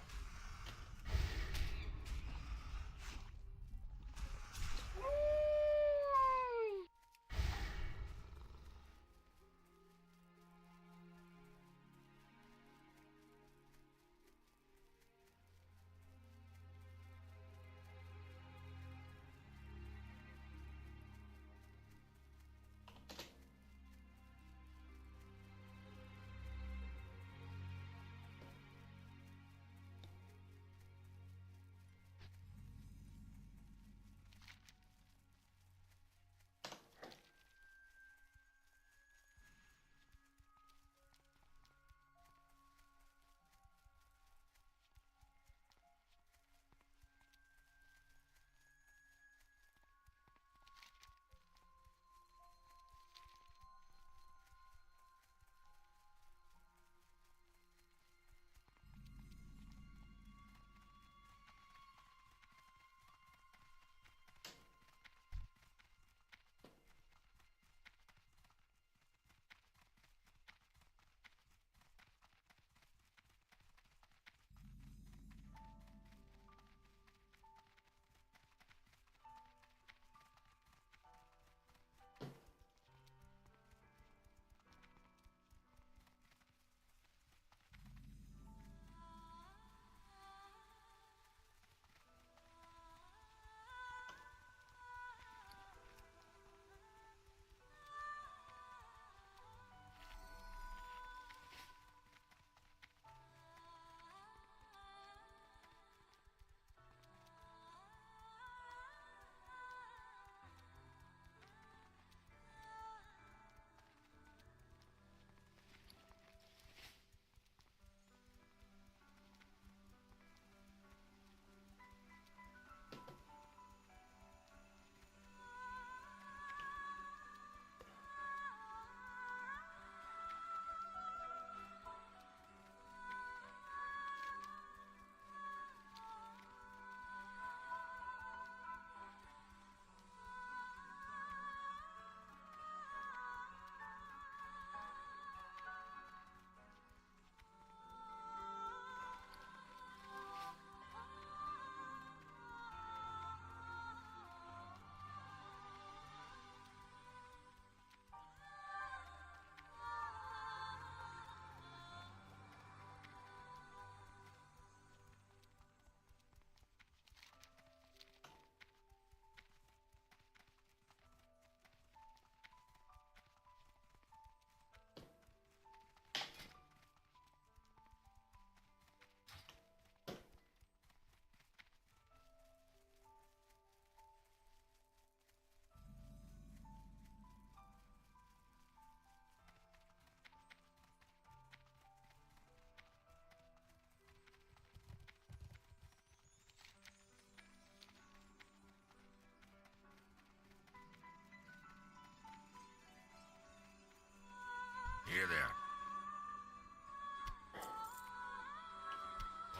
Here there.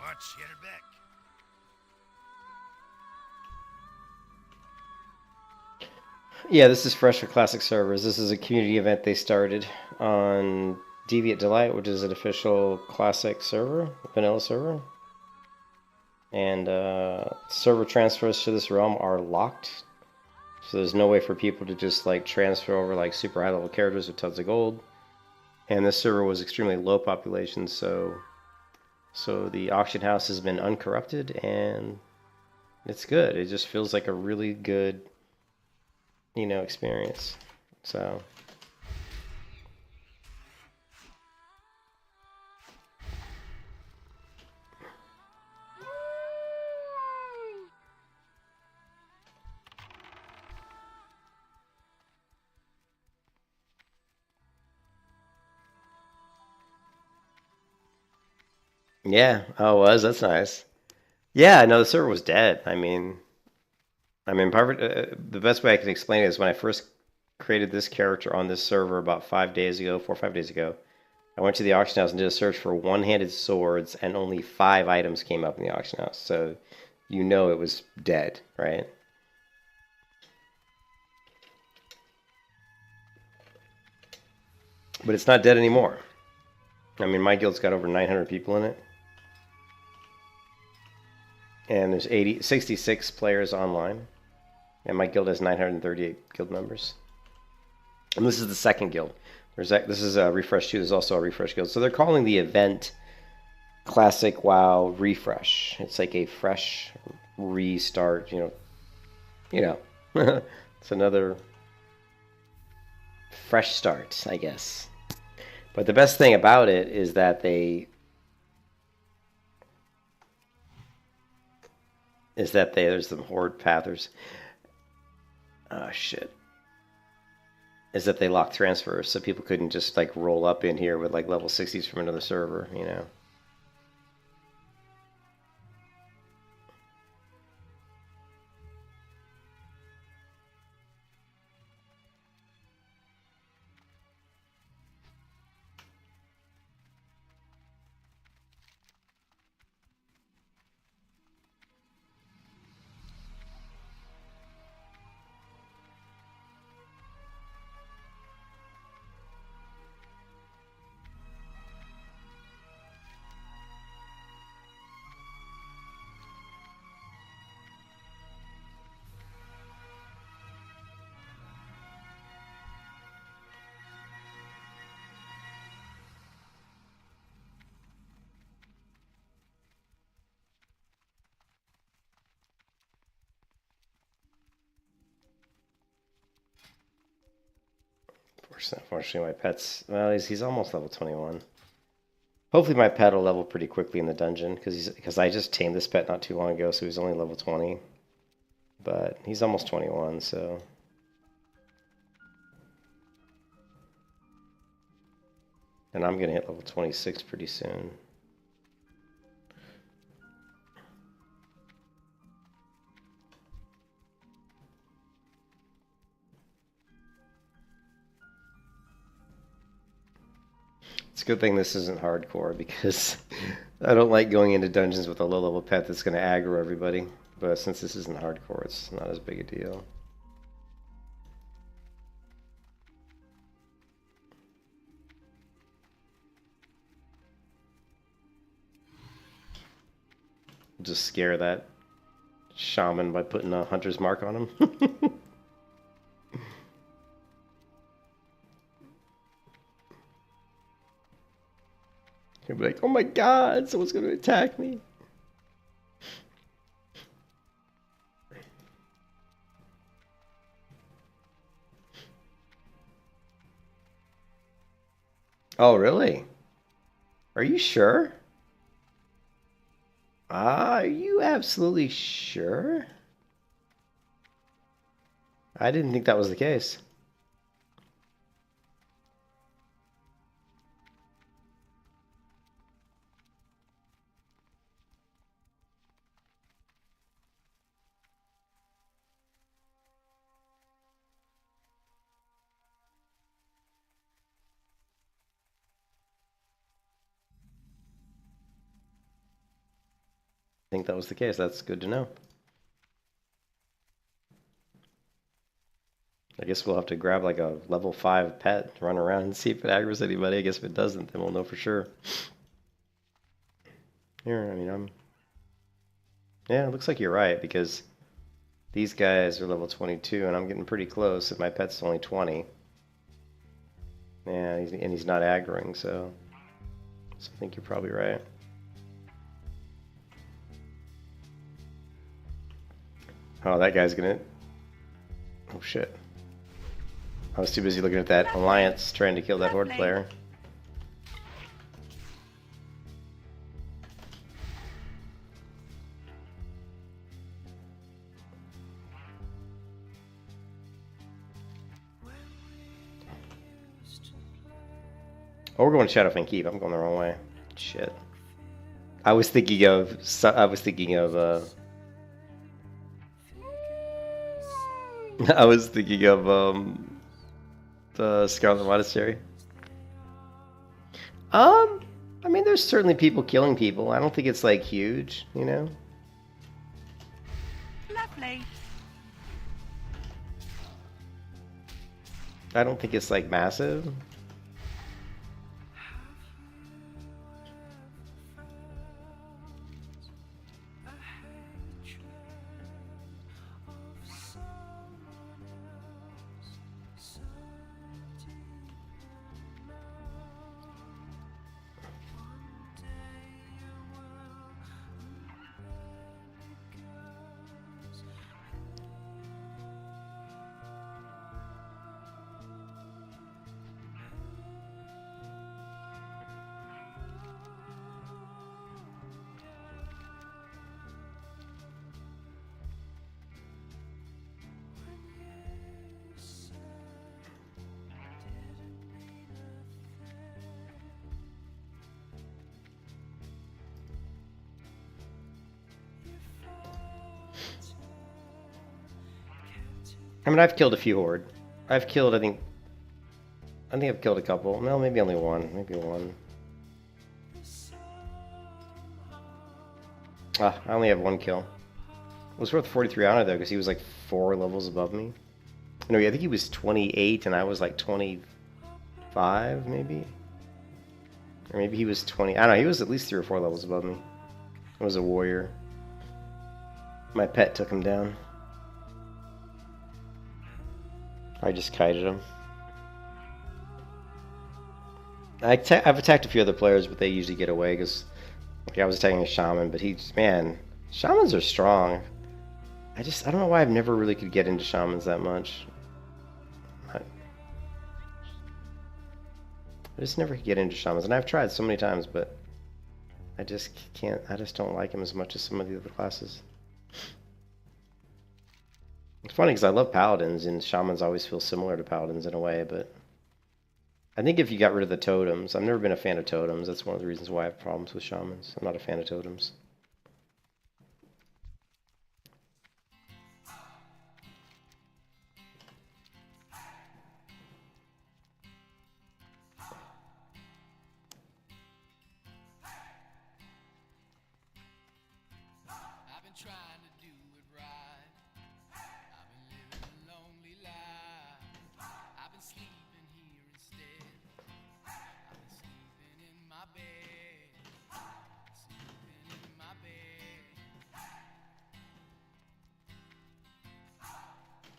Watch, get her back. Yeah, this is fresh for classic servers. This is a community event they started on Deviate Delight, which is an official classic server, vanilla server. And server transfers to this realm are locked. So there's no way for people to just like transfer over like super high level characters with tons of gold. And this server was extremely low population, so the auction house has been uncorrupted and it's good. It just feels like a really good, you know, experience. So yeah, oh, it was. That's nice. Yeah, no, the server was dead. The best way I can explain it is when I first created this character on this server about 5 days ago, 4 or 5 days ago, I went to the auction house and did a search for one-handed swords, and only 5 items came up in the auction house. So you know it was dead, right? But it's not dead anymore. I mean, my guild's got over 900 people in it. And there's 66 players online. And my guild has 938 guild members. And this is the second guild. This is a refresh 2. There's also a refresh guild. So they're calling the event Classic WoW Refresh. It's like a fresh restart, you know. It's another fresh start, I guess. But the best thing about it is that there's some horde pathers. Oh shit. Is that they lock transfers, so people couldn't just like roll up in here with like level 60s from another server, you know. Unfortunately, my pet's... Well, he's almost level 21. Hopefully my pet will level pretty quickly in the dungeon, because I just tamed this pet not too long ago, so he's only level 20. But he's almost 21, so... And I'm going to hit level 26 pretty soon. It's a good thing this isn't hardcore, because I don't like going into dungeons with a low-level pet that's going to aggro everybody. But since this isn't hardcore, it's not as big a deal. Just scare that shaman by putting a hunter's mark on him. He'll be like, oh my god, someone's going to attack me. Oh, really? Are you sure? Are you absolutely sure? I didn't think that was the case. think that was the case. That's good to know. I guess we'll have to grab like a level 5 pet, run around and see if it aggroes anybody. I guess if it doesn't, then we'll know for sure. Here, I mean, yeah, it looks like you're right, because these guys are level 22, and I'm getting pretty close, and my pet's only 20. Yeah, he's not aggroing, so I think you're probably right. Oh, that guy's gonna... Oh, shit. I was too busy looking at that alliance trying to kill that horde player. Oh, we're going Shadowfang Keep. I'm going the wrong way. Shit. I was thinking of I was thinking of the Scarlet Monastery. I mean, there's certainly people killing people. I don't think it's like huge, you know. Lovely. I don't think it's like massive. I mean, I've killed a few horde. I've killed, I think I've killed a couple. No, maybe only one. Maybe one. Ah, I only have one kill. It was worth 43 honor though, because he was like 4 levels above me. No, I think he was 28 and I was like 25, maybe. Or maybe he was 20. I don't know. He was at least 3 or 4 levels above me. He was a warrior. My pet took him down. I just kited him. I've attacked a few other players, but they usually get away because like, I was attacking a shaman, but man, shamans are strong. I don't know why I've never really could get into shamans that much. I just never could get into shamans, and I've tried so many times, but I just can't. I just don't like them as much as some of the other classes. It's funny because I love paladins, and shamans always feel similar to paladins in a way, but I think if you got rid of the totems, I've never been a fan of totems. That's one of the reasons why I have problems with shamans. I'm not a fan of totems.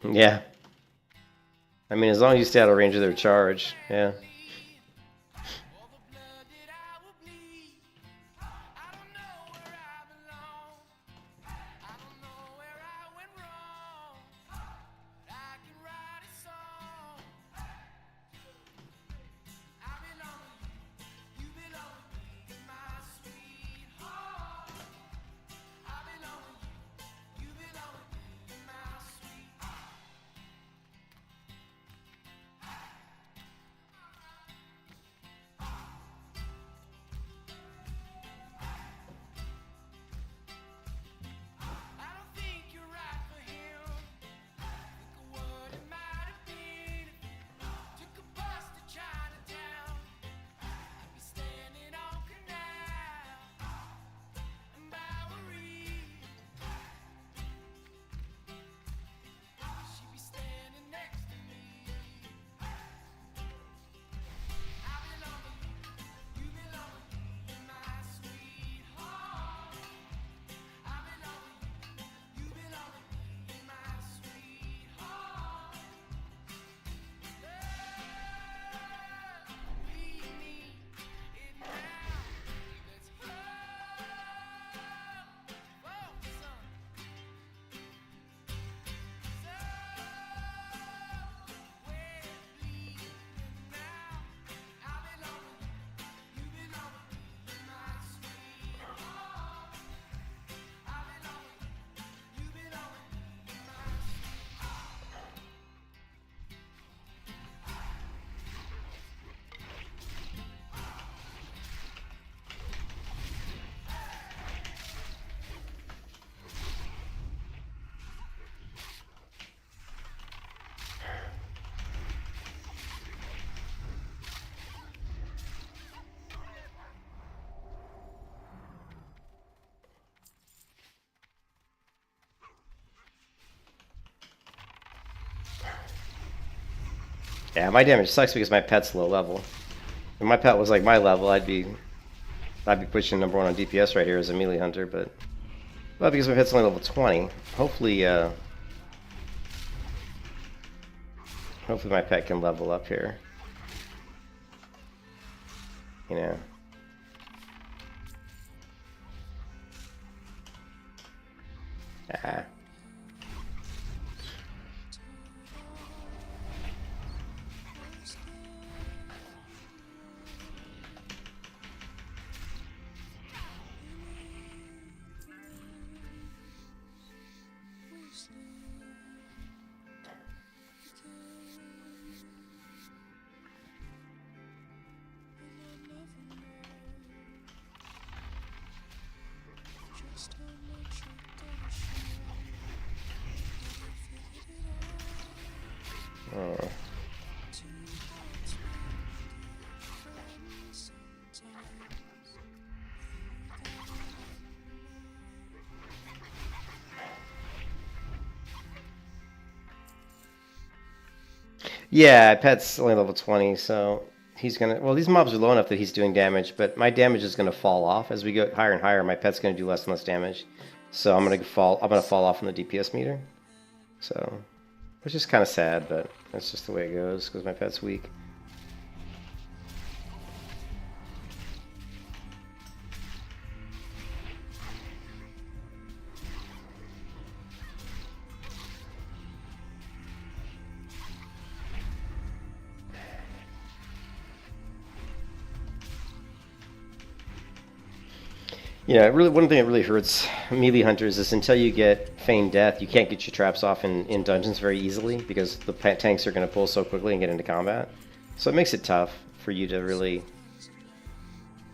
Yeah. I mean, as long as you stay out of range of their charge, yeah. Yeah, my damage sucks because my pet's low level. If my pet was like my level, I'd be pushing number 1 on DPS right here as a melee hunter, but well, because my pet's only level 20, hopefully my pet can level up here. You know. Ah. Oh. Yeah, pet's only level 20, so he's gonna. Well, these mobs are low enough that he's doing damage, but my damage is gonna fall off as we go higher and higher. My pet's gonna do less and less damage, so I'm gonna fall off on the DPS meter. So, which is kind of sad, but that's just the way it goes because my pet's weak. Yeah, really, one thing that really hurts melee hunters is until you get feigned death, you can't get your traps off in dungeons very easily because the tanks are going to pull so quickly and get into combat. So it makes it tough for you to really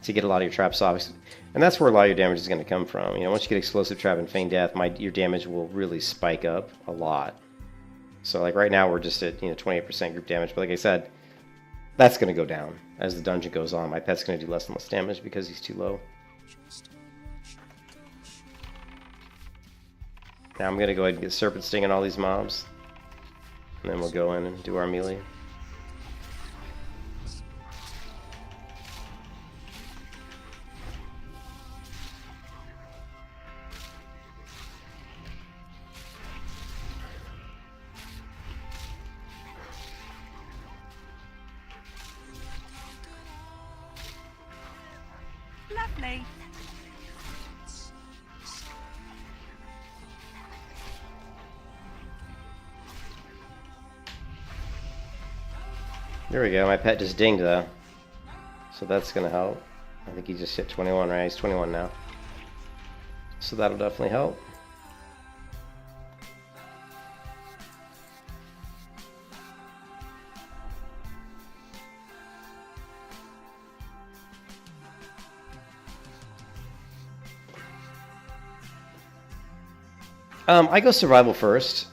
get a lot of your traps off, and that's where a lot of your damage is going to come from. You know, once you get explosive trap and feigned death, your damage will really spike up a lot. So like right now we're just at 28% group damage, but like I said, that's going to go down as the dungeon goes on. My pet's going to do less and less damage because he's too low. Now I'm going to go ahead and get serpent sting on all these mobs, and then we'll go in and do our melee. Lovely. There we go, my pet just dinged though. So that's gonna help. I think he just hit 21, right? He's 21 now. So that'll definitely help. I go survival first.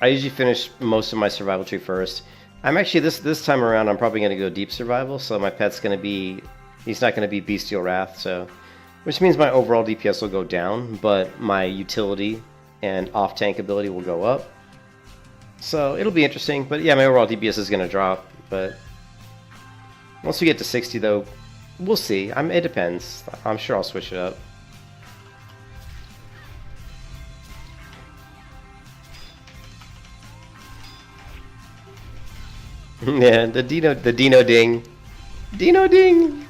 I usually finish most of my survival tree first. I'm actually, this time around, I'm probably going to go deep survival, so my pet's going to be, he's not going to be Bestial Wrath, so, which means my overall DPS will go down, but my utility and off-tank ability will go up. So it'll be interesting, but yeah, my overall DPS is going to drop, but once we get to 60 though, we'll see. It depends. I'm sure I'll switch it up. Yeah, the Dino ding. Dino ding!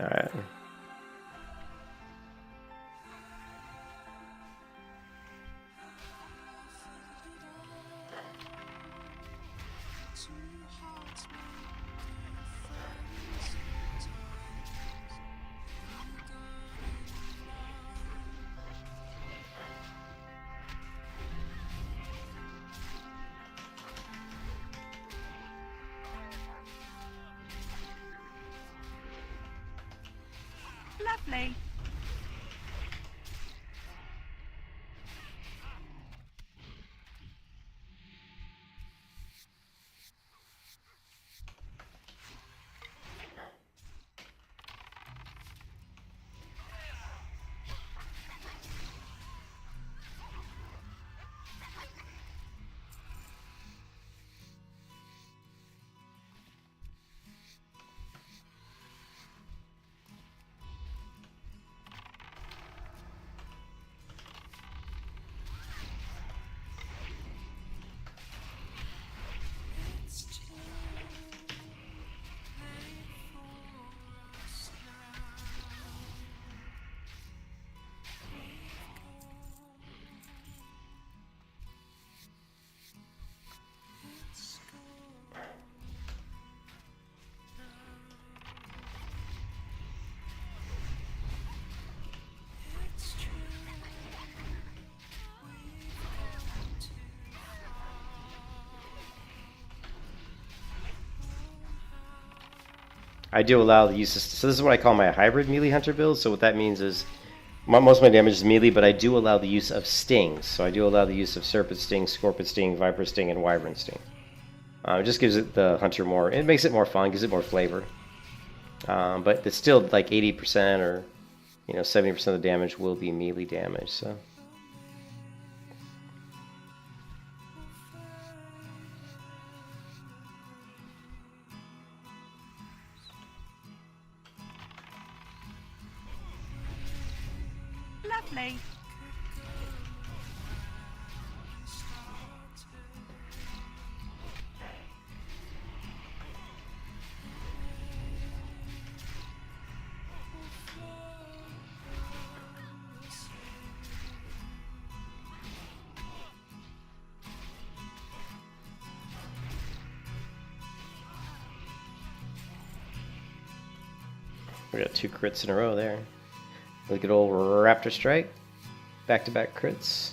Alright. Lovely. I do allow the use of... So this is what I call my hybrid melee hunter build. So what that means is most of my damage is melee, but I do allow the use of stings. So I do allow the use of serpent sting, scorpid sting, viper sting, and wyvern sting. It just gives it the hunter more... It makes it more fun, gives it more flavor. But it's still like 80% or 70% of the damage will be melee damage. So. Lovely. We got 2 crits in a row there. Look at old Raptor Strike. Back-to-back crits.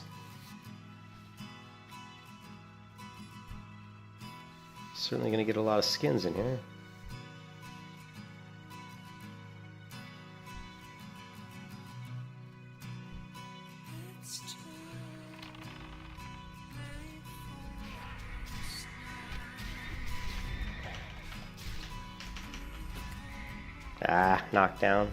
Certainly going to get a lot of skins in here. Ah, knockdown.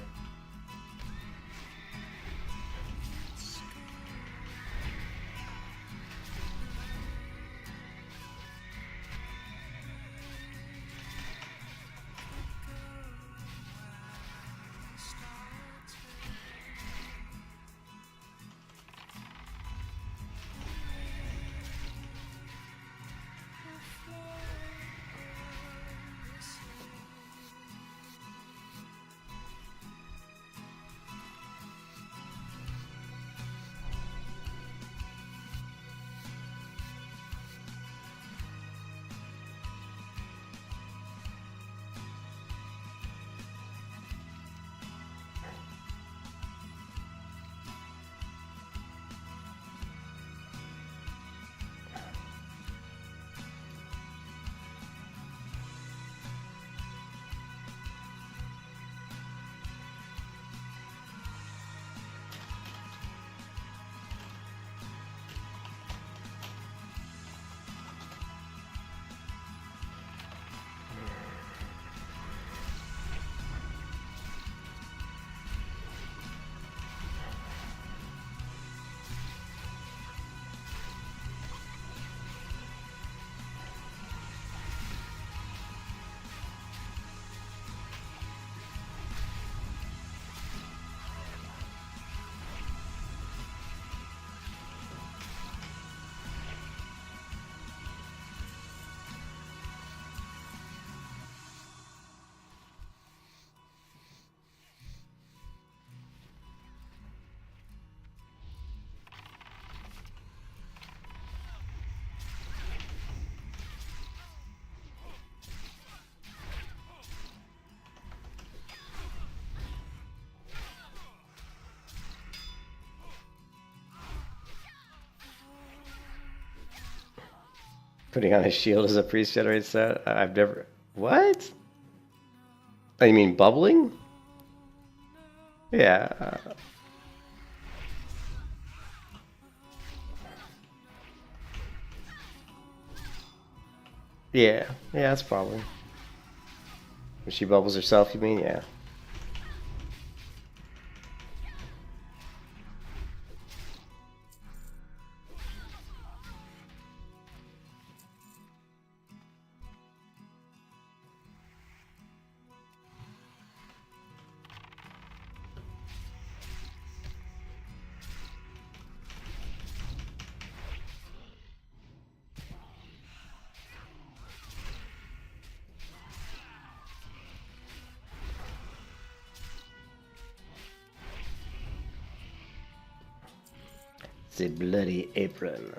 Putting on a shield as a priest generates that? I've never... What? Oh, you mean bubbling? Yeah. Yeah, that's probably. When she bubbles herself, you mean? Yeah. The bloody apron.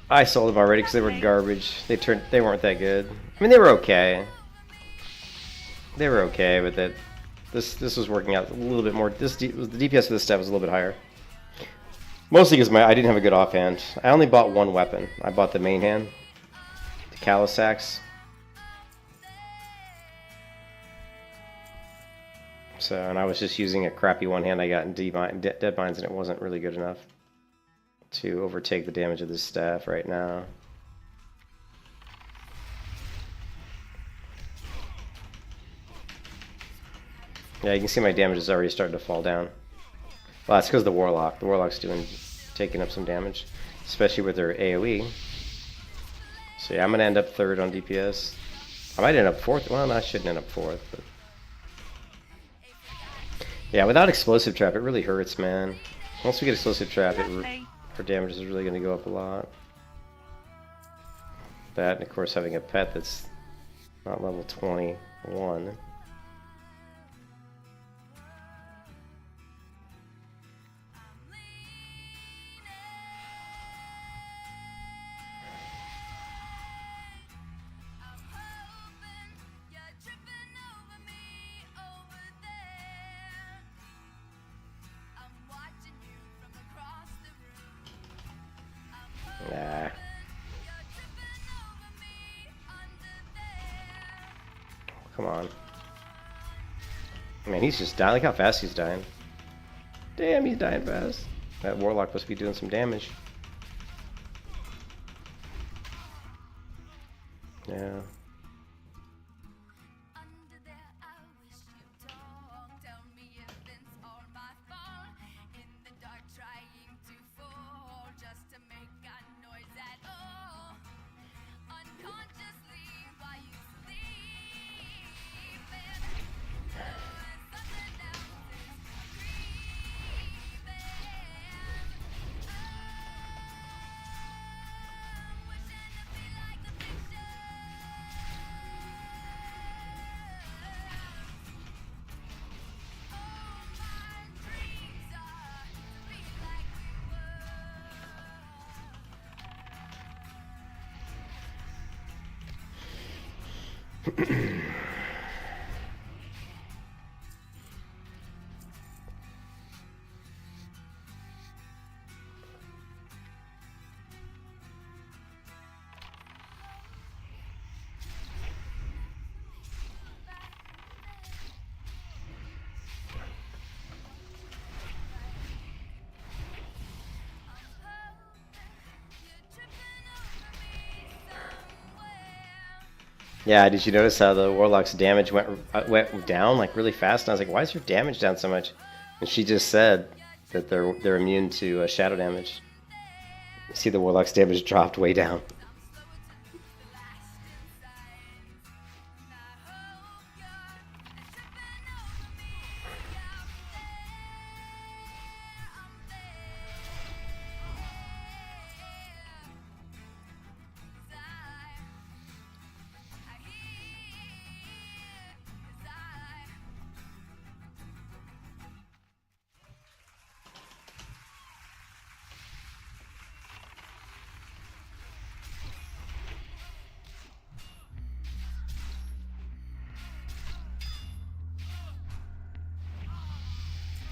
I sold them already because they were garbage. They weren't that good. I mean, they were okay. They were okay, but this was working out a little bit more. The DPS for this stuff was a little bit higher. Mostly because I didn't have a good offhand. I only bought one weapon. I bought the main hand, the Callous Axe. So, and I was just using a crappy one hand I got in Dead Mines, and it wasn't really good enough to overtake the damage of this staff right now. Yeah, you can see my damage is already starting to fall down. Well, that's because of the Warlock. The Warlock's taking up some damage, especially with their AoE. So yeah, I'm gonna end up third on DPS. I might end up fourth. Well, no, I shouldn't end up fourth, but yeah, without Explosive Trap, it really hurts, man. Once we get Explosive Trap, our damage is really gonna go up a lot. That, and of course, having a pet that's not level 21. Nah. Come on. Man, he's just dying. Look how fast he's dying. Damn, he's dying fast. That Warlock must be doing some damage. Yeah. Yeah, did you notice how the Warlock's damage went down like really fast? And I was like, why is your damage down so much? And she just said that they're immune to shadow damage. You see the Warlock's damage dropped way down.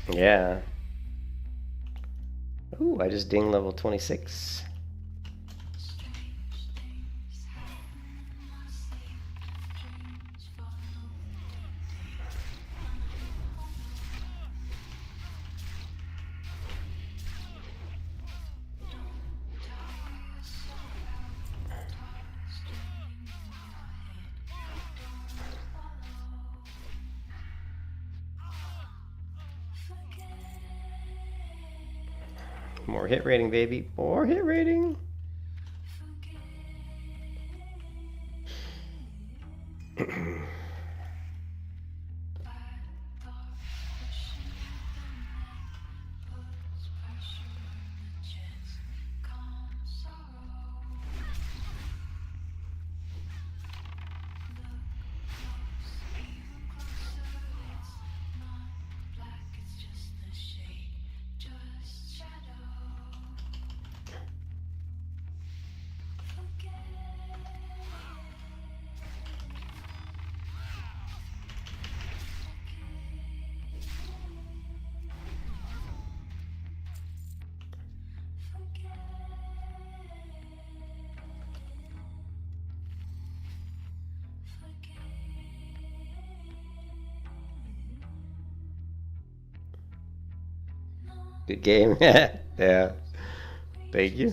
Yeah. Ooh, I just dinged level 26. More hit rating, baby. More hit rating. Good game. Yeah. Thank you.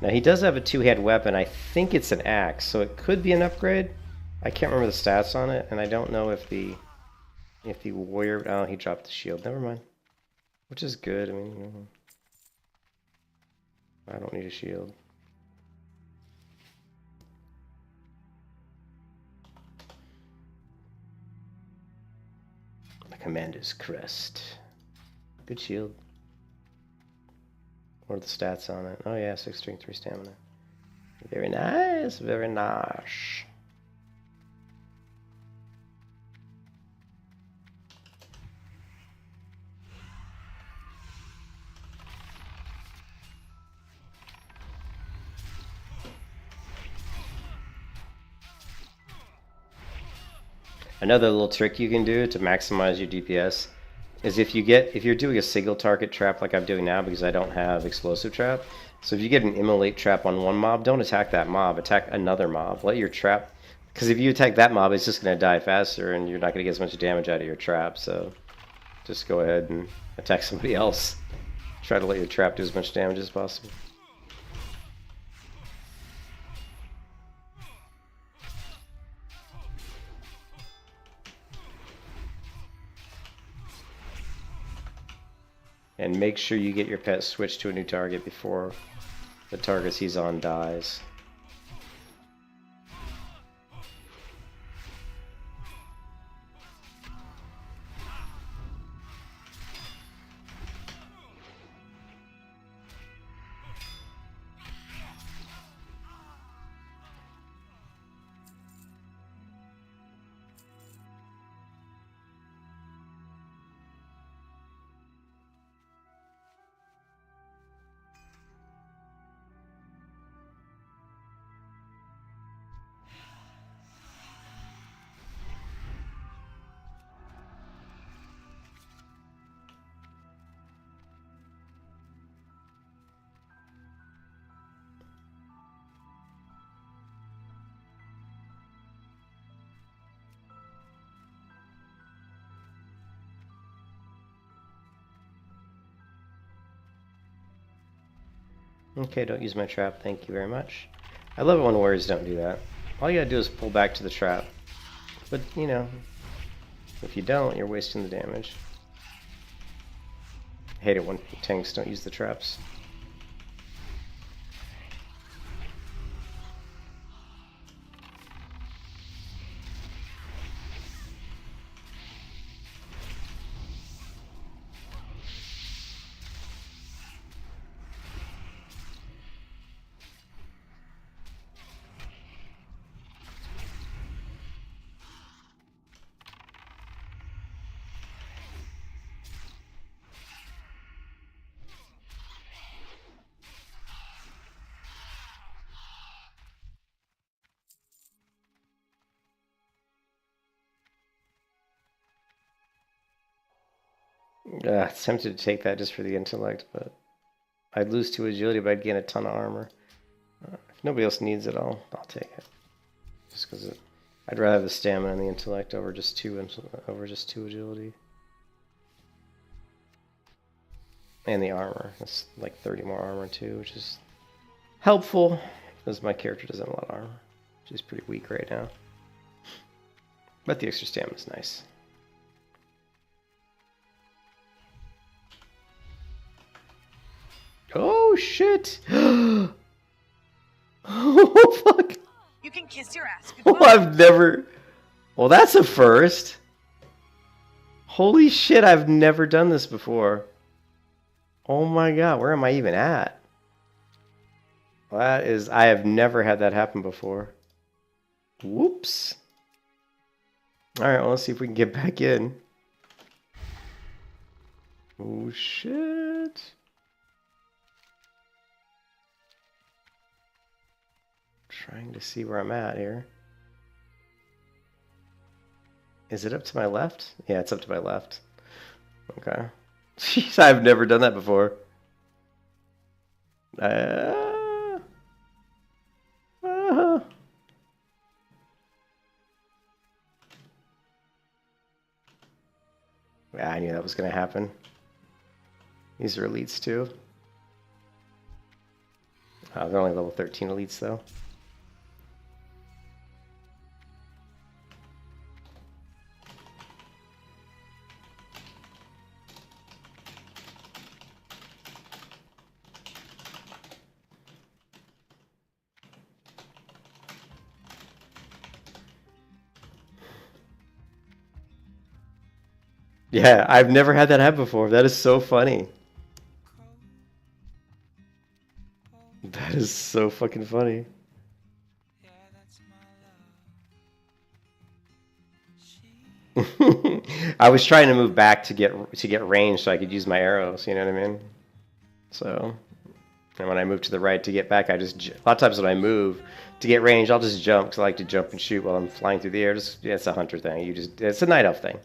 Now he does have a two-hand weapon. I think it's an axe, so it could be an upgrade. I can't remember the stats on it, and I don't know if the warrior. Oh, he dropped the shield. Never mind. Which is good. I mean, you know, I don't need a shield. The commander's crest. Good shield. What are the stats on it? Oh yeah, 6 strength, 3 stamina. Very nice, very nice. Another little trick you can do to maximize your DPS is if you're doing a single target trap like I'm doing now because I don't have explosive trap. So if you get an immolate trap on one mob, don't attack that mob, attack another mob. Let your trap, because if you attack that mob, it's just going to die faster and you're not going to get as much damage out of your trap. So just go ahead and attack somebody else. Try to let your trap do as much damage as possible. And make sure you get your pet switched to a new target before the target he's on dies. Okay, don't use my trap, thank you very much. I love it when warriors don't do that. All you gotta do is pull back to the trap. But, you know, if you don't, you're wasting the damage. I hate it when tanks don't use the traps. Tempted to take that just for the intellect, but I'd lose 2 agility, but I'd gain a ton of armor. If nobody else needs it, I'll take it. Just because I'd rather have the stamina and the intellect over just 2 agility. And the armor. That's like 30 more armor too, which is helpful, because my character doesn't have a lot of armor. She's pretty weak right now. But the extra stamina is nice. Oh shit! Oh fuck! You can kiss your ass Oh, goodbye. I've never. Well, that's a first. Holy shit! I've never done this before. Oh my god, where am I even at? Well, that is. I have never had that happen before. Whoops. Alright, well, let's see if we can get back in. Oh shit. Trying to see where I'm at here. Is it up to my left? Yeah, it's up to my left. Okay. Jeez, I've never done that before. Yeah, I knew that was going to happen. These are elites too. They're only level 13 elites though. Yeah, I've never had that happen before. That is so funny. That is so fucking funny. I was trying to move back to get range so I could use my arrows, you know what I mean? So, and when I move to the right to get back, a lot of times when I move to get range, I'll just jump because I like to jump and shoot while I'm flying through the air. It's a hunter thing. It's a night elf thing.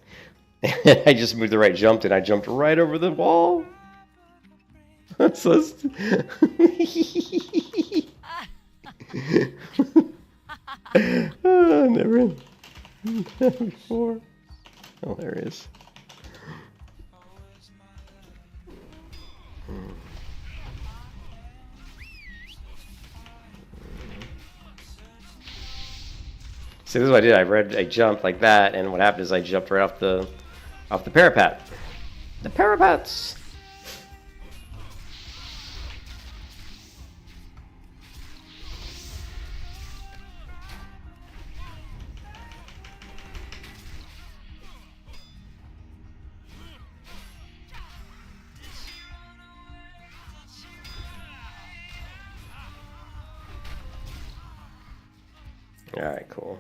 I just moved the right, jumped, and I jumped right over the wall. So never done that before. Hilarious. See, this is what I did. I jumped like that, and what happened is I jumped right off the parapet. The parapets. All right, cool.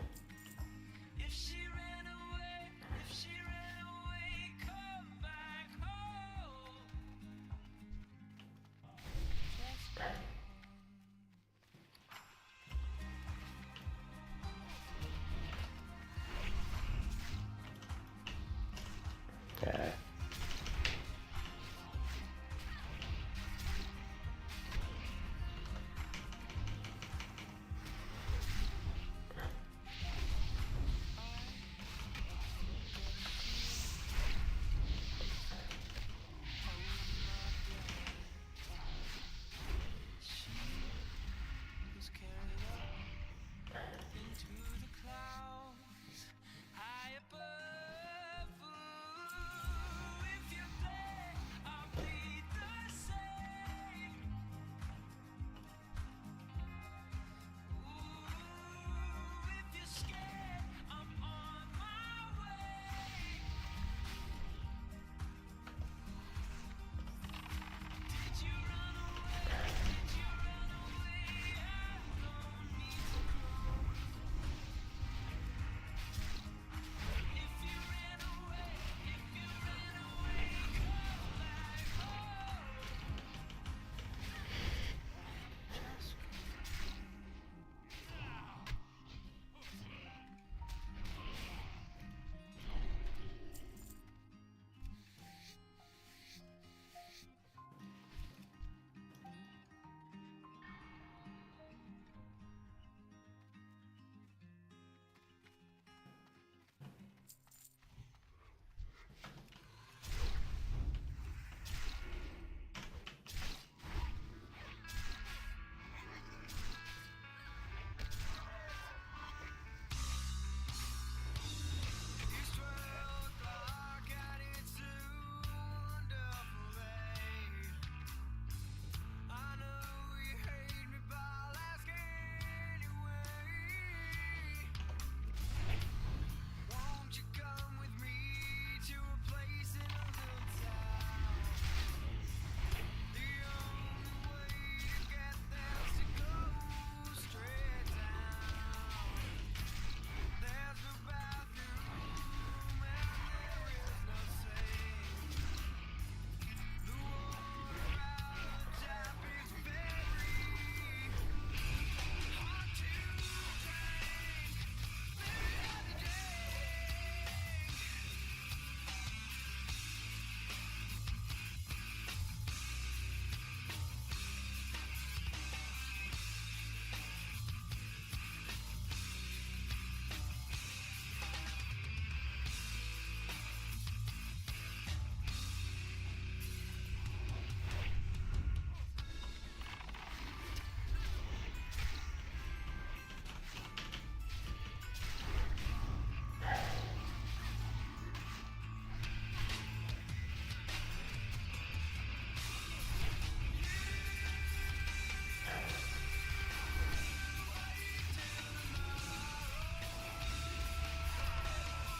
Yeah.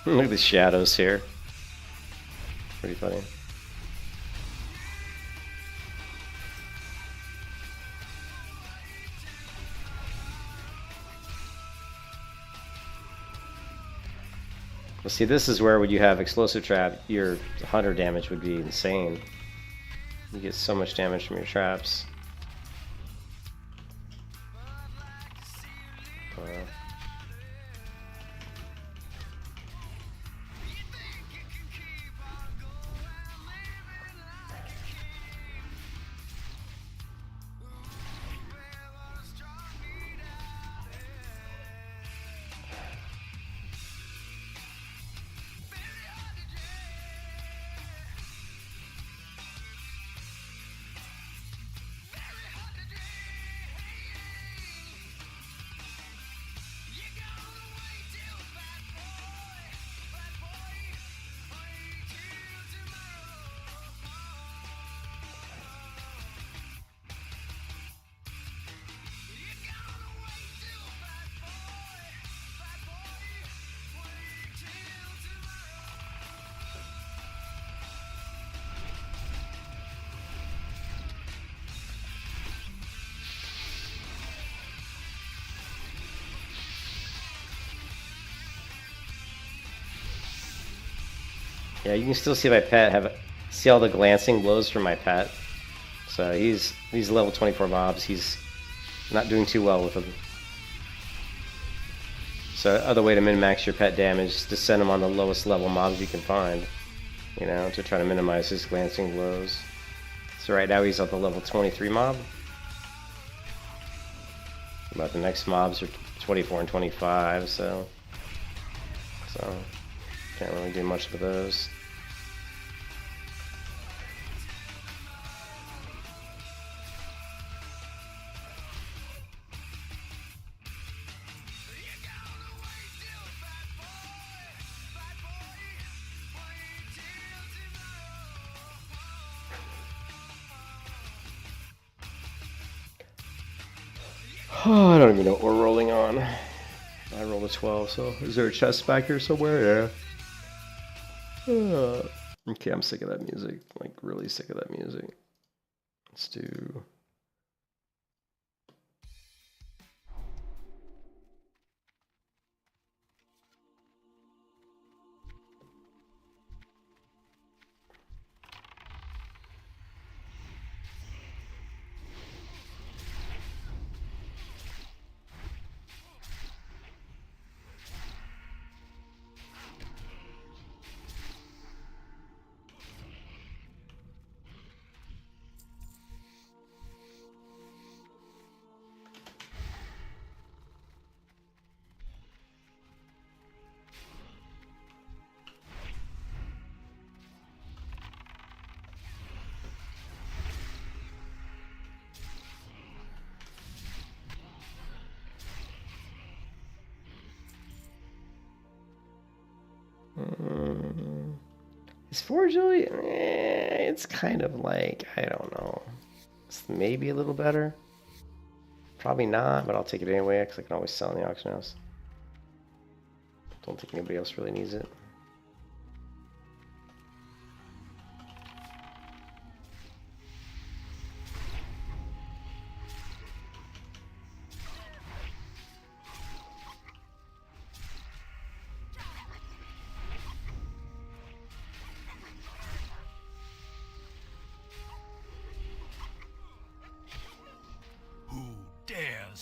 Look at the shadows here. Pretty funny. Well, see, this is where when you have explosive trap, your hunter damage would be insane. You get so much damage from your traps. Yeah, you can still see my pet see all the glancing blows from my pet. So he's level 24 mobs. He's not doing too well with them. So other way to min-max your pet damage is to send him on the lowest level mobs you can find, you know, to try to minimize his glancing blows. So right now he's at the level 23 mob. But the next mobs are 24 and 25, so can't really do much with those. Oh, I don't even know what we're rolling on. I rolled a 12, so is there a chest back here somewhere? Yeah. Okay, I'm sick of that music. Like, really sick of that music. Let's do... Is Forge really? It's kind of like, I don't know. It's maybe a little better. Probably not, but I'll take it anyway because I can always sell in the auction house. Don't think anybody else really needs it.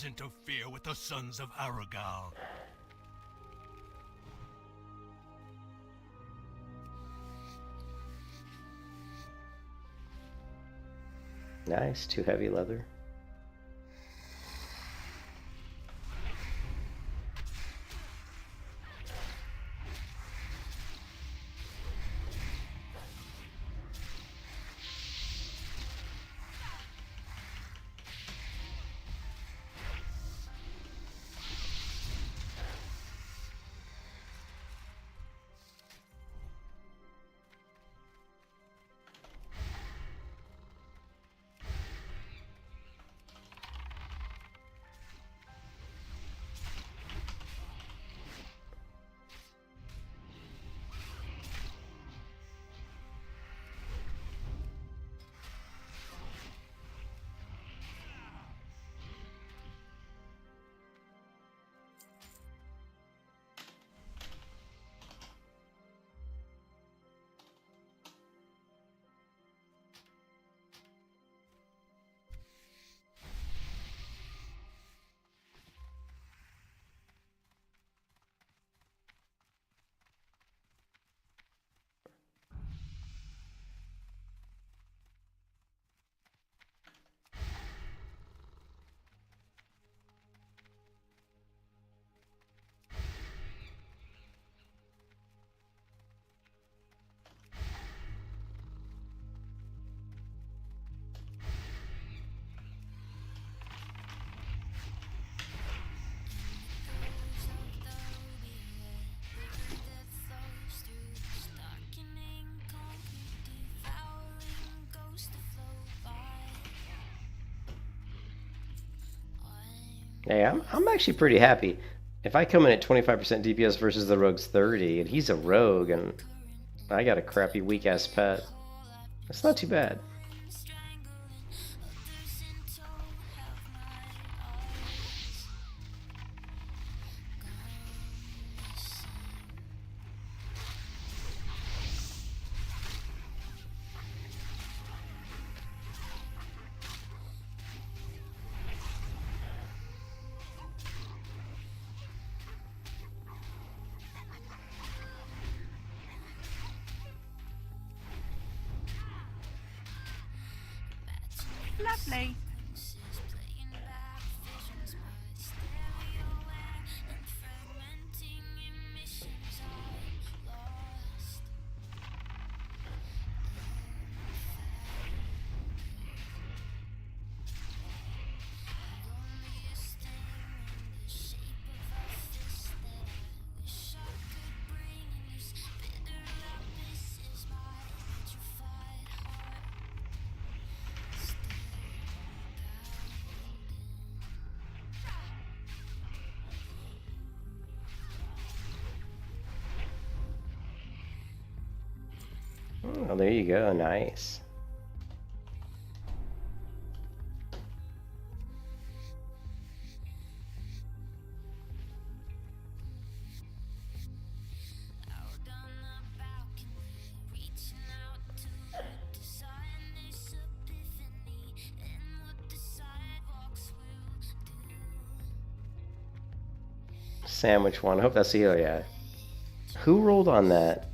Interfere with the sons of Aragal. Nice, too heavy leather. Hey, I'm actually pretty happy. If I come in at 25% DPS versus the rogue's 30, and he's a rogue, and I got a crappy weak-ass pet, that's not too bad. Lovely. Oh, there you go. Nice. Sandwich one. I hope that's the healer, yeah. Who rolled on that?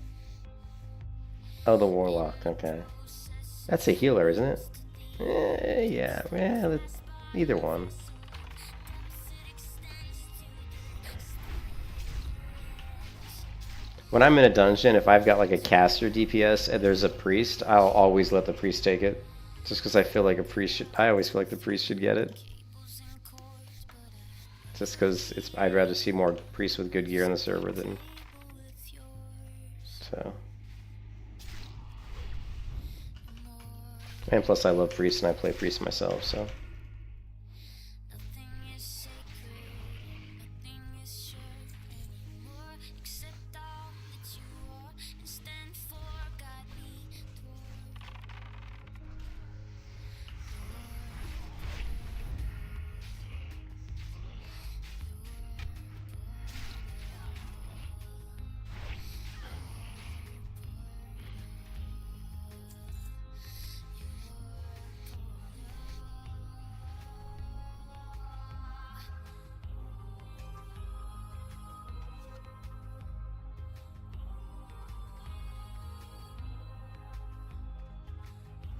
Oh, the warlock. Okay. That's a healer, isn't it? Yeah. Well, either one. When I'm in a dungeon, if I've got like a caster DPS and there's a priest, I'll always let the priest take it. Just because I feel like a priest should... I always feel like the priest should get it. Just because I'd rather see more priests with good gear in the server than... So... And plus I love priests and I play priests myself, so...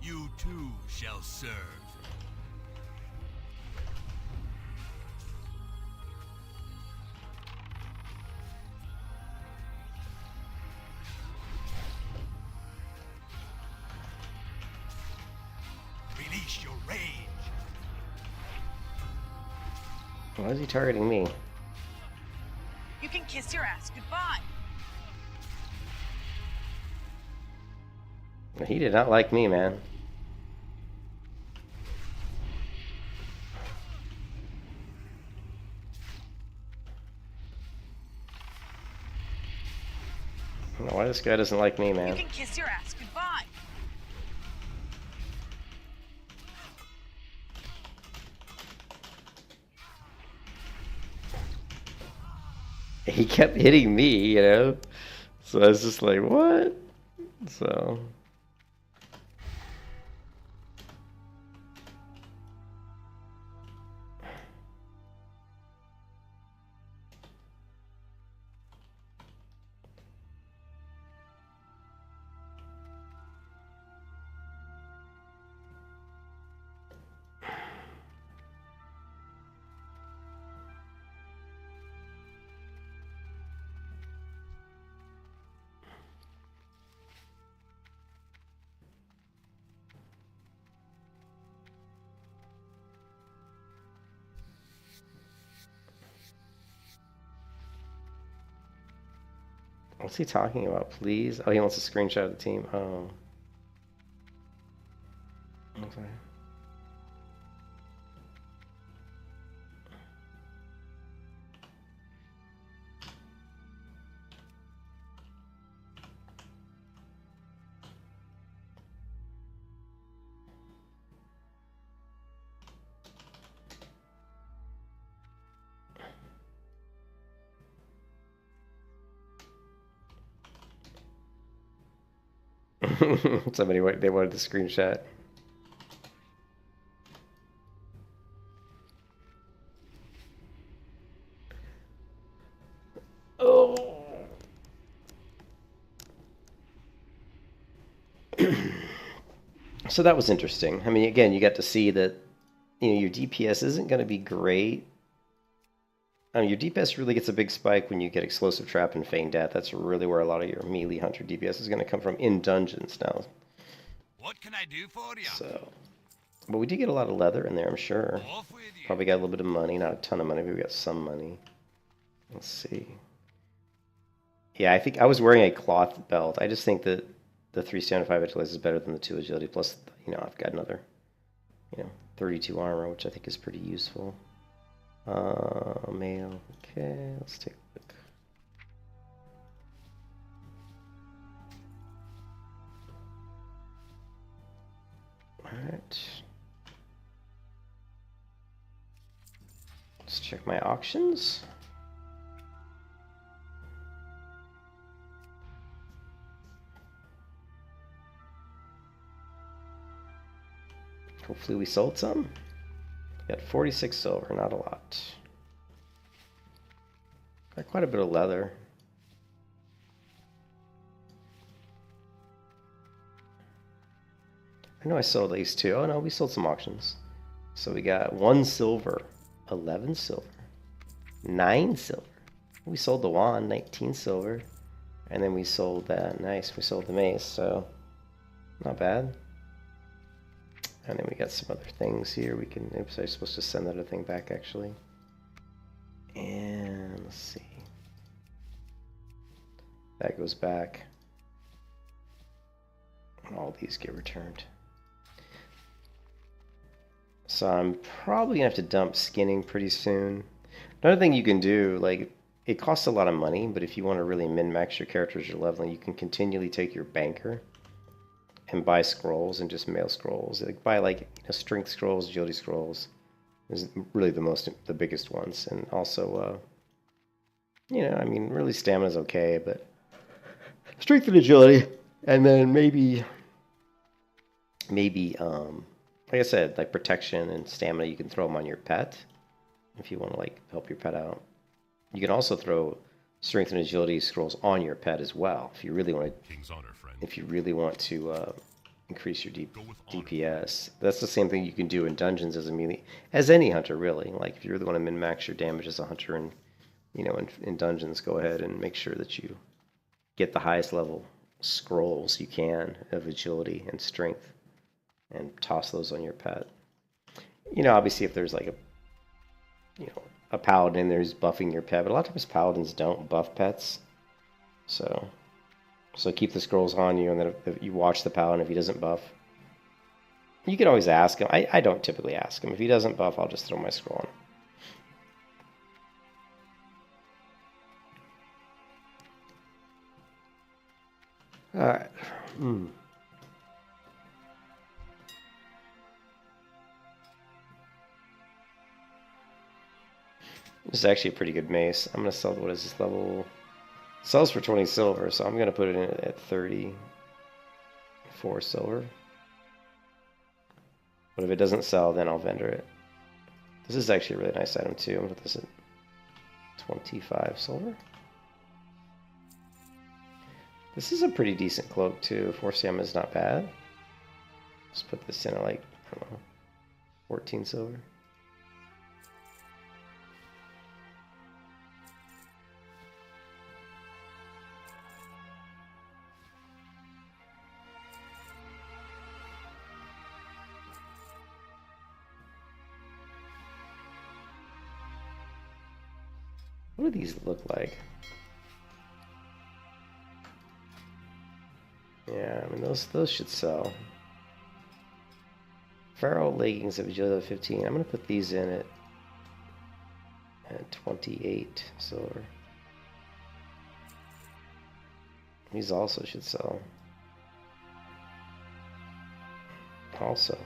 You too shall serve. Release your rage. Why is he targeting me? You can kiss your ass goodbye. He did not like me, man. I don't know why this guy doesn't like me, You man. can kiss your ass goodbye. He kept hitting me, you know? So I was just like, what? So... What's he talking about, please? Oh, he wants a screenshot of the team. Oh. Okay. Somebody they wanted the screenshot. Oh. So that was interesting. I mean, again, you got to see that, you know, your DPS isn't going to be great. I mean, your DPS really gets a big spike when you get Explosive Trap and Feign Death. That's really where a lot of your melee hunter DPS is going to come from in dungeons now. What can I do for you? So, but we did get a lot of leather in there, I'm sure. Off with you. Probably got a little bit of money, not a ton of money, but we got some money. Let's see. Yeah, I think I was wearing a cloth belt. I just think that the 3 standard 5 agility is better than the 2 agility. Plus, you know, I've got another, 32 armor, which I think is pretty useful. Mail. Okay, let's take a look. Alright. Let's check my auctions. Hopefully we sold some. Got 46 silver, not a lot. Got quite a bit of leather. I know I sold these two. Oh no, we sold some auctions. So we got 1 silver, 11 silver, 9 silver. We sold the wand, 19 silver. And then we sold that. Nice, we sold the mace, so not bad. And then we got some other things here. We can, oops, I was supposed to send that other thing back actually. And let's see. That goes back. And all these get returned. So I'm probably gonna have to dump skinning pretty soon. Another thing you can do, like, it costs a lot of money, but if you want to really min-max your characters you're leveling, you can continually take your banker and buy scrolls and just mail scrolls. Like buy strength scrolls, agility scrolls is really the biggest ones, and also I mean really stamina's okay, but strength and agility, and then maybe like I said, like protection and stamina, you can throw them on your pet if you want to like help your pet out. You can also throw strength and agility scrolls on your pet as well if you really want to. King's honor, friend. If you really want to increase your DPS, that's the same thing you can do in dungeons as a melee, as any hunter really. Like if you really want to min-max your damage as a hunter, and in dungeons, go ahead and make sure that you get the highest level scrolls you can of agility and strength, and toss those on your pet. Obviously if there's like a paladin in there who's buffing your pet, but a lot of times paladins don't buff pets, so keep the scrolls on you, and then if you watch the paladin. If he doesn't buff, you can always ask him. I don't typically ask him. If he doesn't buff, I'll just throw my scroll on. Alright. This is actually a pretty good mace. I'm going to sell, what is this level? Sells for 20 silver, so I'm going to put it in at 34 silver. But if it doesn't sell, then I'll vendor it. This is actually a really nice item too. I'm going to put this at 25 silver. This is a pretty decent cloak too. 4 stamina is not bad. Let's put this in at like, I don't know, 14 silver. What do these look like? Yeah, I mean those should sell. Pharaoh leggings of agility 15. I'm gonna put these in at 28 silver. These also should sell. Also.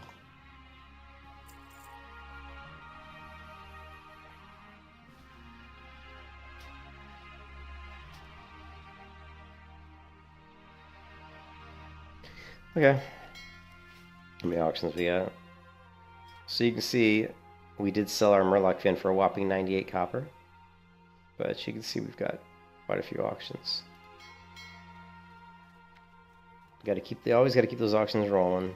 Okay. How many auctions we got? So you can see we did sell our Murloc fin for a whopping 98 copper. But you can see we've got quite a few auctions. Always gotta keep those auctions rolling.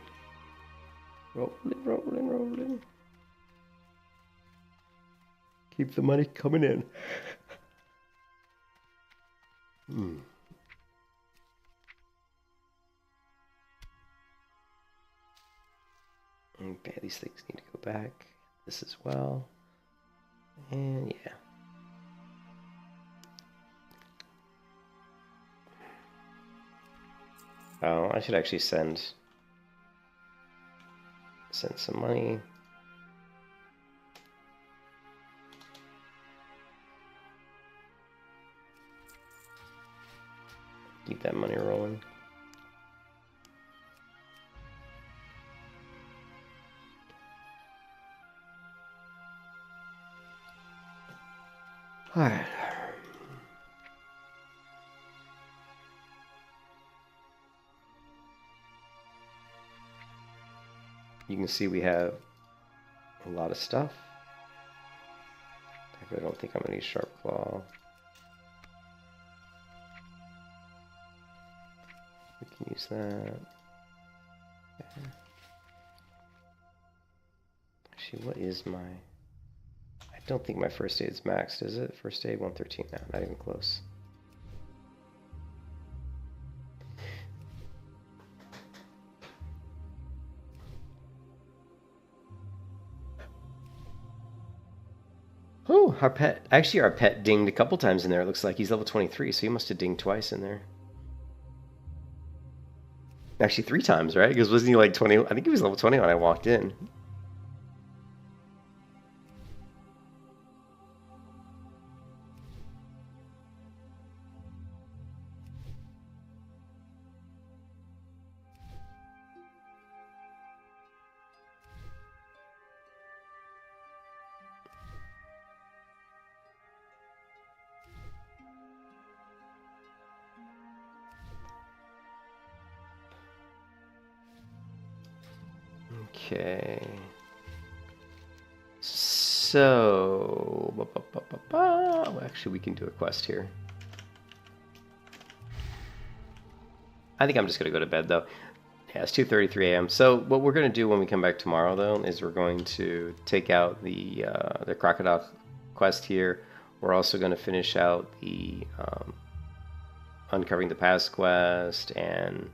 Rolling. Keep the money coming in. Okay, these things need to go back. This as well. And yeah. Oh, I should actually send some money. Keep that money rolling. Alright. You can see we have a lot of stuff. I don't think I'm gonna use Sharp Claw. We can use that. Yeah. Actually, what is my... I don't think my first aid's maxed, is it? First aid 113 now, not even close. Oh, our pet dinged a couple times in there. It looks like he's level 23, so he must have dinged twice in there. Actually, 3 times, right? Because wasn't he like 20? I think he was level 20 when I walked in. Okay. So, well, actually, we can do a quest here. I think I'm just gonna go to bed though. Yeah, it's 2:33 a.m. So what we're gonna do when we come back tomorrow though is we're going to take out the crocodile quest here. We're also gonna finish out the uncovering the past quest and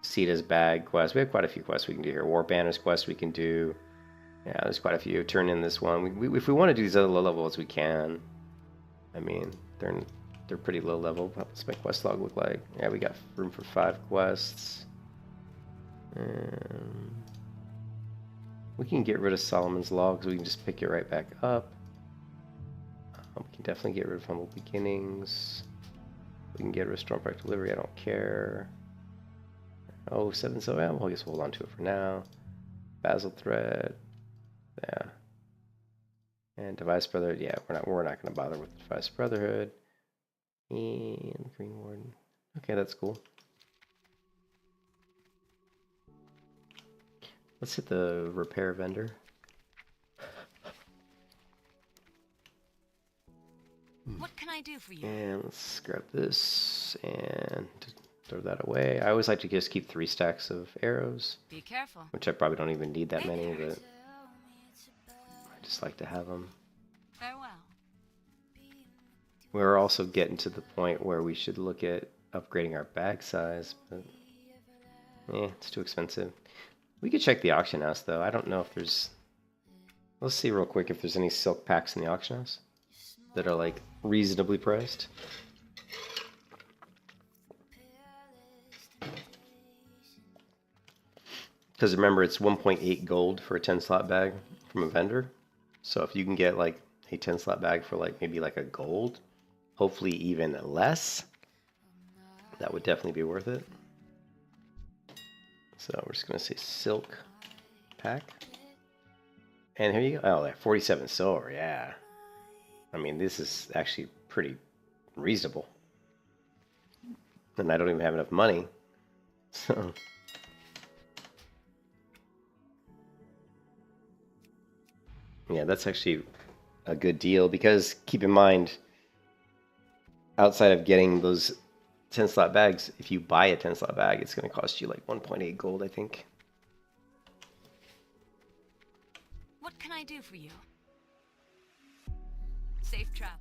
Sita's bag quest. We have quite a few quests we can do here. War banners quest we can do. Yeah, there's quite a few. Turn in this one. If we want to do these other low levels, we can. I mean, they're pretty low level. What's my quest log look like? Yeah, we got room for 5 quests. We can get rid of Solomon's Log, so we can just pick it right back up. We can definitely get rid of Humble Beginnings. We can get rid of Stormbright Delivery. I don't care. Oh, 7 so yeah, well, I guess we'll hold on to it for now. Basil Thread. Yeah. And Device Brotherhood. Yeah, we're not gonna bother with Device Brotherhood. And Green Warden. Okay, that's cool. Let's hit the repair vendor. What can I do for you? And let's grab this and throw that away. I always like to just keep 3 stacks of arrows. Be careful. Which I probably don't even need that many, but I just like to have them. Farewell. We're also getting to the point where we should look at upgrading our bag size, but it's too expensive. We could check the auction house though. I don't know if there's... Let's see real quick if there's any silk packs in the auction house that are like reasonably priced. Because remember, it's 1.8 gold for a 10 slot bag from a vendor. So if you can get like a 10 slot bag for like maybe like a gold, hopefully even less, that would definitely be worth it. So we're just going to say silk pack. And here you go. Oh, 47 silver, yeah. I mean, this is actually pretty reasonable. And I don't even have enough money. So... yeah, that's actually a good deal because keep in mind, outside of getting those 10 slot bags, if you buy a 10 slot bag, it's going to cost you like 1.8 gold, I think. What can I do for you? Safe travels.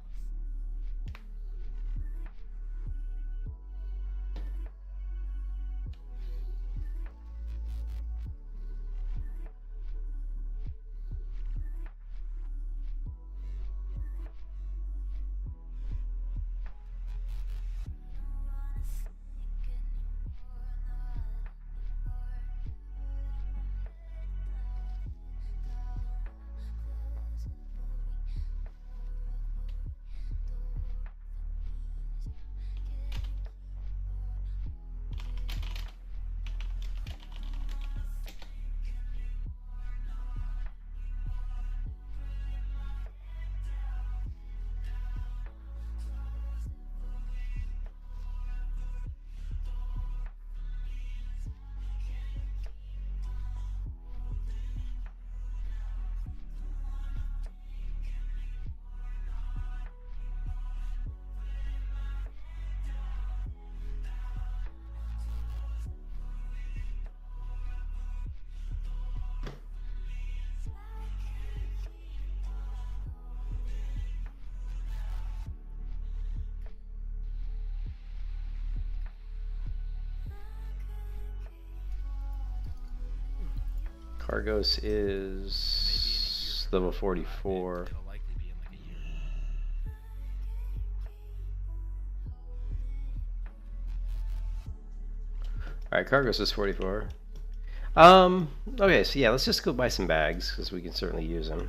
Cargos is level 44. It'll likely be in like a year. Alright, Cargos is 44. Okay, so yeah, let's just go buy some bags, because we can certainly use them.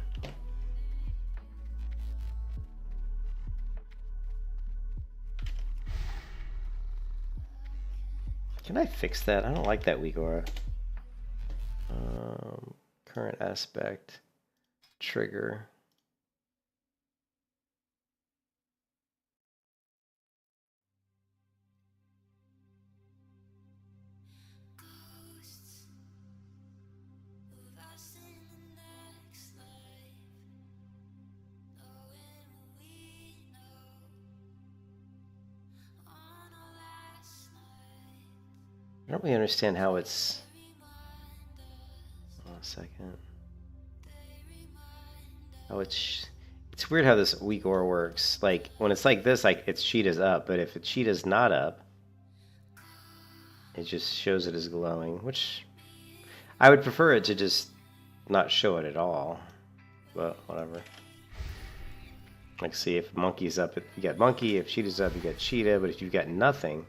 Can I fix that? I don't like that weak aura. Current aspect. Trigger. I don't really understand how it's... hold on a second. How it's weird how this weak aura works. Like, when it's like this, like, its Cheetah's up, but if its Cheetah's not up, it just shows it as glowing, which... I would prefer it to just not show it at all, but whatever. Like, see, if Monkey's up, you got Monkey, if Cheetah's up, you got Cheetah, but if you've got nothing,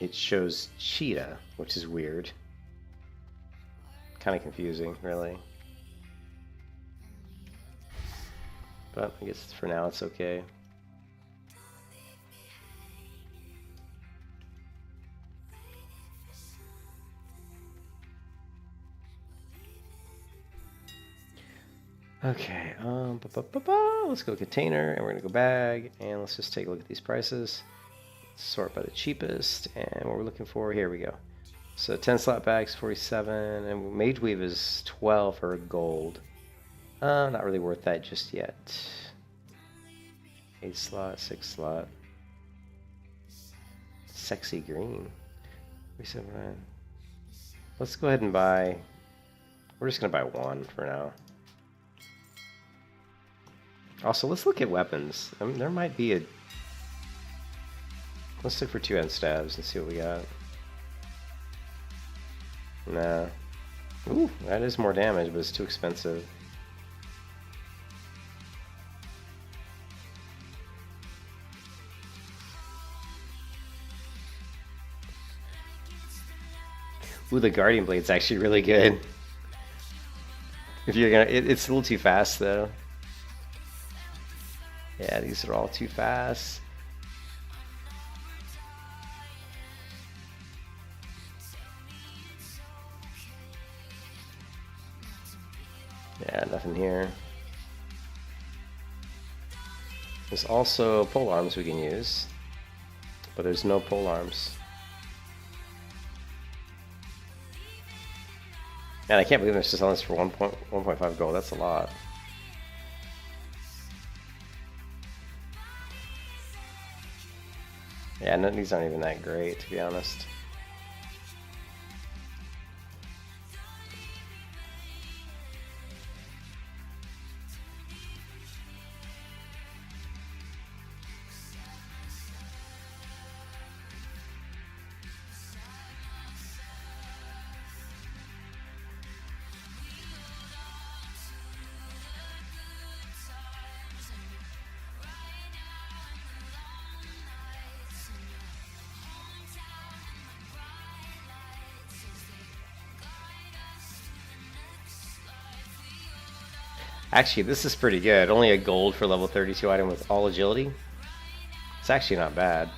it shows Cheetah, which is weird. Kind of confusing, really. But I guess for now it's okay. Okay, let's go container, and we're gonna go bag, and let's just take a look at these prices. Sort by the cheapest, and what we're looking for, here we go. So 10 slot bags, 47, and Mage Weave is 12 for gold. Not really worth that just yet. 8 slot, 6 slot. Sexy green. 379. Let's go ahead and buy, we're just gonna buy one for now. Also, let's look at weapons. There might be a... let's look for 2-hand stabs and see what we got. Nah. Ooh, that is more damage, but it's too expensive. Ooh, the Guardian Blade's actually really good. If you're gonna... it's a little too fast, though. Yeah, these are all too fast. Yeah, nothing here. There's also pole arms we can use. But there's no pole arms. And I can't believe they're just selling this for 1.5 gold. That's a lot. Yeah, none of these aren't even that great, to be honest. Actually, this is pretty good. Only a gold for level 32 item with all agility. It's actually not bad.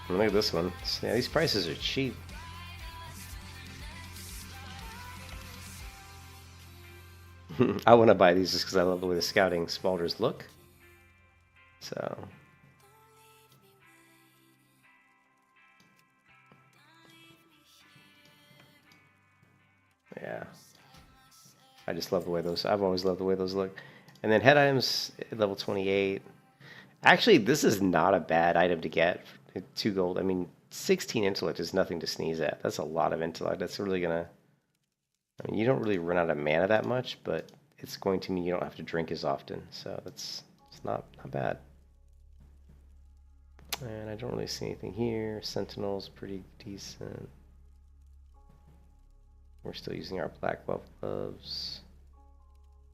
And look at this one. Yeah, these prices are cheap. I want to buy these just because I love the way the scouting smolders look. So... yeah, I just love the way those. I've always loved the way those look. And then head items, level 28. Actually, this is not a bad item to get. 2 gold. I mean, 16 intellect is nothing to sneeze at. That's a lot of intellect. That's really gonna. I mean, you don't really run out of mana that much, but it's going to mean you don't have to drink as often. So it's not bad. And I don't really see anything here. Sentinel's pretty decent. We're still using our black glove gloves.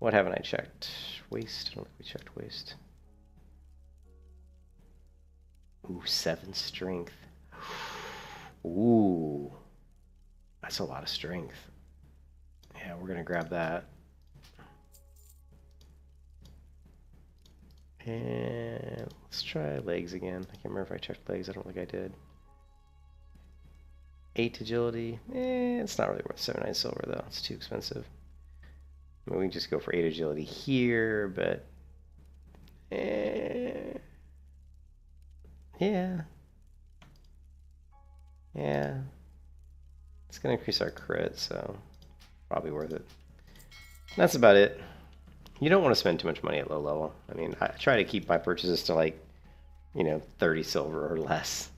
What haven't I checked? Waste? I don't think we checked waste. Ooh, 7 strength. Ooh. That's a lot of strength. Yeah, we're gonna grab that. And let's try legs again. I can't remember if I checked legs. I don't think I did. 8 agility. It's not really worth 79 silver though. It's too expensive. I mean, we can just go for 8 agility here, but yeah. It's gonna increase our crit, so probably worth it. That's about it. You don't want to spend too much money at low level. I mean, I try to keep my purchases to like, 30 silver or less.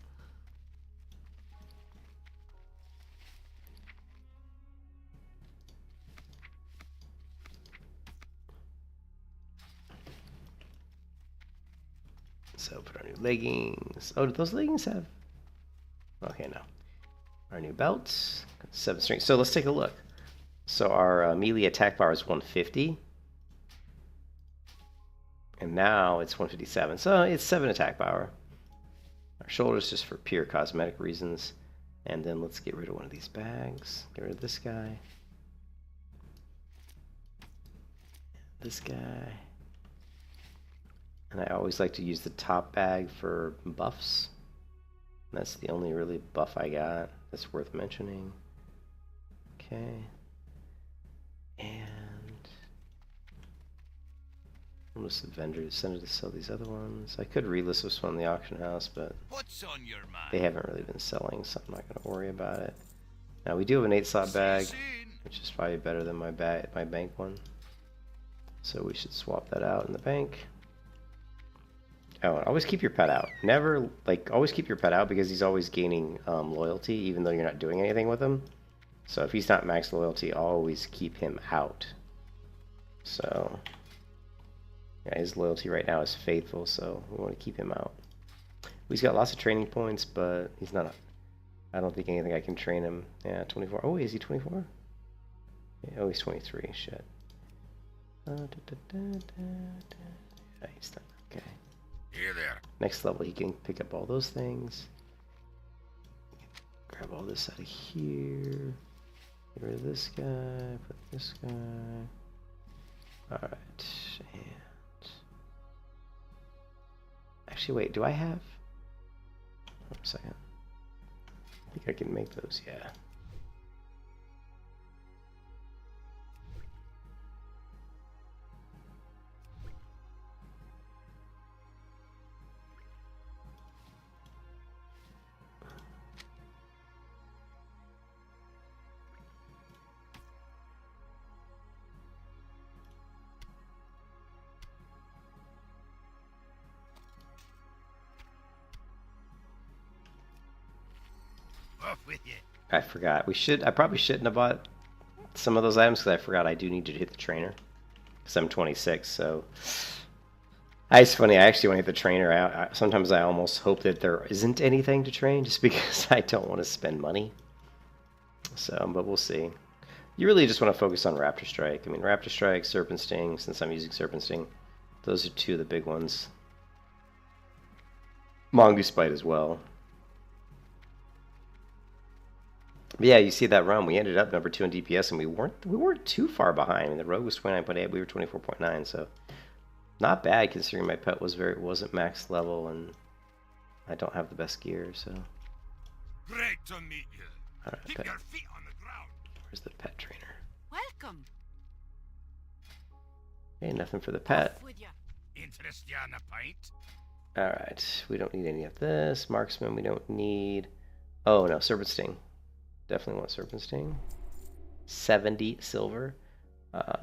So put our new leggings. Oh, did those leggings have? Okay, no. Our new belts. 7 strength. So let's take a look. So our melee attack power is 150. And now it's 157. So it's 7 attack power. Our shoulders just for pure cosmetic reasons. And then let's get rid of one of these bags. Get rid of this guy. This guy. And I always like to use the top bag for buffs. That's the only really buff I got that's worth mentioning. Okay. And I'm just a vendor to send it to sell these other ones. I could relist this one in the auction house, but What's on your mind? they haven't really been selling, so I'm not going to worry about it. Now we do have an 8-slot bag, which is probably better than my bank one. So we should swap that out in the bank. Oh, and always keep your pet out. Never, always keep your pet out because he's always gaining loyalty, even though you're not doing anything with him. So if he's not max loyalty, always keep him out. So, yeah, his loyalty right now is faithful, so we want to keep him out. He's got lots of training points, but he's not, I don't think anything I can train him. Yeah, 24. Oh, wait, is he 24? Yeah, oh, he's 23. Shit. Yeah, he's done. Okay. Here there. Next level, he can pick up all those things. Grab all this out of here. Get rid of this guy. Put this guy. Alright. And actually, wait, do I have? Hold on a second. I think I can make those, yeah. Off with you. I forgot. I probably shouldn't have bought some of those items because I forgot I do need to hit the trainer. Because I'm 26, so... It's funny, I actually want to hit the trainer. Sometimes I almost hope that there isn't anything to train just because I don't want to spend money. So, but we'll see. You really just want to focus on Raptor Strike. I mean, Raptor Strike, Serpent Sting, since I'm using Serpent Sting. Those are two of the big ones. Mongoose Bite as well. But yeah, you see that run. We ended up number 2 in DPS, and we weren't too far behind. I mean, the rogue was 29.8, we were 24.9, so not bad considering my pet wasn't max level, and I don't have the best gear. So Great to meet you. all right, Keep pet. your feet on the ground. Where's the pet trainer? Welcome. Hey, nothing for the pet. Off with ya. Interest you on a pint? Alright, we don't need any of this. Marksman, we don't need... Oh, no, Serpent Sting. Definitely want Serpent Sting. 70 silver.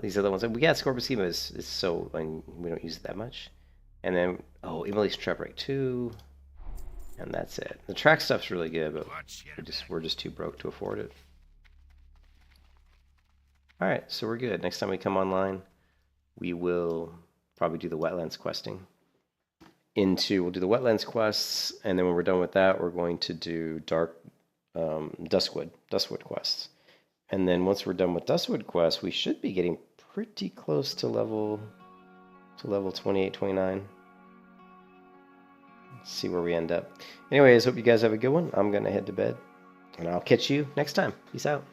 These other ones... We got Scorpid Schema is so... and we don't use it that much. And then... Oh, Immolation Trap Break 2. And that's it. The track stuff's really good, but we're just too broke to afford it. Alright, so we're good. Next time we come online, we will probably do the wetlands questing. We'll do the wetlands quests, and then when we're done with that, we're going to do Duskwood quests. And then once we're done with Duskwood quests, we should be getting pretty close to level 28, 29. Let's see where we end up. Anyways, hope you guys have a good one. I'm gonna head to bed, and I'll catch you next time. Peace out.